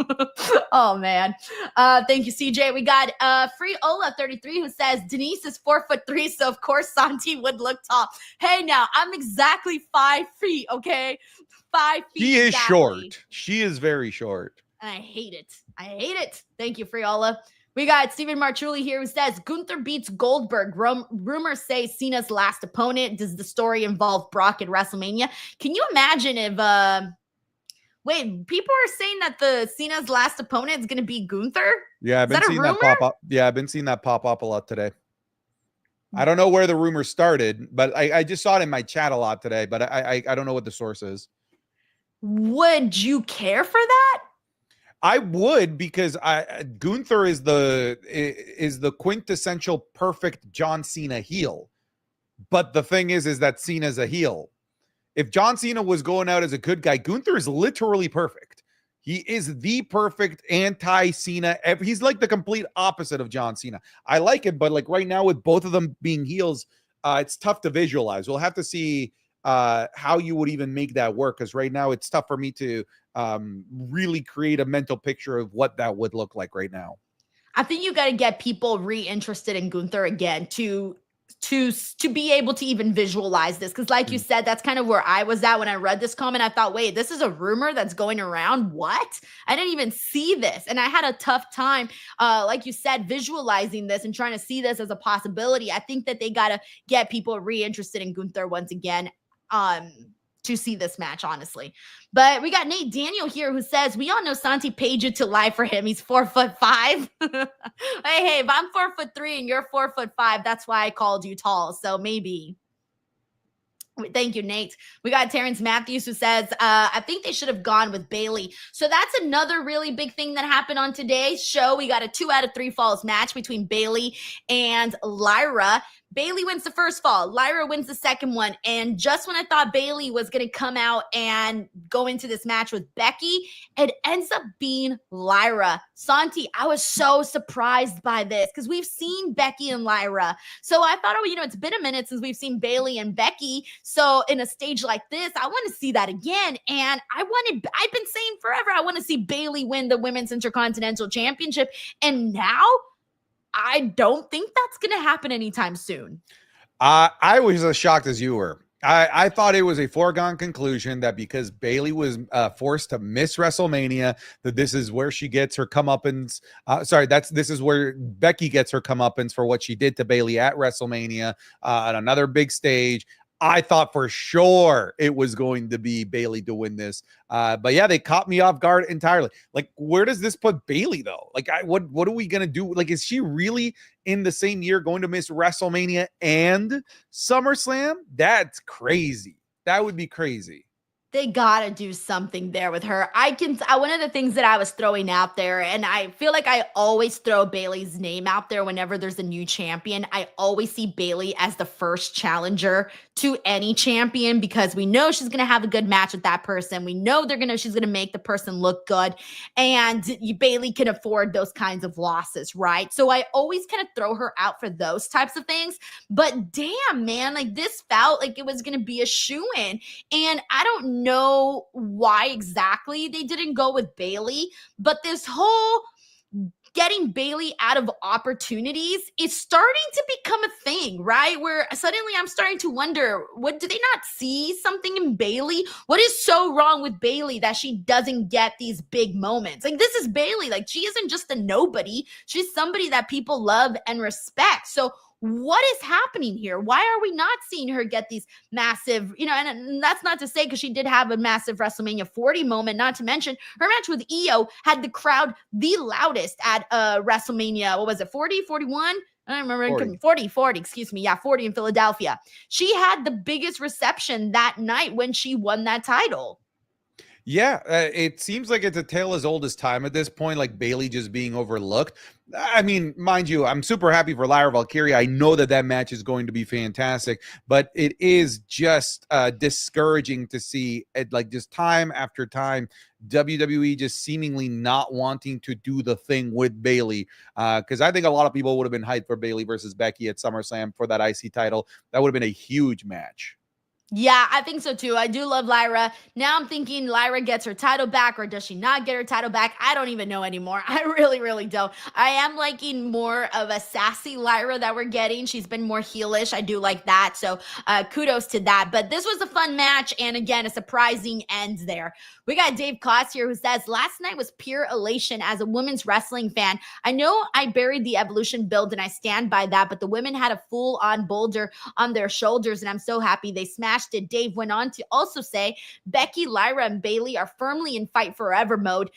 Oh, man. Thank you, CJ. We got Free Ola 33 who says, Denise is 4'3", so of course Santi would look tall. Hey, now, I'm exactly 5 feet, okay? 5 feet. He is exactly. short. She is very short. And I hate it. I hate it. Thank you, Free Ola. We got Stephen Marchulli here who says, Gunther beats Goldberg. Rumors say Cena's last opponent. Does the story involve Brock at WrestleMania? Can you imagine if, wait, people are saying that the Cena's last opponent is going to be Gunther? Yeah, I've been seeing that pop up. Yeah, I've been seeing that pop up a lot today. I don't know where the rumor started, but I just saw it in my chat a lot today, but I don't know what the source is. Would you care for that? I would, because Gunther is the quintessential perfect John Cena heel. But the thing is that Cena's a heel. If John Cena was going out as a good guy, Gunther is literally perfect. He is the perfect anti-Cena. He's like the complete opposite of John Cena. I like it, but like right now with both of them being heels, it's tough to visualize. We'll have to see how you would even make that work, because right now it's tough for me to really create a mental picture of what that would look like right now. I think you got to get people re-interested in Gunther again to be able to even visualize this. Because like you said, that's kind of where I was at when I read this comment. I thought, wait, this is a rumor that's going around? What? I didn't even see this. And I had a tough time, like you said, visualizing this and trying to see this as a possibility. I think that they got to get people re-interested in Gunther once again to see this match, honestly. But we got Nate Daniel here who says, we all know Santi paid you to lie for him. He's 4'5". hey, if I'm 4'3" and you're 4'5", that's why I called you tall. So maybe. Thank you, Nate. We got Terrence Matthews who says, I think they should have gone with Bayley. So that's another really big thing that happened on today's show. We got a 2 out of 3 falls match between Bayley and Lyra. Bayley wins the first fall. Lyra wins the second one. And just when I thought Bayley was going to come out and go into this match with Becky, it ends up being Lyra. Santi, I was so surprised by this because we've seen Becky and Lyra. So I thought, oh, it's been a minute since we've seen Bayley and Becky. So in a stage like this, I want to see that again. And I've been saying forever, I want to see Bayley win the Women's Intercontinental Championship. And now I don't think that's going to happen anytime soon. I was as shocked as you were. I thought it was a foregone conclusion that because Bayley was forced to miss WrestleMania, that this is where she gets her comeuppance. This is where Becky gets her comeuppance for what she did to Bayley at WrestleMania on another big stage. I thought for sure it was going to be Bayley to win this. But yeah, they caught me off guard entirely. Like, where does this put Bayley though? Like, what are we going to do? Like, is she really in the same year going to miss WrestleMania and SummerSlam? That's crazy. That would be crazy. They gotta do something there with her. One of the things that I was throwing out there, and I feel like I always throw Bayley's name out there whenever there's a new champion. I always see Bayley as the first challenger to any champion because we know she's gonna have a good match with that person. We know she's gonna make the person look good, and Bayley can afford those kinds of losses, right? So I always kind of throw her out for those types of things. But damn, man, like this felt like it was gonna be a shoo-in, and I don't know why exactly they didn't go with Bayley, but this whole getting Bayley out of opportunities is starting to become a thing, right? Where suddenly I'm starting to wonder, do they not see something in Bayley? What is so wrong with Bayley that she doesn't get these big moments? Like, this is Bayley. Like, she isn't just a nobody. She's somebody that people love and respect. So what is happening here? Why are we not seeing her get these massive, and that's not to say because she did have a massive WrestleMania 40 moment, not to mention her match with Io had the crowd the loudest at WrestleMania, what was it, 40, 41? I don't remember. 40, excuse me. Yeah, 40 in Philadelphia. She had the biggest reception that night when she won that title. Yeah, it seems like it's a tale as old as time at this point, like Bayley just being overlooked. I mean, mind you, I'm super happy for Lyra Valkyria. I know that match is going to be fantastic, but it is just discouraging to see it, like, just time after time, WWE just seemingly not wanting to do the thing with Bayley. Because I think a lot of people would have been hyped for Bayley versus Becky at SummerSlam for that IC title. That would have been a huge match. Yeah, I think so too. I do love Lyra. Now I'm thinking Lyra gets her title back, or does she not get her title back? I don't even know anymore. I really, really don't. I am liking more of a sassy Lyra that we're getting. She's been more heelish. I do like that. So kudos to that. But this was a fun match. And again, a surprising end there. We got Dave Kloss here who says, last night was pure elation as a women's wrestling fan. I know I buried the Evolution build and I stand by that, but the women had a full-on boulder on their shoulders, and I'm so happy they smashed smashed it. Dave went on to also say, Becky, Lyra, and Bayley are firmly in fight forever mode.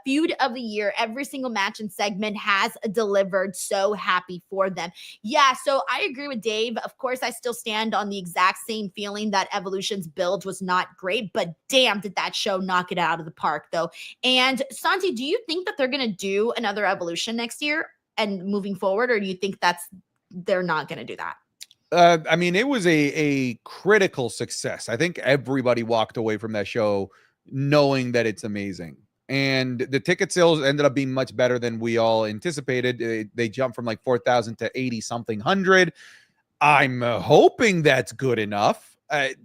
Feud of the year. Every single match and segment has delivered. So happy for them. Yeah, so I agree with Dave. Of course, I still stand on the exact same feeling that Evolution's build was not great, but damn, did that show knock it out of the park, though. And Santi, do you think that they're going to do another Evolution next year and moving forward, or do you think they're not going to do that? I mean, it was a critical success. I think everybody walked away from that show knowing that it's amazing. And the ticket sales ended up being much better than we all anticipated. They jumped from like 4,000 to 80 something hundred. I'm hoping that's good enough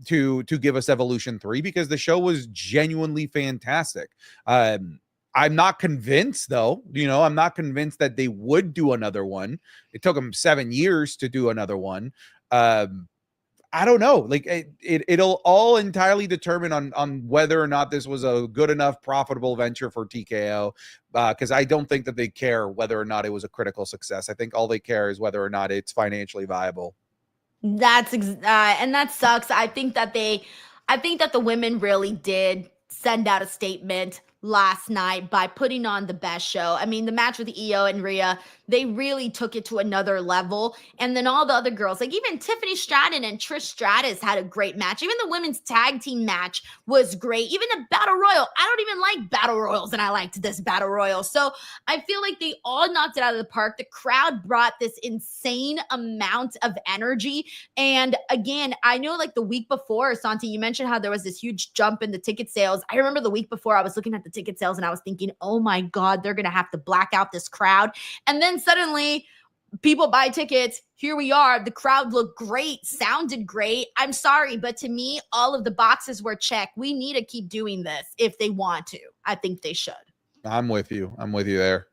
to give us Evolution 3, because the show was genuinely fantastic. I'm not convinced, though. I'm not convinced that they would do another one. It took them 7 years to do another one. I don't know. Like it'll all entirely determine on whether or not this was a good enough profitable venture for TKO, because I don't think that they care whether or not it was a critical success. I think all they care is whether or not it's financially viable. And that sucks. I think that the women really did send out a statement last night by putting on the best show. I mean, the match with Io and Rhea, they really took it to another level. And then all the other girls, like even Tiffany Stratton and Trish Stratus had a great match. Even the women's tag team match was great. Even the Battle Royal. I don't even like Battle Royals, and I liked this Battle Royal. So I feel like they all knocked it out of the park. The crowd brought this insane amount of energy. And again, I know like the week before, Santi, you mentioned how there was this huge jump in the ticket sales. I remember the week before I was looking at the ticket sales and I was thinking, oh my God, they're going to have to black out this crowd. And then suddenly people buy tickets. Here we are. The crowd looked great, sounded great. I'm sorry, but to me, all of the boxes were checked. We need to keep doing this if they want to. I think they should. I'm with you. I'm with you there.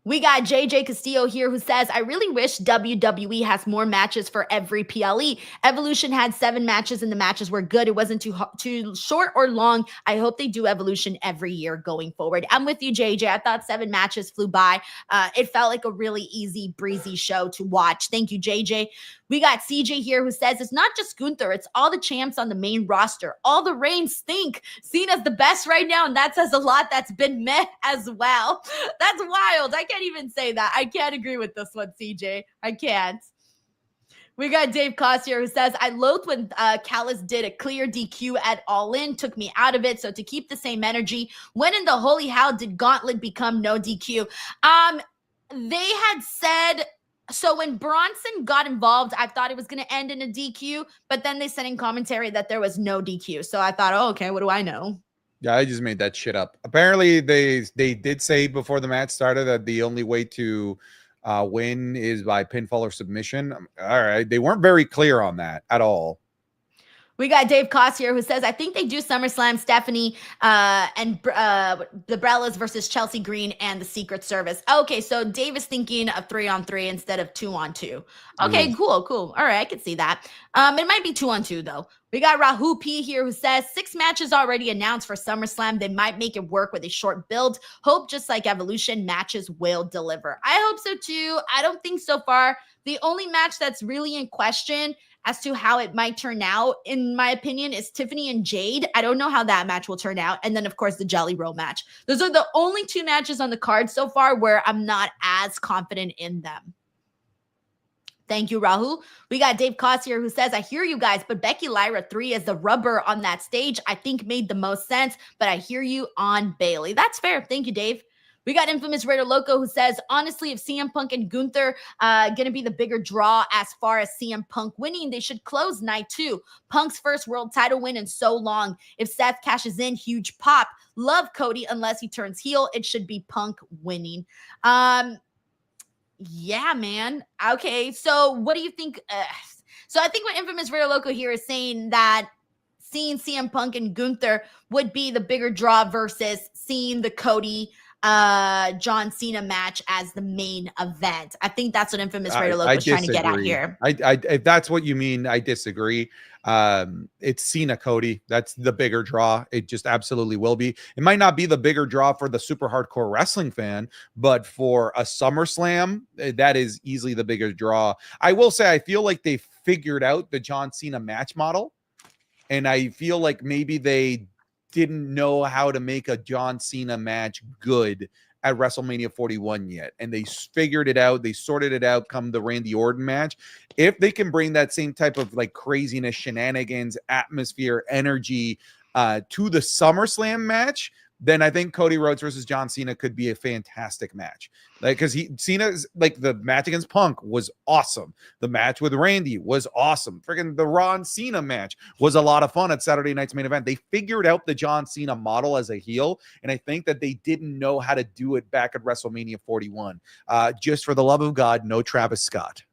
We got JJ Castillo here who says, I really wish WWE has more matches for every PLE. Evolution had 7 matches and the matches were good. It wasn't too short or long. I hope they do Evolution every year going forward. I'm with you, JJ. I thought 7 matches flew by. It felt like a really easy, breezy show to watch. Thank you, JJ. We got CJ here who says, it's not just Gunther, it's all the champs on the main roster. All the reigns stink. Cena's the best right now, and that says a lot. That's been met as well. That's wild. I can't even say that. I can't agree with this one, CJ. I can't. We got Dave Costier who says, I loathed when Callis did a clear DQ at All In, took me out of it. So to keep the same energy, when in the holy hell did Gauntlet become no DQ? They had said... So when Bronson got involved, I thought it was going to end in a DQ, but then they said in commentary that there was no DQ. So I thought, oh, okay, what do I know? Yeah, I just made that shit up. Apparently, they did say before the match started that the only way to win is by pinfall or submission. All right, they weren't very clear on that at all. We got Dave Costier who says, I think they do SummerSlam, Stephanie and the Brellas versus Chelsea Green and the Secret Service. Okay, so Dave is thinking of 3-on-3 instead of 2-on-2. Okay, cool. All right, I can see that. It might be 2-on-2 though. We got Rahu P here who says 6 matches already announced for SummerSlam. They might make it work with a short build. Hope just like Evolution, matches will deliver. I hope so too. I don't think so far. The only match that's really in question as to how it might turn out, in my opinion, is Tiffany and Jade. I don't know how that match will turn out. And then, of course, the Jelly Roll match. Those are the only 2 matches on the card so far where I'm not as confident in them. Thank you, Rahul. We got Dave Costier who says, I hear you guys, but Becky Lyra 3 as the rubber on that stage, I think made the most sense, but I hear you on Bayley. That's fair. Thank you, Dave. We got Infamous Raider Loco who says, honestly, if CM Punk and Gunther going to be the bigger draw as far as CM Punk winning, they should close night 2. Punk's first world title win in so long. If Seth cashes in, huge pop. Love Cody unless he turns heel. It should be Punk winning. Yeah, man. Okay, so what do you think? So I think what Infamous Raider Loco here is saying that seeing CM Punk and Gunther would be the bigger draw versus seeing the Cody John Cena match as the main event. I think that's what Infamous Raider Loco is trying to get at here. If that's what you mean, I disagree. It's Cena Cody. That's the bigger draw. It just absolutely will be. It might not be the bigger draw for the super hardcore wrestling fan, but for a SummerSlam, that is easily the bigger draw. I will say, I feel like they figured out the John Cena match model. And I feel like maybe they didn't know how to make a John Cena match good at WrestleMania 41 yet. And they figured it out. They sorted it out come the Randy Orton match. If they can bring that same type of like craziness, shenanigans, atmosphere, energy to the SummerSlam match, then I think Cody Rhodes versus John Cena could be a fantastic match. Like, because Cena's like the match against Punk was awesome. The match with Randy was awesome. Freaking the Ron Cena match was a lot of fun at Saturday night's main event. They figured out the John Cena model as a heel, and I think that they didn't know how to do it back at WrestleMania 41. Just for the love of God, no Travis Scott.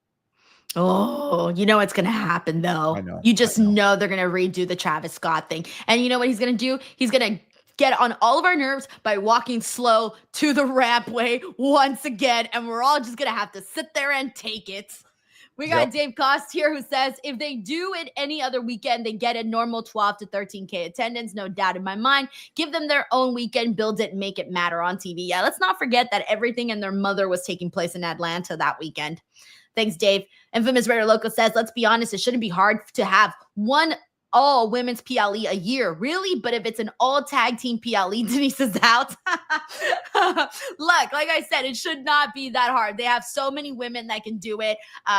Oh, you know what's going to happen, though. I know. You just know they're going to redo the Travis Scott thing. And you know what he's going to do? He's going to get on all of our nerves by walking slow to the rampway once again. And we're all just going to have to sit there and take it. We got Dave Cost here who says, if they do it any other weekend, they get a normal 12 to 13K attendance. No doubt in my mind. Give them their own weekend, build it, make it matter on TV. Yeah, let's not forget that everything and their mother was taking place in Atlanta that weekend. Thanks, Dave. Infamous Raider Loco says, let's be honest, it shouldn't be hard to have one all women's PLE a year. Really? But if it's an all tag team PLE, Denise is out. Look, like I said, it should not be that hard. They have so many women that can do it.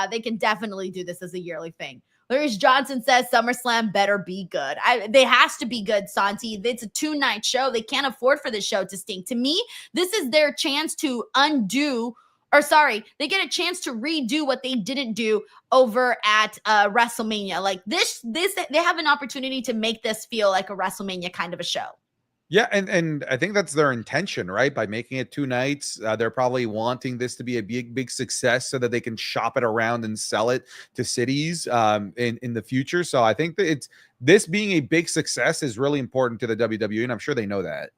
They can definitely do this as a yearly thing. Larry Johnson says SummerSlam better be good. They has to be good, Santi. It's a 2-night show. They can't afford for the show to stink. To me, this is their chance to they get a chance to redo what they didn't do over at WrestleMania. Like this, they have an opportunity to make this feel like a WrestleMania kind of a show. Yeah, and I think that's their intention, right? By making it 2 nights, they're probably wanting this to be a big success so that they can shop it around and sell it to cities in the future. So I think that this being a big success is really important to the WWE, and I'm sure they know that.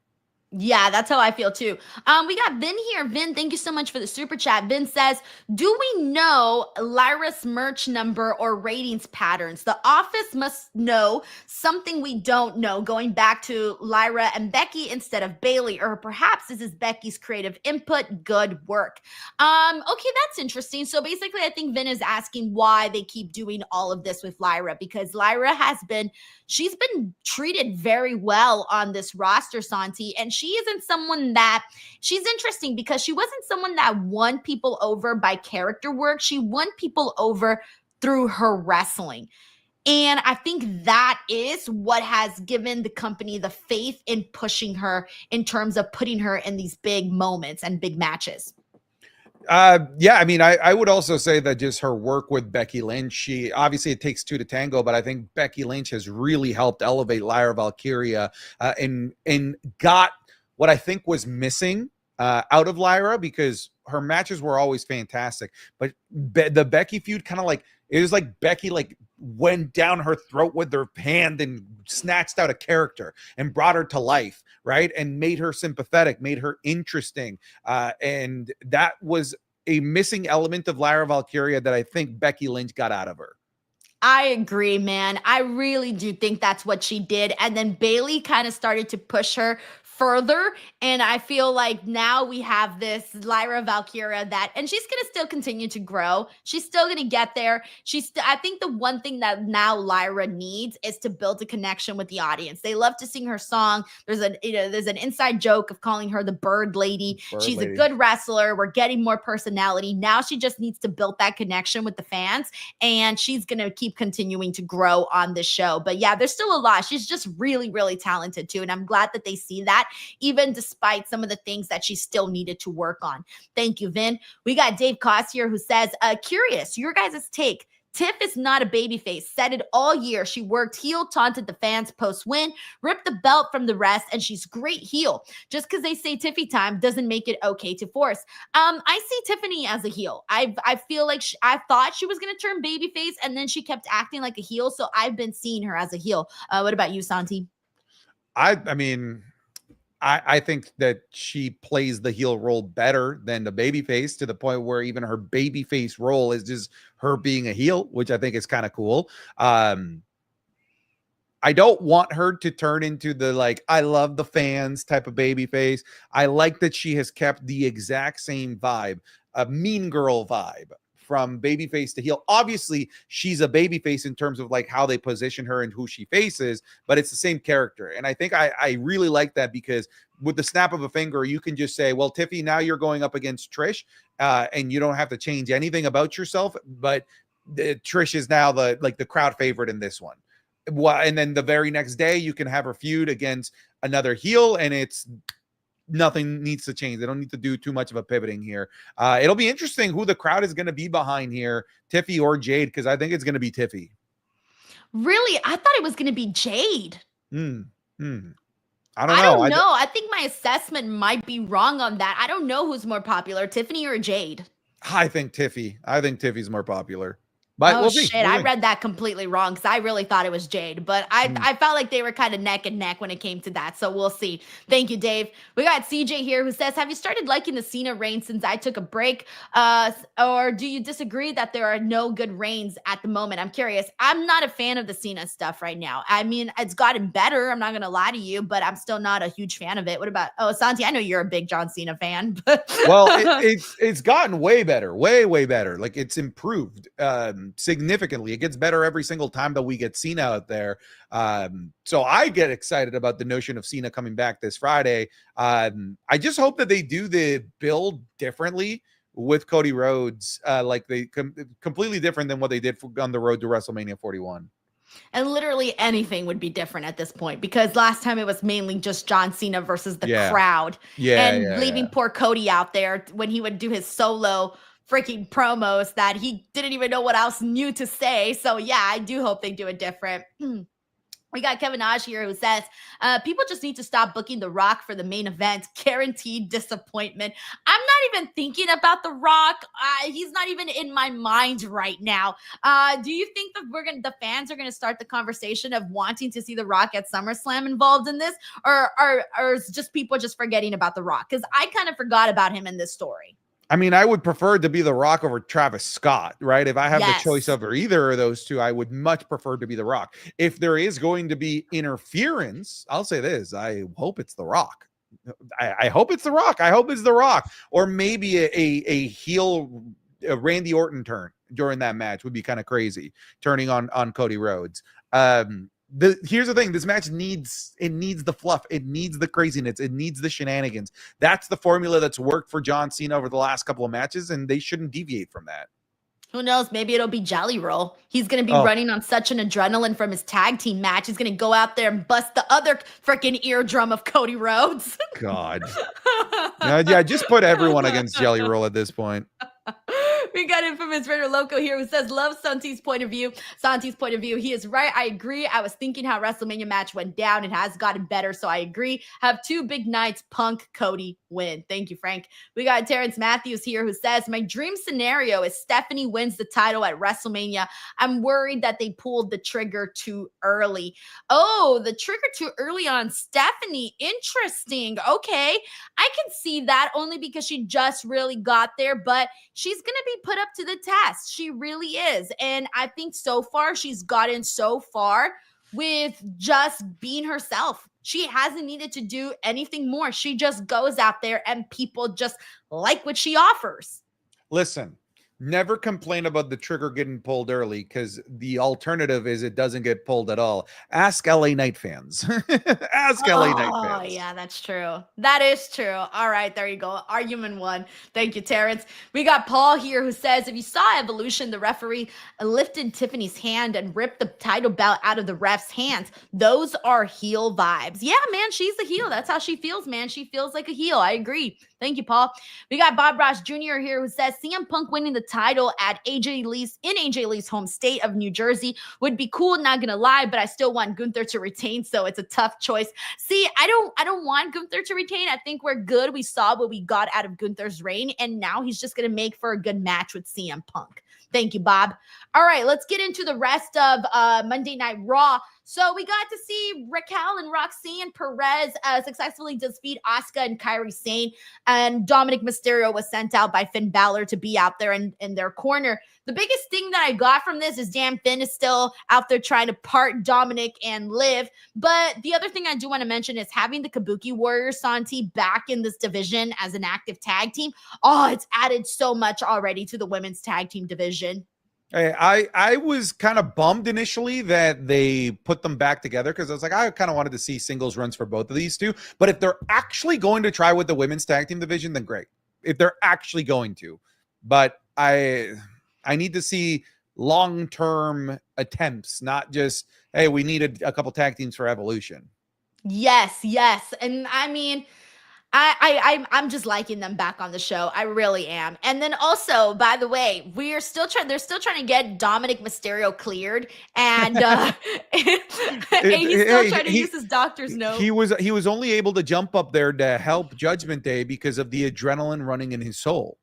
Yeah, that's how I feel too. We got Vin here. Vin, thank you so much for the super chat. Vin says, do we know Lyra's merch number or ratings patterns? The office must know something we don't know, going back to Lyra and Becky instead of Bayley, or perhaps this is Becky's creative input. Good work. Okay, that's interesting. So basically, I think Vin is asking why they keep doing all of this with Lyra, because Lyra she's been treated very well on this roster, Santi, and she isn't someone she's interesting because she wasn't someone that won people over by character work. She won people over through her wrestling. And I think that is what has given the company the faith in pushing her in terms of putting her in these big moments and big matches. Yeah, I mean, I would also say that just her work with Becky Lynch, obviously it takes 2 to tango, but I think Becky Lynch has really helped elevate Lyra Valkyria and got what I think was missing out of Lyra, because her matches were always fantastic. But the Becky feud kind of like, it was like Becky went down her throat with her hand and snatched out a character and brought her to life, right? And made her sympathetic, made her interesting. And that was a missing element of Lyra Valkyria that I think Becky Lynch got out of her. I agree, man. I really do think that's what she did. And then Bayley kind of started to push her further, and I feel like now we have this Lyra Valkyria and she's going to still continue to grow. She's still going to get there. I think the one thing that now Lyra needs is to build a connection with the audience. They love to sing her song. There's an inside joke of calling her the Bird Lady. She's a good wrestler. We're getting more personality. Now she just needs to build that connection with the fans, and she's going to keep continuing to grow on this show. But yeah, there's still a lot. She's just really, really talented too, and I'm glad that they see that, even despite some of the things that she still needed to work on. Thank you, Vin. We got Dave Koss here who says, curious, your guys' take. Tiff is not a babyface. Said it all year. She worked heel, taunted the fans post-win, ripped the belt from the rest, and she's great heel. Just because they say Tiffy time doesn't make it okay to force. I see Tiffany as a heel. I feel like I thought she was going to turn babyface, and then she kept acting like a heel, so I've been seeing her as a heel. What about you, Santi? I mean, I think that she plays the heel role better than the babyface, to the point where even her babyface role is just her being a heel, which I think is kind of cool. I don't want her to turn into the I love the fans type of babyface. I like that she has kept the exact same vibe, a mean girl vibe from babyface to heel. Obviously, she's a babyface in terms of like how they position her and who she faces, but it's the same character. And I think I really like that because with the snap of a finger, you can just say, well, Tiffy, now you're going up against Trish, and you don't have to change anything about yourself. But Trish is now the crowd favorite in this one. And then the very next day, you can have her feud against another heel, and it's nothing needs to change. They don't need to do too much of a pivoting here. It'll be interesting who the crowd is going to be behind here, Tiffy or Jade, because I think it's going to be Tiffy. Really? I thought it was going to be Jade. I don't know. I don't know. I think my assessment might be wrong on that. I don't know who's more popular, Tiffany or Jade. I think Tiffy. I think Tiffy's more popular. But we'll see. Shit, I read that completely wrong because I really thought it was Jade, but I felt like they were kind of neck and neck when it came to that, so we'll see. Thank you, Dave. We got CJ here who says, have you started liking the Cena reign since I took a break, or do you disagree that there are no good reigns at the moment? I'm curious. I'm not a fan of the Cena stuff right now. I mean, it's gotten better, I'm not going to lie to you, but I'm still not a huge fan of it. What about, Santi, I know you're a big John Cena fan. But well, it's gotten way better, way better. Like, it's improved significantly. It gets better every single time that we get Cena out there. So I get excited about the notion of Cena coming back this Friday. I just hope that they do the build differently with Cody Rhodes, like they completely different than what they did on the road to WrestleMania 41. And literally anything would be different at this point because last time it was mainly just John Cena versus the crowd. Leaving poor Cody out there when he would do his solo freaking promos that he didn't even know what else new to say. So yeah, I do hope they do it different. We got Kevin Nash here who says, people just need to stop booking The Rock for the main event. Guaranteed disappointment. I'm not even thinking about The Rock. He's not even in my mind right now. Do you think that the fans are gonna start the conversation of wanting to see The Rock at SummerSlam involved in this, or is just people just forgetting about The Rock? Because I kind of forgot about him in this story. I mean, I would prefer to be The Rock over Travis Scott, right? If I have the choice over either of those two, I would much prefer to be The Rock. If there is going to be interference, I'll say this: I hope it's The Rock. I hope it's The Rock. I hope it's The Rock, or maybe a heel Randy Orton turn during that match would be kind of crazy, turning on Cody Rhodes. Here's the thing: this match needs the fluff, it needs the craziness, it needs the shenanigans. That's the formula that's worked for John Cena over the last couple of matches, and they shouldn't deviate from that. Who knows? Maybe it'll be Jelly Roll. He's going to be running on such an adrenaline from his tag team match. He's going to go out there and bust the other freaking eardrum of Cody Rhodes. God. Yeah, just put everyone against Jelly Roll at this point. We got Infamous Raider Loco here who says, love Santi's point of view. Santi's point of view. He is right. I agree. I was thinking how WrestleMania match went down. It has gotten better. So I agree. Have two big nights. Punk, Cody, win. Thank you, Frank. We got Terrence Matthews here who says, my dream scenario is Stephanie wins the title at WrestleMania. I'm worried that they pulled the trigger too early. Oh, the trigger too early on Stephanie. Interesting. Okay. I can see that only because she just really got there, but she's going to be put up to the test. She really is. And I think so far she's gotten so far with just being herself. She hasn't needed to do anything more. She just goes out there and people just like what she offers. Listen, never complain about the trigger getting pulled early because the alternative is it doesn't get pulled at all. Ask LA Knight fans. Ask LA Knight fans. Oh, yeah, that's true. That is true. All right, there you go. Argument one. Thank you, Terrence. We got Paul here who says, if you saw Evolution, the referee lifted Tiffany's hand and ripped the title belt out of the ref's hands. Those are heel vibes. Yeah, man, she's a heel. That's how she feels, man. She feels like a heel. I agree. Thank you, Paul. We got Bob Ross Jr. here who says CM Punk winning the title at AJ Lee's home state of New Jersey would be cool, not gonna lie, but I still want Gunther to retain, so it's a tough choice. See, I don't want Gunther to retain. I think we're good. We saw what we got out of Gunther's reign, and now he's just gonna make for a good match with CM Punk. Thank you, Bob. All right, let's get into the rest of Monday Night Raw. So we got to see Raquel and Roxanne Perez successfully defeat Asuka and Kairi Sane, and Dominik Mysterio was sent out by Finn Balor to be out there in their corner. The biggest thing that I got from this is damn Finn is still out there trying to part Dominik and Liv. But the other thing I do want to mention is having the Kabuki Warriors, Santi, back in this division as an active tag team. Oh, it's added so much already to the women's tag team division. I was kind of bummed initially that they put them back together because I was like, I kind of wanted to see singles runs for both of these two. But if they're actually going to try with the women's tag team division, then great. If they're actually going to. But I need to see long-term attempts, not just, hey, we needed a couple tag teams for Evolution. Yes. And I mean, I'm just liking them back on the show. I really am. And then also, by the way, they're still trying to get Dominik Mysterio cleared, and he's still trying to use his doctor's note. He was only able to jump up there to help Judgment Day because of the adrenaline running in his soul.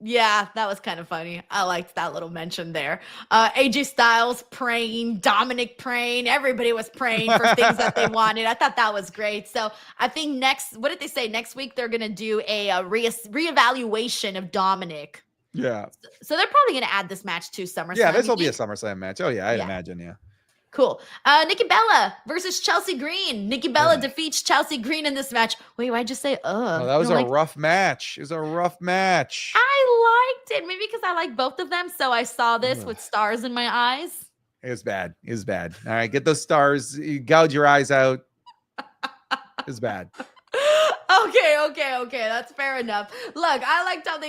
Yeah, that was kind of funny. I liked that little mention there. AJ Styles praying, Dominik praying, everybody was praying for things that they wanted. I thought that was great. So I think what did they say? Next week they're going to do a reevaluation of Dominik. Yeah. So they're probably going to add this match to SummerSlam. Yeah, this will be a SummerSlam match. Oh, yeah, I'd imagine, yeah. Cool. Nikki Bella versus Chelsea Green. Nikki Bella defeats Chelsea Green in this match. Wait, why'd you say, Oh, that was a rough match. It was a rough match. I liked it. Maybe because I like both of them, so I saw this with stars in my eyes. It was bad. It was bad. All right, get those stars. You gouge your eyes out. It was bad. Okay. That's fair enough. Look, I liked how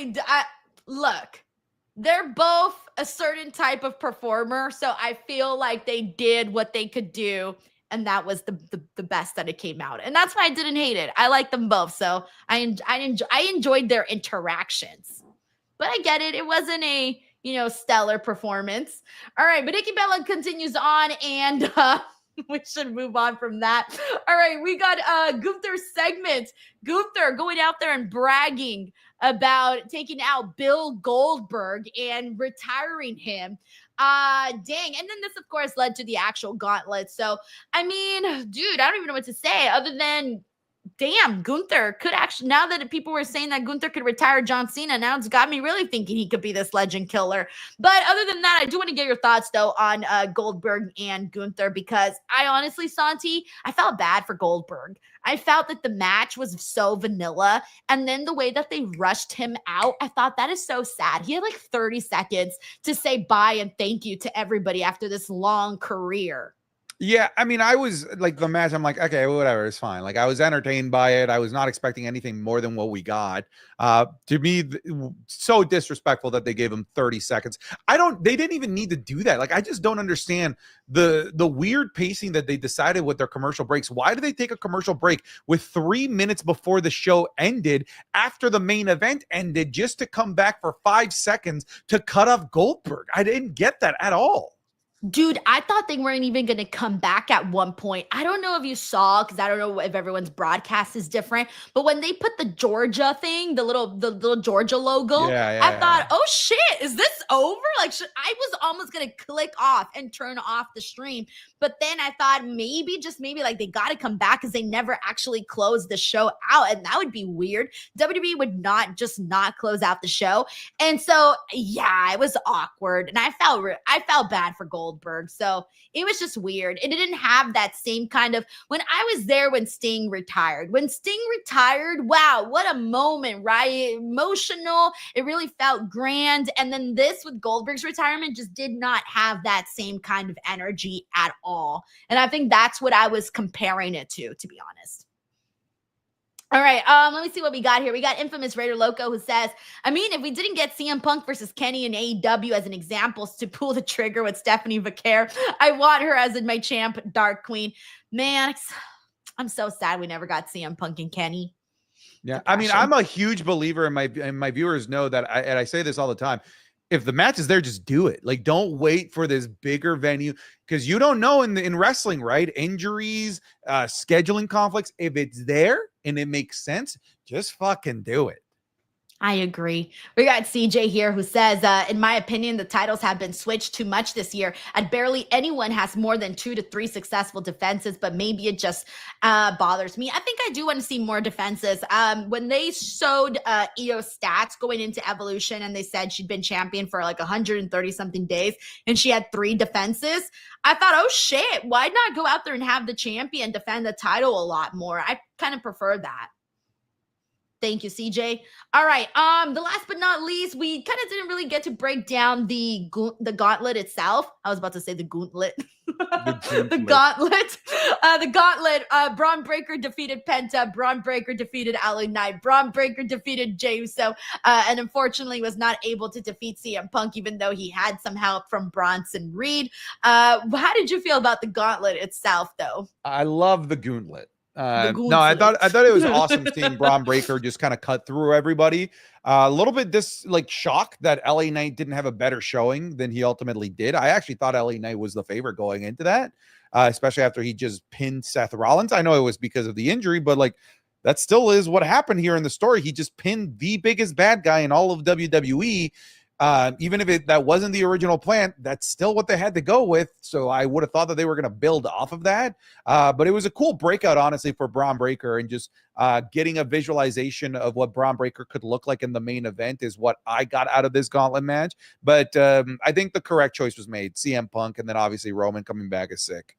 look. They're both a certain type of performer, so I feel like they did what they could do, and that was the best that it came out. And that's why I didn't hate it. I like them both, so I enjoyed their interactions. But I get it. It wasn't a, stellar performance. All right, but Nikki Bella continues on, and we should move on from that. All right, we got Gunther's segment. Gunther going out there and bragging about taking out Bill Goldberg and retiring him. Dang. And then this, of course, led to the actual Gauntlet. So, I mean, dude, I don't even know what to say other than, damn, Gunther could actually, now that people were saying that Gunther could retire John Cena, now it's got me really thinking he could be this legend killer. But other than that, I do want to get your thoughts, though, on Goldberg and Gunther, because I honestly, Santi, I felt bad for Goldberg. I felt that the match was so vanilla, and then the way that they rushed him out, I thought that is so sad. He had like 30 seconds to say bye and thank you to everybody after this long career. Yeah, I mean, I was like the match. I'm like, okay, whatever, it's fine. Like I was entertained by it. I was not expecting anything more than what we got. To me, so disrespectful that they gave him 30 seconds. They didn't even need to do that. Like I just don't understand the weird pacing that they decided with their commercial breaks. Why did they take a commercial break with 3 minutes before the show ended, after the main event ended, just to come back for 5 seconds to cut off Goldberg? I didn't get that at all. Dude, I thought they weren't even going to come back at one point. I don't know if you saw, because I don't know if everyone's broadcast is different, but when they put the Georgia thing, the little Georgia logo, I thought, oh shit, is this over? Like, I was almost going to click off and turn off the stream. But then I thought maybe like they got to come back because they never actually closed the show out. And that would be weird. WWE would not close out the show. And so, yeah, it was awkward. And I felt bad for Goldberg. So it was just weird. It didn't have that same kind of, when I was there when Sting retired. When Sting retired, wow, what a moment, right? Emotional. It really felt grand. And then this with Goldberg's retirement just did not have that same kind of energy at all. And I think that's what I was comparing it to be honest. All right, let me see what we got here. We got Infamous Raider Loco who says, I mean, if we didn't get CM Punk versus Kenny in AEW as an example to pull the trigger with Stephanie Vaquer, I want her as in my champ, Dark Queen. Man, I'm so sad we never got CM Punk and Kenny. Yeah, I mean, I'm a huge believer, and my viewers know that, and I say this all the time. If the match is there, just do it. Like, don't wait for this bigger venue, because you don't know in wrestling, right? Injuries, scheduling conflicts. If it's there and it makes sense, just fucking do it. I agree. We got CJ here who says, in my opinion, the titles have been switched too much this year. And barely anyone has more than 2 to 3 successful defenses, but maybe it just bothers me. I think I do want to see more defenses. When they showed Io's stats going into Evolution and they said she'd been champion for like 130 something days and she had 3 defenses, I thought, oh shit, why not go out there and have the champion defend the title a lot more? I kind of prefer that. Thank you, CJ. All right. The last but not least, we kind of didn't really get to break down the gauntlet itself. I was about to say the gauntlet. The gauntlet. The gauntlet. Braun Breaker defeated Penta. Braun Breaker defeated LA Knight. Braun Breaker defeated Jey Uso, and unfortunately was not able to defeat CM Punk, even though he had some help from Bronson Reed. How did you feel about the gauntlet itself, though? I love the gauntlet. No, I thought it was awesome seeing Braun Breaker just kind of cut through everybody. A little bit shocked that LA Knight didn't have a better showing than he ultimately did. I actually thought LA Knight was the favorite going into that, especially after he just pinned Seth Rollins. I know it was because of the injury, but like that still is what happened here in the story. He just pinned the biggest bad guy in all of WWE. Even if that wasn't the original plan, that's still what they had to go with. So I would have thought that they were going to build off of that. But it was a cool breakout, honestly, for Braun Breaker, and just getting a visualization of what Braun Breaker could look like in the main event is what I got out of this gauntlet match. But I think the correct choice was made. CM Punk, and then obviously Roman coming back is sick.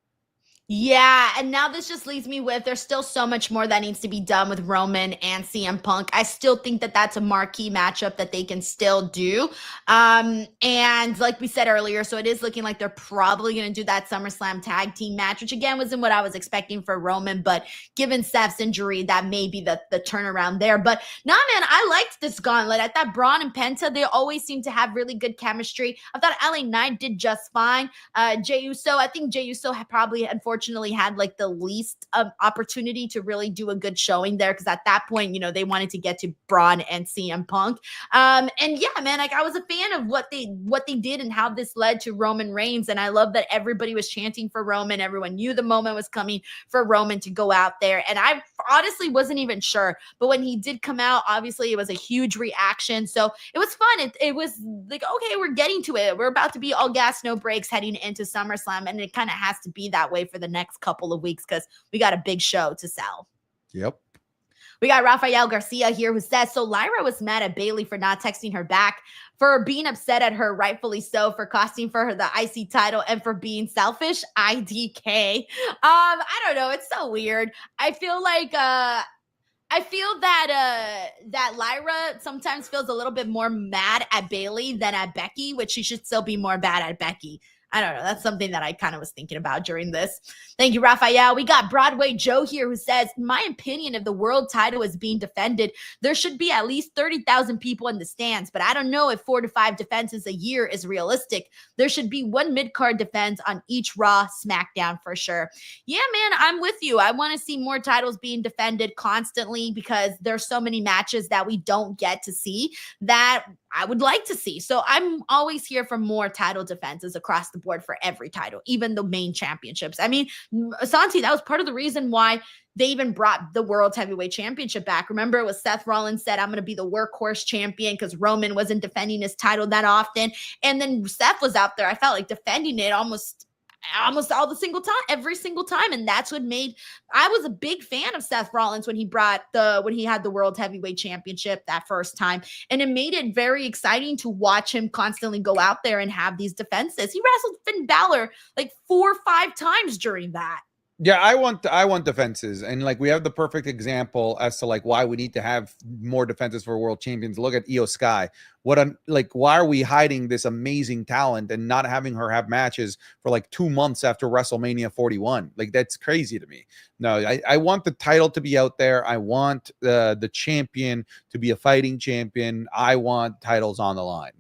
Yeah, and now this just leaves me with there's still so much more that needs to be done with Roman and CM Punk. I still think that that's a marquee matchup that they can still do. And like we said earlier, so it is looking like they're probably going to do that SummerSlam tag team match, which again wasn't what I was expecting for Roman, but given Seth's injury, that may be the turnaround there. But nah, man, I liked this gauntlet. I thought Braun and Penta, they always seem to have really good chemistry. I thought LA Knight did just fine. Jey Uso, I think Jey Uso had probably, unfortunately, had like the least opportunity to really do a good showing there, because at that point, you know, they wanted to get to Braun and CM Punk. And yeah, man, like I was a fan of what they did and how this led to Roman Reigns. And I love that everybody was chanting for Roman. Everyone knew the moment was coming for Roman to go out there. And I honestly wasn't even sure. But when he did come out, obviously it was a huge reaction. So it was fun. It was like, okay, we're getting to it. We're about to be all gas, no brakes heading into SummerSlam. And it kind of has to be that way for the next couple of weeks because we got a big show to sell. Yep. We got Rafael Garcia here who says, so Lyra was mad at Bayley for not texting her back, for being upset at her, rightfully so, for costing for her the IC title, and for being selfish. IDK. I don't know. It's so weird. I feel like that Lyra sometimes feels a little bit more mad at Bayley than at Becky, which she should still be more mad at Becky. I don't know. That's something that I kind of was thinking about during this. Thank you, Raphael. We got Broadway Joe here who says, in my opinion, if the world title is being defended, there should be at least 30,000 people in the stands. But I don't know if 4 to 5 defenses a year is realistic. There should be 1 mid-card defense on each Raw, SmackDown for sure. Yeah, man, I'm with you. I want to see more titles being defended constantly because there's so many matches that we don't get to see that I would like to see. So I'm always here for more title defenses across the board for every title, even the main championships. I mean, Santi, that was part of the reason why they even brought the World Heavyweight Championship back. Remember, it was Seth Rollins said, I'm going to be the workhorse champion because Roman wasn't defending his title that often. And then Seth was out there, I felt like defending it almost all the single time, every single time. And that's what made, I was a big fan of Seth Rollins when he had the World Heavyweight Championship that first time. And it made it very exciting to watch him constantly go out there and have these defenses. He wrestled Finn Balor like 4 or 5 times during that. Yeah, I want defenses, and like we have the perfect example as to like why we need to have more defenses for world champions. Look at Io Sky. Why are we hiding this amazing talent and not having her have matches for like 2 months after WrestleMania 41? Like that's crazy to me. No, I want the title to be out there. I want the champion to be a fighting champion. I want titles on the line.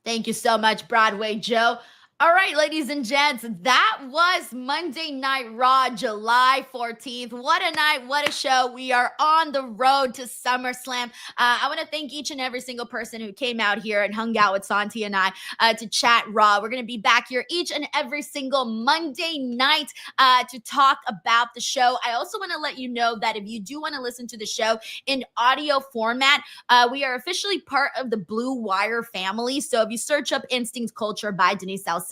Thank you so much, Broadway Joe. All right, ladies and gents, that was Monday Night Raw, July 14th. What a night, what a show. We are on the road to SummerSlam. I want to thank each and every single person who came out here and hung out with Santi and I to chat Raw. We're going to be back here each and every single Monday night to talk about the show. I also want to let you know that if you do want to listen to the show in audio format, we are officially part of the Blue Wire family. So if you search up Instinct Culture by Denise Salcedo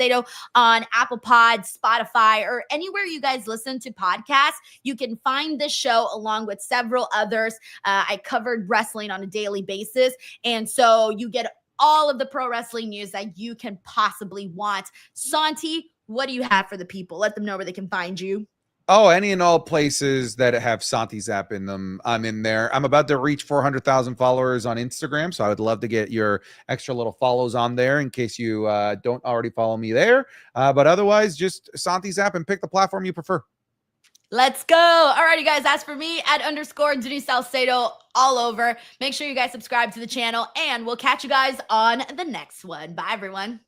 on Apple Pod, Spotify, or anywhere you guys listen to podcasts, you can find this show along with several others. I covered wrestling on a daily basis, and so you get all of the pro wrestling news that you can possibly want. Santi, what do you have for the people? Let them know where they can find you. Oh, any and all places that have Santi Zap in them, I'm in there. I'm about to reach 400,000 followers on Instagram, so I would love to get your extra little follows on there in case you don't already follow me there. But otherwise, just Santi Zap and pick the platform you prefer. Let's go. All right, you guys, as for me, @_ Denise Salcedo all over. Make sure you guys subscribe to the channel, and we'll catch you guys on the next one. Bye, everyone.